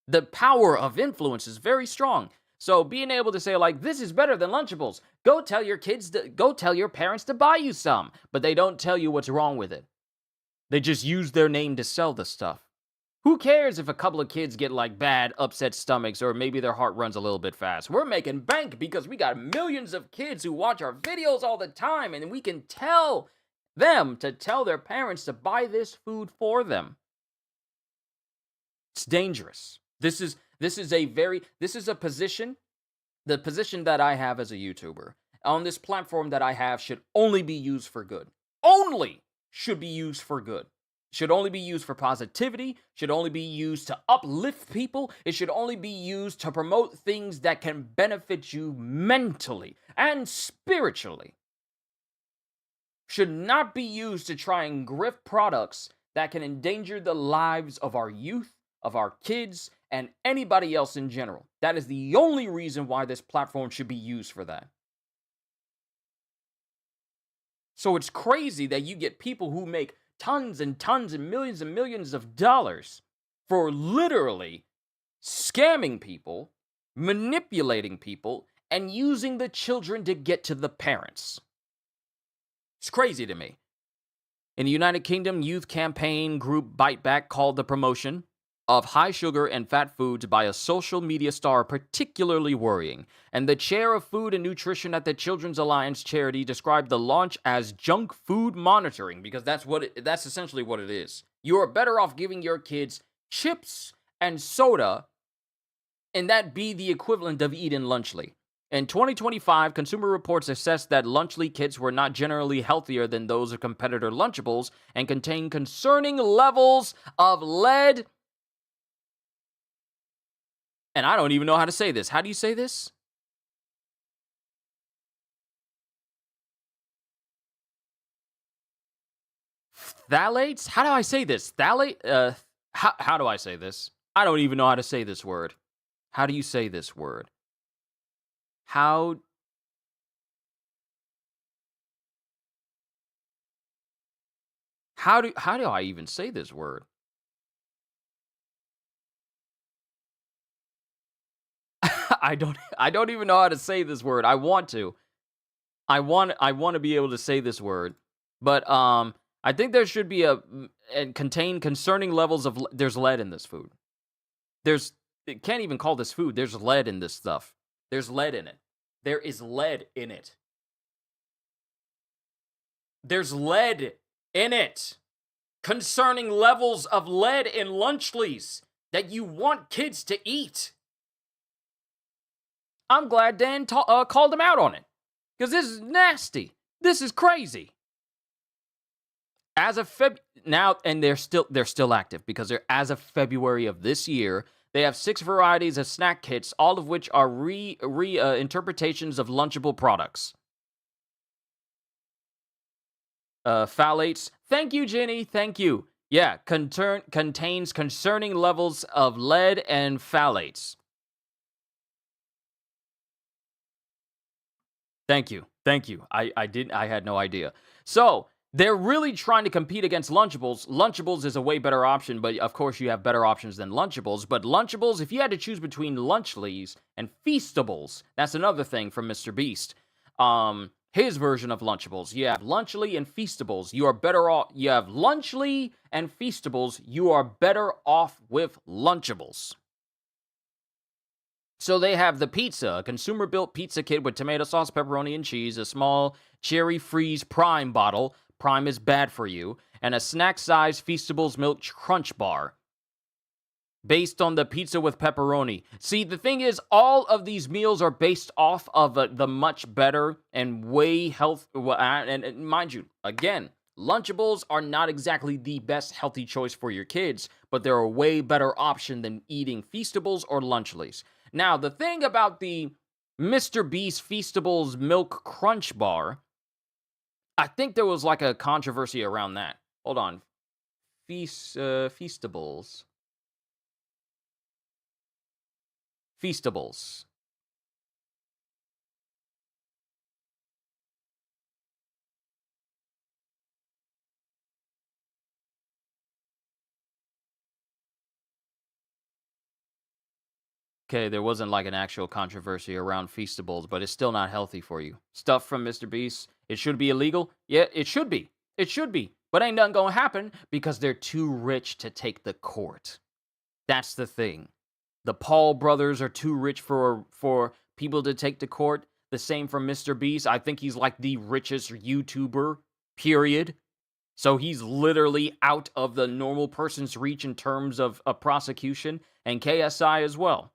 A: The power of influence is very strong. So being able to say, like, this is better than Lunchables, go tell your parents to buy you some, but they don't tell you what's wrong with it. They just use their name to sell the stuff. Who cares if a couple of kids get, like, bad, upset stomachs, or maybe their heart runs a little bit fast? We're making bank because we got millions of kids who watch our videos all the time, and we can tell them to tell their parents to buy this food for them. It's dangerous. This is a position, the position that I have as a YouTuber on this platform that I have should only be used for good. Only should be used for good. Should only be used for positivity, should only be used to uplift people. It should only be used to promote things that can benefit you mentally and spiritually. Should not be used to try and grift products that can endanger the lives of our youth, of our kids, and anybody else in general. That is the only reason why this platform should be used for that. So it's crazy that you get people who make tons and tons and millions of dollars for literally scamming people, manipulating people, and using the children to get to the parents. It's crazy to me. In the United Kingdom, youth campaign group Bite Back called the promotion of high sugar and fat foods by a social media star particularly worrying, and the chair of food and nutrition at the Children's Alliance charity described the launch as junk food monitoring, because that's essentially what it is. You are better off giving your kids chips and soda, and that be the equivalent of eating Lunchly. In 2025, Consumer Reports assessed that Lunchly kits were not generally healthier than those of competitor Lunchables and contained concerning levels of lead. And I don't even know how to say this. How do you say this? Phthalates? How do I say this? Phthalate? How do I say this? I don't even know how to say this word. How do you say this word? How do I even say this word? I don't even know how to say this word. I want to. I want to be able to say this word. But I think there should be contain concerning levels of there's lead in this food. It can't even call this food. There's lead in this stuff. There's lead in it. There is lead in it. There's lead in it. Concerning levels of lead in Lunchlys that you want kids to eat. I'm glad Dan called him out on it, because this is nasty. This is crazy. As of now, and they're still active, because as of February of this year, They have 6 varieties of snack kits, all of which are interpretations of Lunchable products. Phthalates. Thank you, Jenny. Thank you. Yeah, contains concerning levels of lead and phthalates. Thank you. Thank you. I had no idea. So, they're really trying to compete against Lunchables. Lunchables is a way better option, but of course you have better options than Lunchables. But Lunchables, if you had to choose between Lunchlies and Feastables, that's another thing from Mr. Beast. His version of Lunchables. You have Lunchly and Feastables. You are better off. You have Lunchly and Feastables. You are better off with Lunchables. So they have the pizza, a consumer-built pizza kit with tomato sauce, pepperoni, and cheese, a small cherry freeze Prime bottle. Prime is bad for you. And a snack-sized Feastables Milk Crunch bar. Based on the pizza with pepperoni. See, the thing is, all of these meals are based off of the much better and way health. And mind you, again, Lunchables are not exactly the best healthy choice for your kids, but they're a way better option than eating Feastables or Lunchlies. Now, the thing about the Mr. Beast Feastables Milk Crunch bar, I think there was like a controversy around that. Hold on. Feastables. Feastables. Okay, there wasn't like an actual controversy around Feastables, but it's still not healthy for you. Stuff from Mr. Beast, it should be illegal? Yeah, it should be. It should be. But ain't nothing gonna happen because they're too rich to take the court. That's the thing. The Paul brothers are too rich for people to take to court. The same for Mr. Beast. I think he's like the richest YouTuber, period. So he's literally out of the normal person's reach in terms of a prosecution, and KSI as well.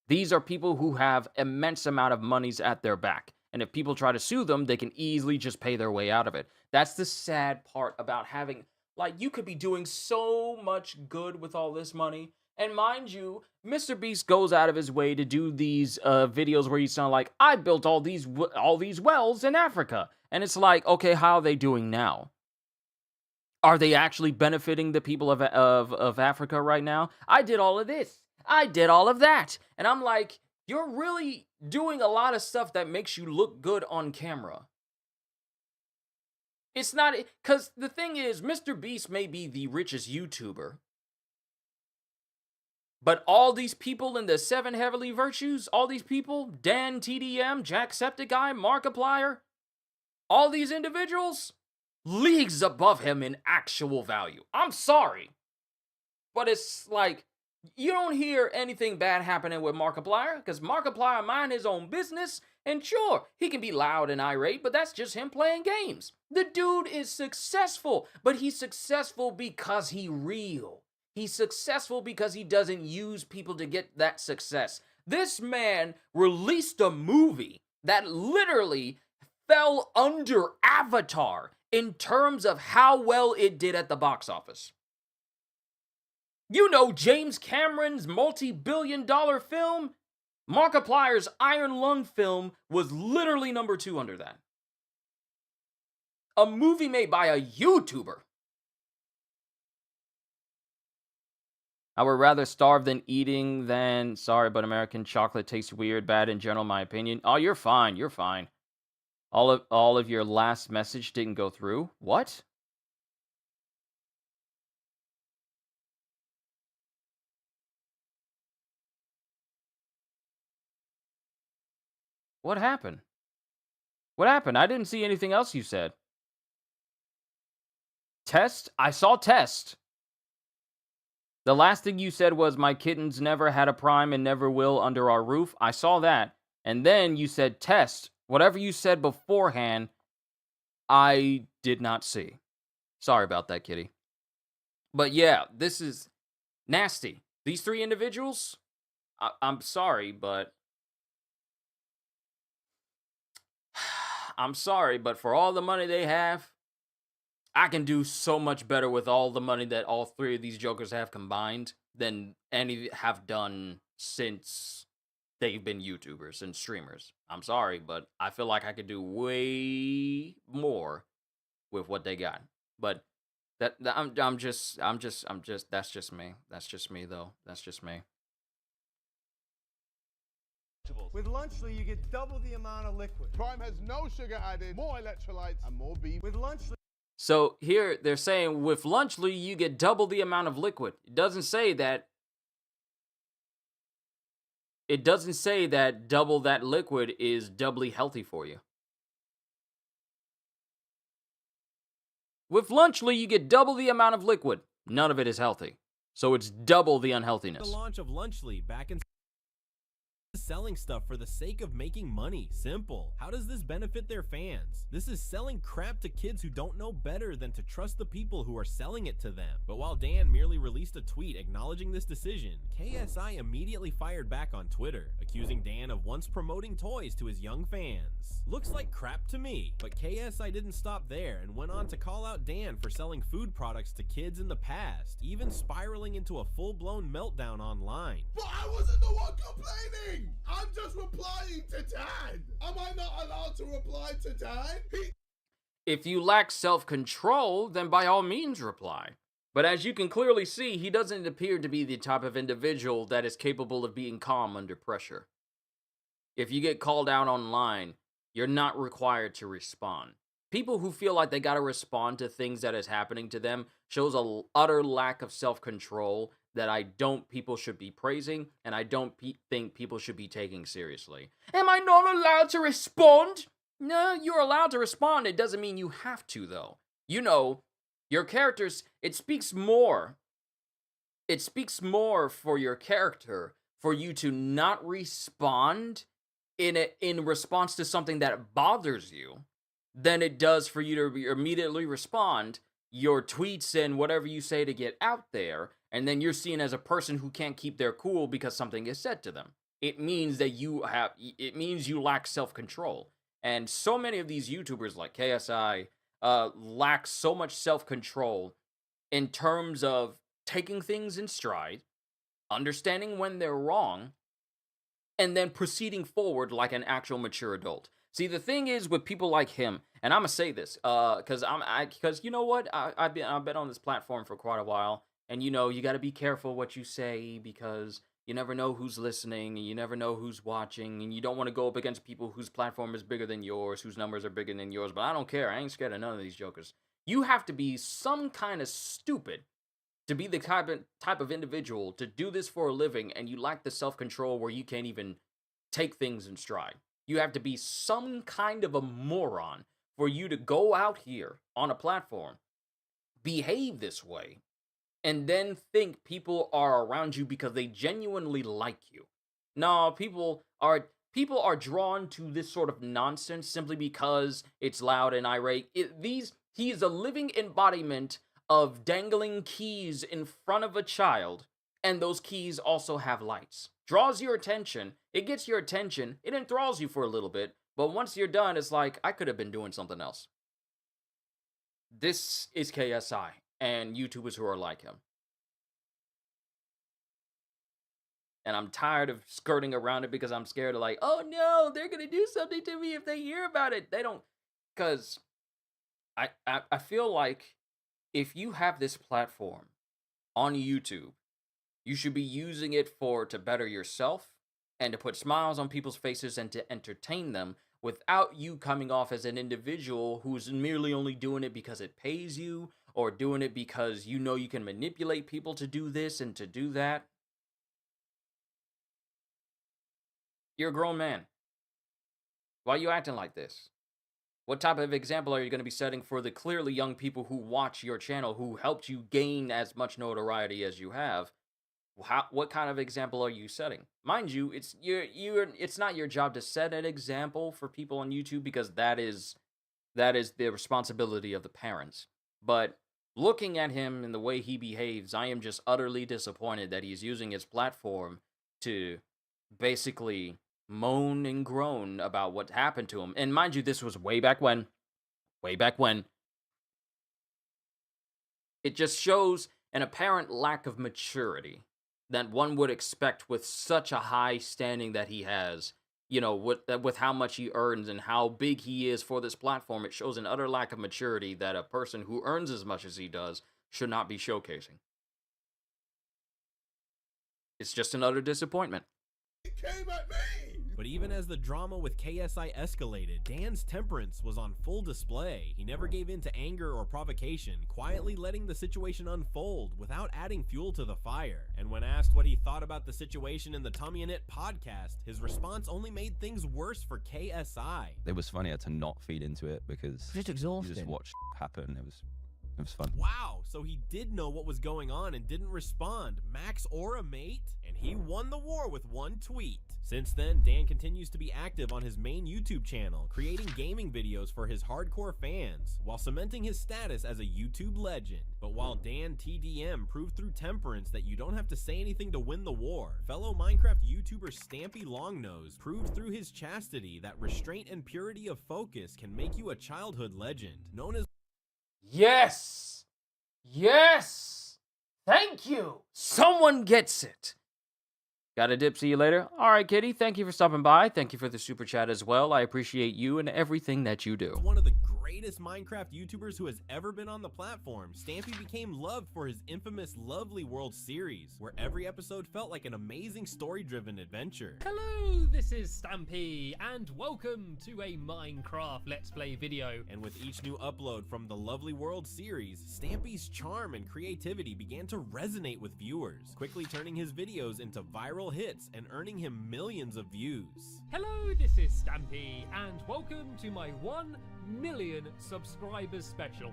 A: These are people who have immense amount of monies at their back. And if people try to sue them, they can easily just pay their way out of it. That's the sad part about having, like, you could be doing so much good with all this money. And mind you, Mr. Beast goes out of his way to do these videos where you sound like, I built all these wells in Africa. And it's like, okay, how are they doing now? Are they actually benefiting the people of Africa right now? I did all of this. I did all of that. And I'm like, you're really doing a lot of stuff that makes you look good on camera. It's not, because the thing is, Mr. Beast may be the richest YouTuber. But all these people in the 7 Heavenly Virtues, all these people, Dan TDM, Jacksepticeye, Markiplier, all these individuals, leagues above him in actual value. I'm sorry. But it's like, you don't hear anything bad happening with Markiplier, because Markiplier mind his own business, and sure, he can be loud and irate, but that's just him playing games. The dude is successful, but he's successful because he's real. He's successful because he doesn't use people to get that success. This man released a movie that literally fell under Avatar in terms of how well it did at the box office. You know, James Cameron's multi-billion-dollar film, Markiplier's Iron Lung film was literally number 2 under that. A movie made by a YouTuber. I would rather starve than eating than, sorry, but American chocolate tastes weird, bad in general, my opinion. Oh, you're fine, you're fine. All of your last message didn't go through? What? What happened? What happened? I didn't see anything else you said. Test? I saw test. The last thing you said was, my kittens never had a Prime and never will under our roof. I saw that. And then you said test. Whatever you said beforehand, I did not see. Sorry about that, kitty. But yeah, this is nasty. These 3 individuals, I'm sorry, but I'm sorry, but for all the money they have, I can do so much better with all the money that all 3 of these jokers have combined. than any have done since they've been YouTubers and streamers. I'm sorry, but I feel like I could do way more with what they got. But I'm just that's just me. That's just me though. That's just me.
B: With Lunchly, you get double the amount of liquid. Prime has no sugar added, more electrolytes, and more beef. With Lunchly.
A: So here they're saying with Lunchly you get double the amount of liquid. It doesn't say that double that liquid is doubly healthy for you. With Lunchly you get double the amount of liquid. None of it is healthy. So it's double the unhealthiness.
P: The launch of Lunchly back in selling stuff for the sake of making money. Simple. How does this benefit their fans? This is selling crap to kids who don't know better than to trust the people who are selling it to them. But while Dan merely released a tweet acknowledging this decision, KSI immediately fired back on Twitter, accusing Dan of once promoting toys to his young fans. Looks like crap to me. But KSI didn't stop there and went on to call out Dan for selling food products to kids in the past, even spiraling into a full-blown meltdown online.
B: But I wasn't the one complaining! I'm just replying to Dan! Am I not allowed to reply to Dan?
A: If you lack self-control, then by all means reply. But as you can clearly see, he doesn't appear to be the type of individual that is capable of being calm under pressure. If you get called out online, you're not required to respond. People who feel like they gotta respond to things that is happening to them shows an utter lack of self-control that I don't people should be praising, and I don't think people should be taking seriously. Am I not allowed to respond? No, you're allowed to respond. It doesn't mean you have to, though. You know, your characters, it speaks more. It speaks more for your character for you to not respond in response to something that bothers you than it does for you to immediately respond your tweets and whatever you say to get out there, and then you're seen as a person who can't keep their cool because something is said to them. It means that you lack self-control. And so many of these YouTubers like KSI lack so much self-control in terms of taking things in stride, understanding when they're wrong, and then proceeding forward like an actual mature adult. See, the thing is with people like him, and I'm gonna say this, because you know what, I've been on this platform for quite a while, and you know you got to be careful what you say because you never know who's listening, and you never know who's watching, and you don't want to go up against people whose platform is bigger than yours, whose numbers are bigger than yours. But I don't care. I ain't scared of none of these jokers. You have to be some kind of stupid to be the type of individual to do this for a living, and you lack the self-control where you can't even take things in stride. You have to be some kind of a moron for you to go out here on a platform, behave this way, and then think people are around you because they genuinely like you. No, people are drawn to this sort of nonsense simply because it's loud and irate. He is a living embodiment of dangling keys in front of a child, and those keys also have lights. Draws your attention, it gets your attention, it enthralls you for a little bit, but once you're done, it's like, I could have been doing something else. This is KSI and YouTubers who are like him. And I'm tired of skirting around it because I'm scared of like, oh no, they're gonna do something to me if they hear about it. They don't, because I feel like if you have this platform on YouTube, you should be using it to better yourself and to put smiles on people's faces and to entertain them without you coming off as an individual who's merely only doing it because it pays you or doing it because you know you can manipulate people to do this and to do that. You're a grown man. Why are you acting like this? What type of example are you going to be setting for the clearly young people who watch your channel, who helped you gain as much notoriety as you have? What kind of example are you setting? Mind you, it's not your job to set an example for people on YouTube because that is the responsibility of the parents. But looking at him and the way he behaves, I am just utterly disappointed that he's using his platform to basically moan and groan about what happened to him. And mind you, this was way back when. It just shows an apparent lack of maturity that one would expect with such a high standing that he has. You know, with how much he earns and how big he is for this platform, it shows an utter lack of maturity that a person who earns as much as he does should not be showcasing. It's just an utter disappointment.
P: But even as the drama with KSI escalated, Dan's temperance was on full display. He never gave in to anger or provocation, quietly letting the situation unfold without adding fuel to the fire. And when asked what he thought about the situation in the Tommy and It podcast, his response only made things worse for KSI.
D: It was funnier to not feed into it because
V: Just exhausting.
D: you just watched happen. It was fun.
P: Wow, so he did know what was going on and didn't respond. Max or a mate? And he won the war with one tweet. Since then, Dan continues to be active on his main YouTube channel, creating gaming videos for his hardcore fans, while cementing his status as a YouTube legend. But while Dan TDM proved through temperance that you don't have to say anything to win the war, fellow Minecraft YouTuber Stampy Longnose proved through his chastity that restraint and purity of focus can make you a childhood legend, known as
A: Yes! Yes! Thank you! Someone gets it! Got a dip, see you later? Alright, Kitty, thank you for stopping by. Thank you for the super chat as well. I appreciate you and everything that you do.
P: one of the greatest Minecraft YouTubers who has ever been on the platform. Stampy became loved for his infamous Lovely World series, where every episode felt like an amazing story-driven adventure.
G: Hello, this is Stampy, and welcome to a Minecraft Let's Play video.
P: And with each new upload from the Lovely World series, Stampy's charm and creativity began to resonate with viewers, quickly turning his videos into viral hits and earning him millions of views.
G: Hello, this is Stampy, and welcome to my 1 million subscribers special.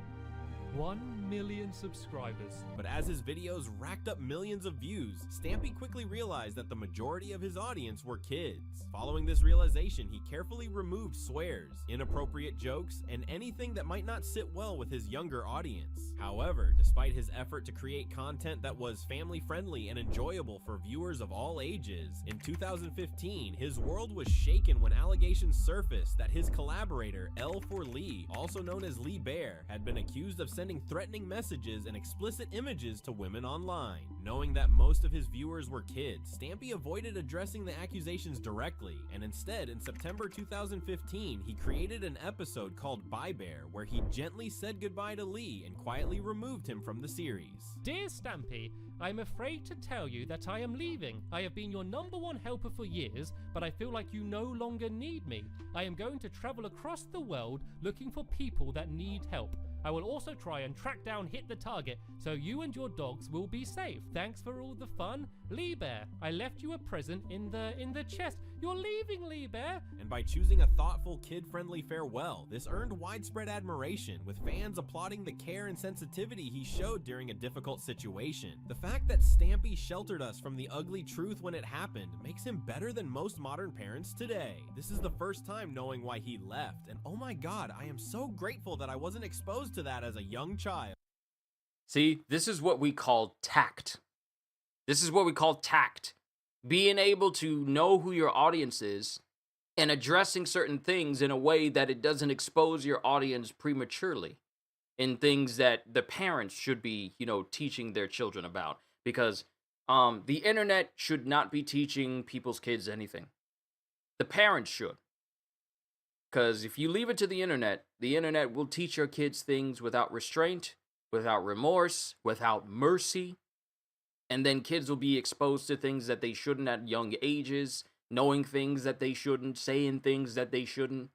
G: 1 million subscribers.
P: But as his videos racked up millions of views, Stampy quickly realized that the majority of his audience were kids. Following this realization, he carefully removed swears, inappropriate jokes, and anything that might not sit well with his younger audience. However, despite his effort to create content that was family-friendly and enjoyable for viewers of all ages, in 2015, his world was shaken when allegations surfaced that his collaborator, L4Lee, also known as Lee Bear, had been accused of sending threatening messages and explicit images to women online. Knowing that most of his viewers were kids, Stampy avoided addressing the accusations directly, and instead, in September 2015, he created an episode called Bye Bear, where he gently said goodbye to Lee and quietly removed him from the series.
G: Dear Stampy, I am afraid to tell you that I am leaving. I have been your #1 helper for years, but I feel like you no longer need me. I am going to travel across the world looking for people that need help. I will also try and track down Hit the Target, so you and your dogs will be safe. Thanks for all the fun, Lee Bear. I left you a present in the chest. You're leaving, Lee Bear.
P: And by choosing a thoughtful, kid-friendly farewell, this earned widespread admiration, with fans applauding the care and sensitivity he showed during a difficult situation. The fact that Stampy sheltered us from the ugly truth when it happened makes him better than most modern parents today. This is the first time knowing why he left, and oh my god, I am so grateful that I wasn't exposed to that as a young child.
A: See, this is what we call tact. This is what we call tact. Being able to know who your audience is and addressing certain things in a way that it doesn't expose your audience prematurely in things that the parents should be, teaching their children about. Because the internet should not be teaching people's kids anything. The parents should. Because if you leave it to the internet will teach your kids things without restraint, without remorse, without mercy. And then kids will be exposed to things that they shouldn't at young ages, knowing things that they shouldn't, saying things that they shouldn't,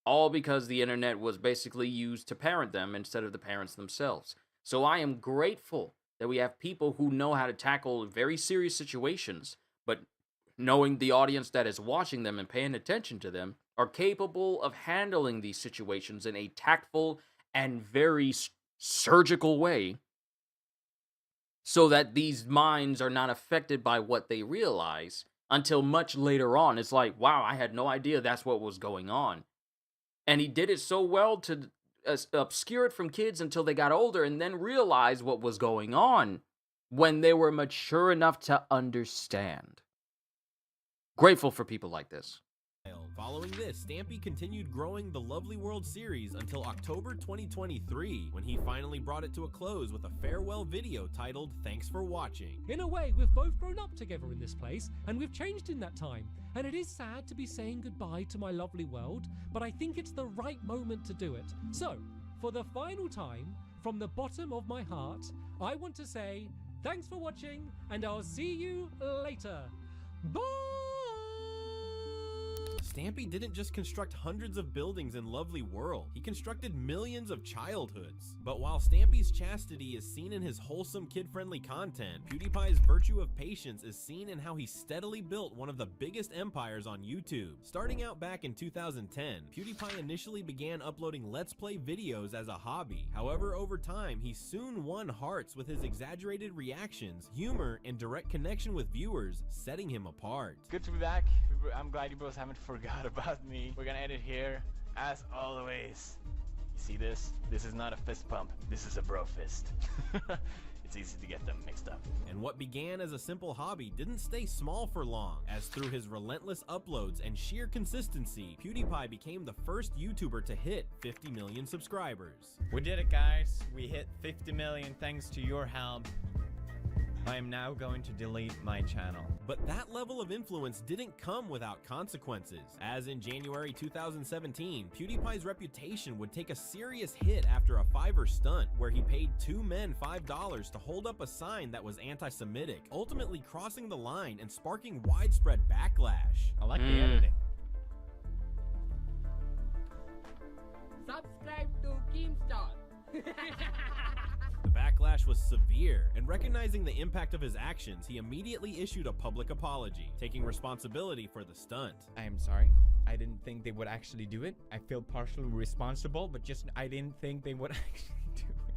A: all because the internet was basically used to parent them instead of the parents themselves. So I am grateful that we have people who know how to tackle very serious situations, but knowing the audience that is watching them and paying attention to them are capable of handling these situations in a tactful and very surgical way, so that these minds are not affected by what they realize until much later on. It's like, wow, I had no idea that's what was going on. And he did it so well to obscure it from kids until they got older and then realize what was going on when they were mature enough to understand. Grateful for people like this.
P: Following this, Stampy continued growing the Lovely World series until October 2023, when he finally brought it to a close with a farewell video titled Thanks for Watching.
G: In a way, we've both grown up together in this place, and we've changed in that time. And it is sad to be saying goodbye to my lovely world, but I think it's the right moment to do it. So, for the final time, from the bottom of my heart, I want to say thanks for watching, and I'll see you later. Bye!
P: Stampy didn't just construct hundreds of buildings in Lovely World, he constructed millions of childhoods. But while Stampy's chastity is seen in his wholesome kid-friendly content, PewDiePie's virtue of patience is seen in how he steadily built one of the biggest empires on YouTube. Starting out back in 2010, PewDiePie initially began uploading Let's Play videos as a hobby. However, over time, he soon won hearts with his exaggerated reactions, humor, and direct connection with viewers, setting him apart.
H: Good to be back. I'm glad you both haven't forgot about me. We're gonna end it here, as always. You see this? This is not a fist pump. This is a bro fist. It's easy to get them mixed up.
P: And what began as a simple hobby didn't stay small for long, as through his relentless uploads and sheer consistency, PewDiePie became the first YouTuber to hit 50 million subscribers.
I: We did it, guys. We hit 50 million thanks to your help. I am now going to delete my channel.
P: But that level of influence didn't come without consequences, as in January 2017, PewDiePie's reputation would take a serious hit after a Fiverr stunt where he paid two men $5 to hold up a sign that was anti-Semitic, ultimately crossing the line and sparking widespread backlash.
I: I like the editing.
K: Subscribe to Keemstar.
P: The backlash was severe, and recognizing the impact of his actions, he immediately issued a public apology, taking responsibility for the stunt.
I: I am sorry. I didn't think they would actually do it. I feel partially responsible, but just I didn't think they would actually do it.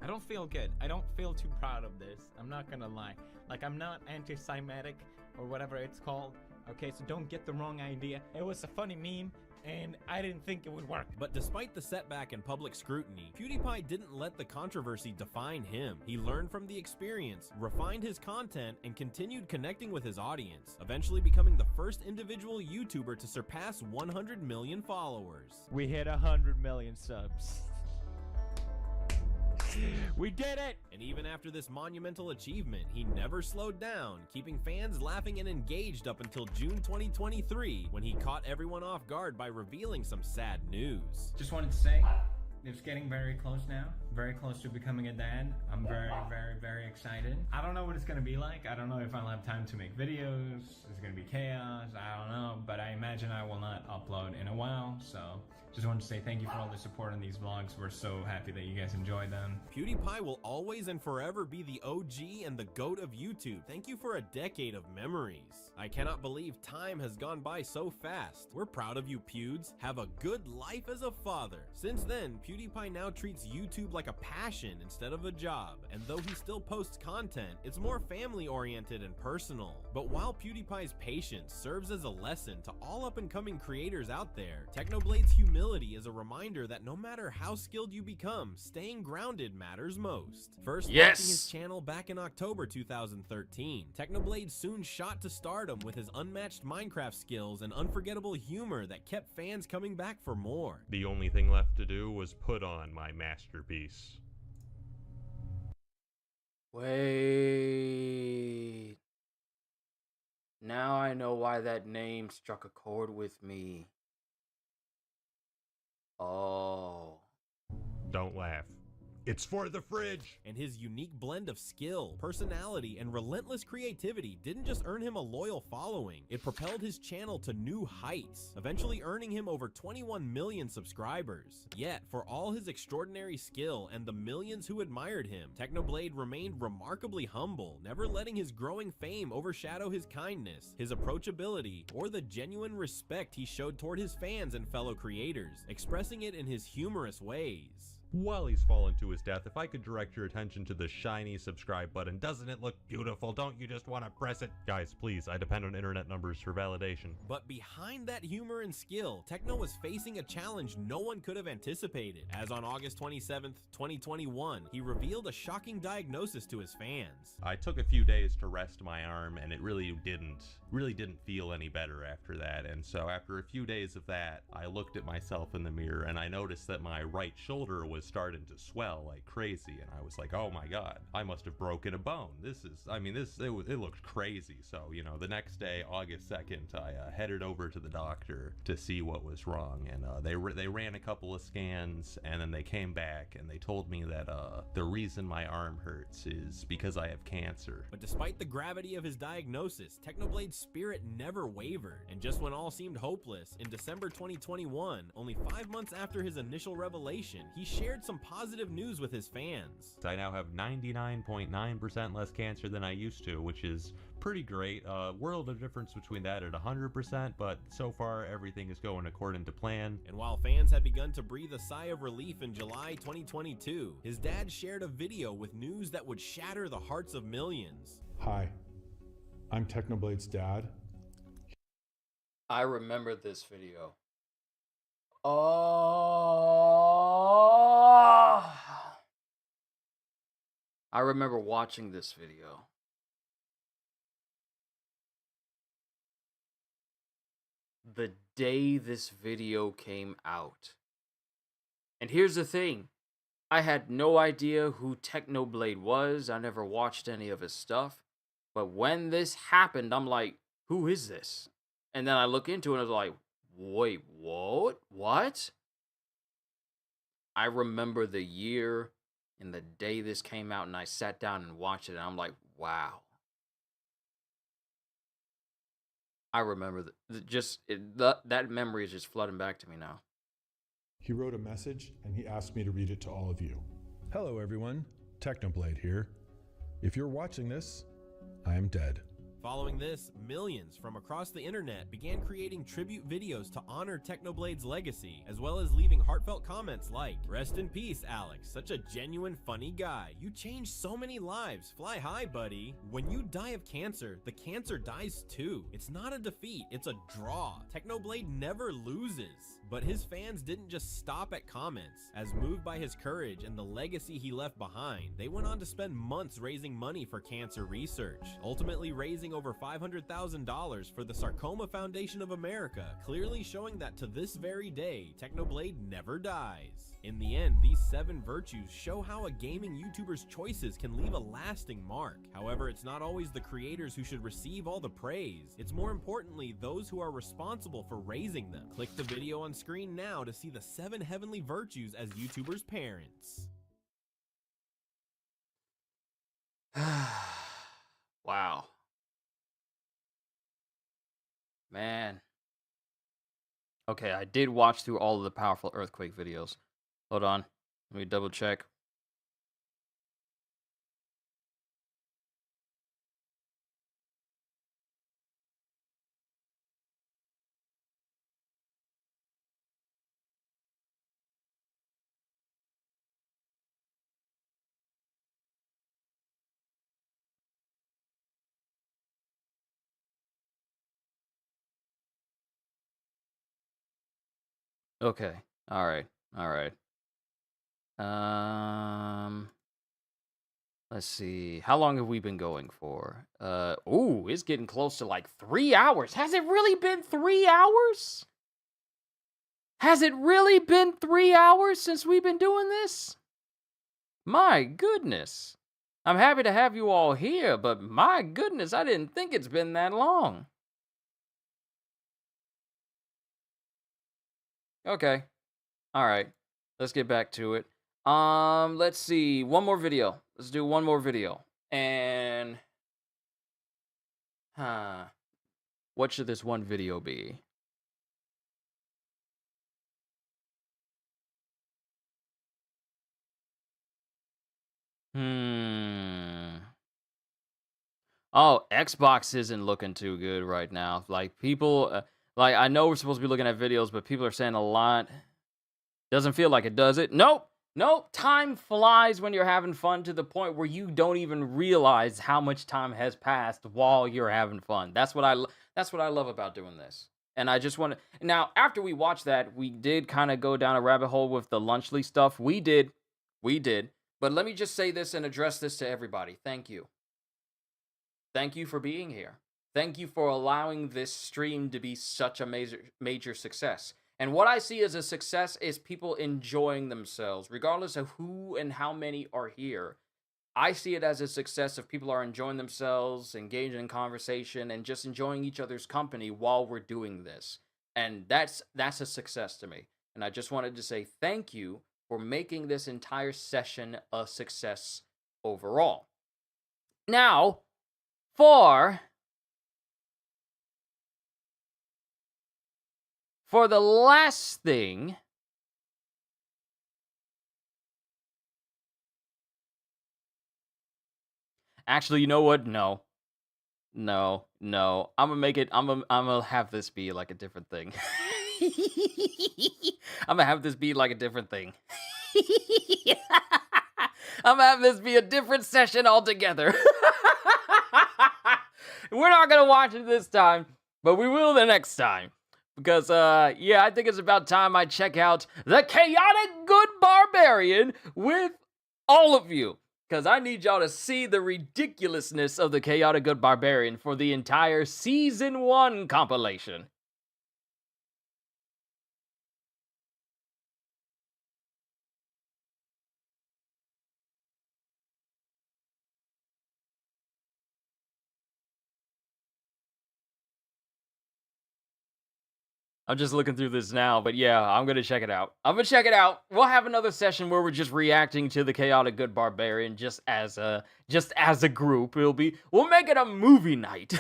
I: I don't feel good. I don't feel too proud of this. I'm not gonna lie. Like, I'm not anti-Semitic or whatever it's called. Okay, so don't get the wrong idea. It was a funny meme, and I didn't think it would work.
P: But despite the setback and public scrutiny, PewDiePie didn't let the controversy define him. He learned from the experience, refined his content, and continued connecting with his audience, eventually becoming the first individual YouTuber to surpass 100 million followers.
I: We hit 100 million subs. We did it!
P: And even after this monumental achievement, he never slowed down, keeping fans laughing and engaged up until June 2023, when he caught everyone off guard by revealing some sad news.
I: Just wanted to say, it's getting very close now. Very close to becoming a dad. I'm very, very, very excited. I don't know what it's gonna be like. I don't know if I'll have time to make videos. It's gonna be chaos. I don't know, but I imagine I will not upload in a while, so just wanted to say thank you for all the support on these vlogs. We're so happy that you guys enjoy them.
P: PewDiePie will always and forever be the OG and the GOAT of YouTube. Thank you for a decade of memories. I cannot believe time has gone by so fast. We're proud of you, Pewds. Have a good life as a father. Since then, PewDiePie now treats YouTube like a passion instead of a job. And though he still posts content, it's more family-oriented and personal. But while PewDiePie's patience serves as a lesson to all up-and-coming creators out there, Technoblade's humility is a reminder that no matter how skilled you become, staying grounded matters most. First launching his channel back in October 2013, Technoblade soon shot to stardom with his unmatched Minecraft skills and unforgettable humor that kept fans coming back for more.
X: The only thing left to do was put on my masterpiece.
A: Wait. Now I know why that name struck a chord with me. Oh.
X: Don't laugh. It's for the fridge!
P: And his unique blend of skill, personality, and relentless creativity didn't just earn him a loyal following, it propelled his channel to new heights, eventually earning him over 21 million subscribers. Yet, for all his extraordinary skill and the millions who admired him, Technoblade remained remarkably humble, never letting his growing fame overshadow his kindness, his approachability, or the genuine respect he showed toward his fans and fellow creators, expressing it in his humorous ways.
X: While he's fallen to his death, if I could direct your attention to the shiny subscribe button, doesn't it look beautiful? Don't you just want to press it? Guys, please, I depend on internet numbers for validation.
P: But behind that humor and skill, Techno was facing a challenge no one could have anticipated. As on August 27th, 2021, he revealed a shocking diagnosis to his fans.
X: I took a few days to rest my arm, and it really didn't feel any better after that. And so after a few days of that, I looked at myself in the mirror and I noticed that my right shoulder was starting to swell like crazy, and I was like, oh my god, I must have broken a bone. It looked crazy. So, you know, the next day, August 2nd, I headed over to the doctor to see what was wrong, and they ran a couple of scans, and then they came back and they told me that the reason my arm hurts is because I have cancer.
P: But despite the gravity of his diagnosis, Technoblade's spirit never wavered, and just when all seemed hopeless, in December 2021, only 5 months after his initial revelation, he shared some positive news with his fans.
X: I now have 99.9% less cancer than I used to, which is pretty great. World of difference between that at 100%, but so far everything is going according to plan.
P: And while fans had begun to breathe a sigh of relief in July 2022, his dad shared a video with news that would shatter the hearts of millions.
F: Hi, I'm Technoblade's dad.
A: I remember this video. I remember watching this video. The day this video came out. And here's the thing. I had no idea who Technoblade was. I never watched any of his stuff. But when this happened, I'm like, who is this? And then I look into it and I was like, wait, what? What? I remember the year and the day this came out, and I sat down and watched it, and I'm like, wow. I remember that memory is just flooding back to me now.
F: He wrote a message, and he asked me to read it to all of you. Hello, everyone. Technoblade here. If you're watching this, I am dead.
P: Following this, millions from across the internet began creating tribute videos to honor Technoblade's legacy, as well as leaving heartfelt comments like, "Rest in peace, Alex. Such a genuine, funny guy. You changed so many lives. Fly high, buddy." When you die of cancer, the cancer dies too. It's not a defeat, it's a draw. Technoblade never loses. But his fans didn't just stop at comments. As moved by his courage and the legacy he left behind, they went on to spend months raising money for cancer research, ultimately raising over $500,000 for the Sarcoma Foundation of America, clearly showing that to this very day, Technoblade never dies. In the end, these 7 virtues show how a gaming YouTuber's choices can leave a lasting mark. However, it's not always the creators who should receive all the praise. It's more importantly those who are responsible for raising them. Click the video on screen now to see the 7 heavenly virtues as YouTubers' parents.
A: Wow. Man. Okay, I did watch through all of the Powerful Earthquake videos. Hold on. Let me double check. Okay. All right. All right. Let's see. How long have we been going for? Ooh, it's getting close to like 3 hours. Has it really been 3 hours? Has it really been 3 hours since we've been doing this? My goodness. I'm happy to have you all here, but my goodness, I didn't think it's been that long. Okay. All right. Let's get back to it. Let's see. One more video. Let's do one more video. And what should this one video be? Oh, Xbox isn't looking too good right now. Like people like I know we're supposed to be looking at videos, but people are saying a lot. Doesn't feel like it, does it? Nope. No, time flies when you're having fun to the point where you don't even realize how much time has passed while you're having fun. That's what I love about doing this. And I just want to now, after we watched that, we did kind of go down a rabbit hole with the Lunchly stuff. We did. But let me just say this and address this to everybody. Thank you. Thank you for being here. Thank you for allowing this stream to be such a major success. And what I see as a success is people enjoying themselves, regardless of who and how many are here. I see it as a success if people are enjoying themselves, engaging in conversation, and just enjoying each other's company while we're doing this. And that's a success to me. And I just wanted to say thank you for making this entire session a success overall. Now, for the last thing, actually, you know what? No. I'm gonna have this be like a different thing. I'm gonna have this be like a different thing. I'm gonna have this be a different session altogether. We're not gonna watch it this time, but we will the next time. Because, yeah, I think it's about time I check out the Chaotic Good Barbarian with all of you. Because I need y'all to see the ridiculousness of the Chaotic Good Barbarian for the entire Season 1 compilation. I'm just looking through this now, but yeah, I'm gonna check it out. We'll have another session where we're just reacting to the Chaotic Good Barbarian just as a group. We'll make it a movie night.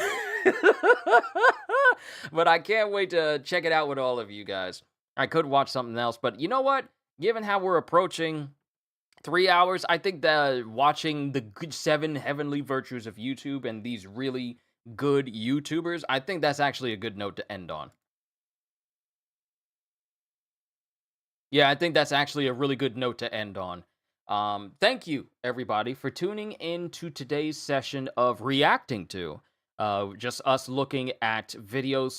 A: But I can't wait to check it out with all of you guys. I could watch something else, but you know what? Given how we're approaching 3 hours, I think that watching the 7 heavenly virtues of YouTube and these really good YouTubers, I think that's actually a good note to end on. Yeah, I think that's actually a really good note to end on. Thank you, everybody, for tuning in to today's session of reacting to. Just us looking at videos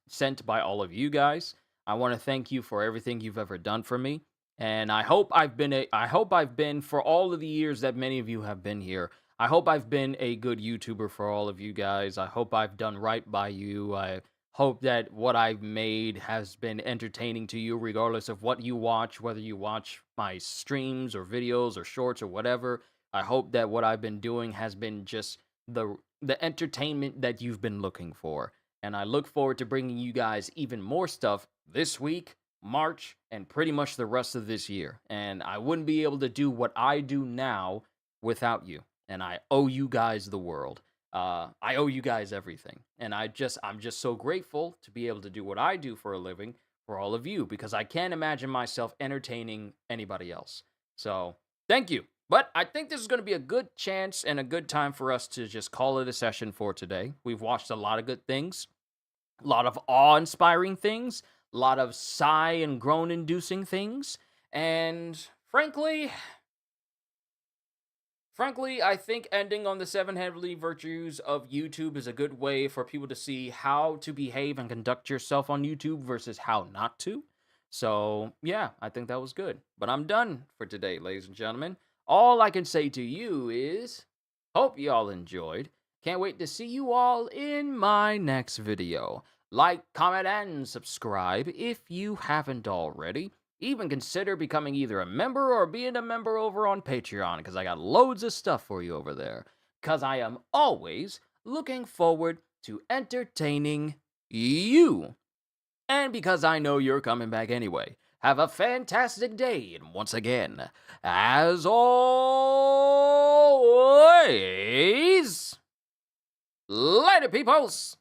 A: sent by all of you guys. I want to thank you for everything you've ever done for me. And I hope I've been, for all of the years that many of you have been here, I hope I've been a good YouTuber for all of you guys. I hope I've done right by you. I hope that what I've made has been entertaining to you, regardless of what you watch, whether you watch my streams or videos or shorts or whatever. I hope that what I've been doing has been just the entertainment that you've been looking for. And I look forward to bringing you guys even more stuff this week, March, and pretty much the rest of this year. And I wouldn't be able to do what I do now without you. And I owe you guys the world. I owe you guys everything. And I'm just so grateful to be able to do what I do for a living for all of you, because I can't imagine myself entertaining anybody else. So thank you. But I think this is going to be a good chance and a good time for us to just call it a session for today. We've watched a lot of good things, a lot of awe-inspiring things, a lot of sigh and groan-inducing things, and frankly, I think ending on the 7 heavenly virtues of YouTube is a good way for people to see how to behave and conduct yourself on YouTube versus how not to. So, yeah, I think that was good. But I'm done for today, ladies and gentlemen. All I can say to you is, hope y'all enjoyed. Can't wait to see you all in my next video. Like, comment, and subscribe if you haven't already. Even consider becoming either a member or being a member over on Patreon, because I got loads of stuff for you over there. Because I am always looking forward to entertaining you. And because I know you're coming back anyway. Have a fantastic day, and once again, as always, later, peoples!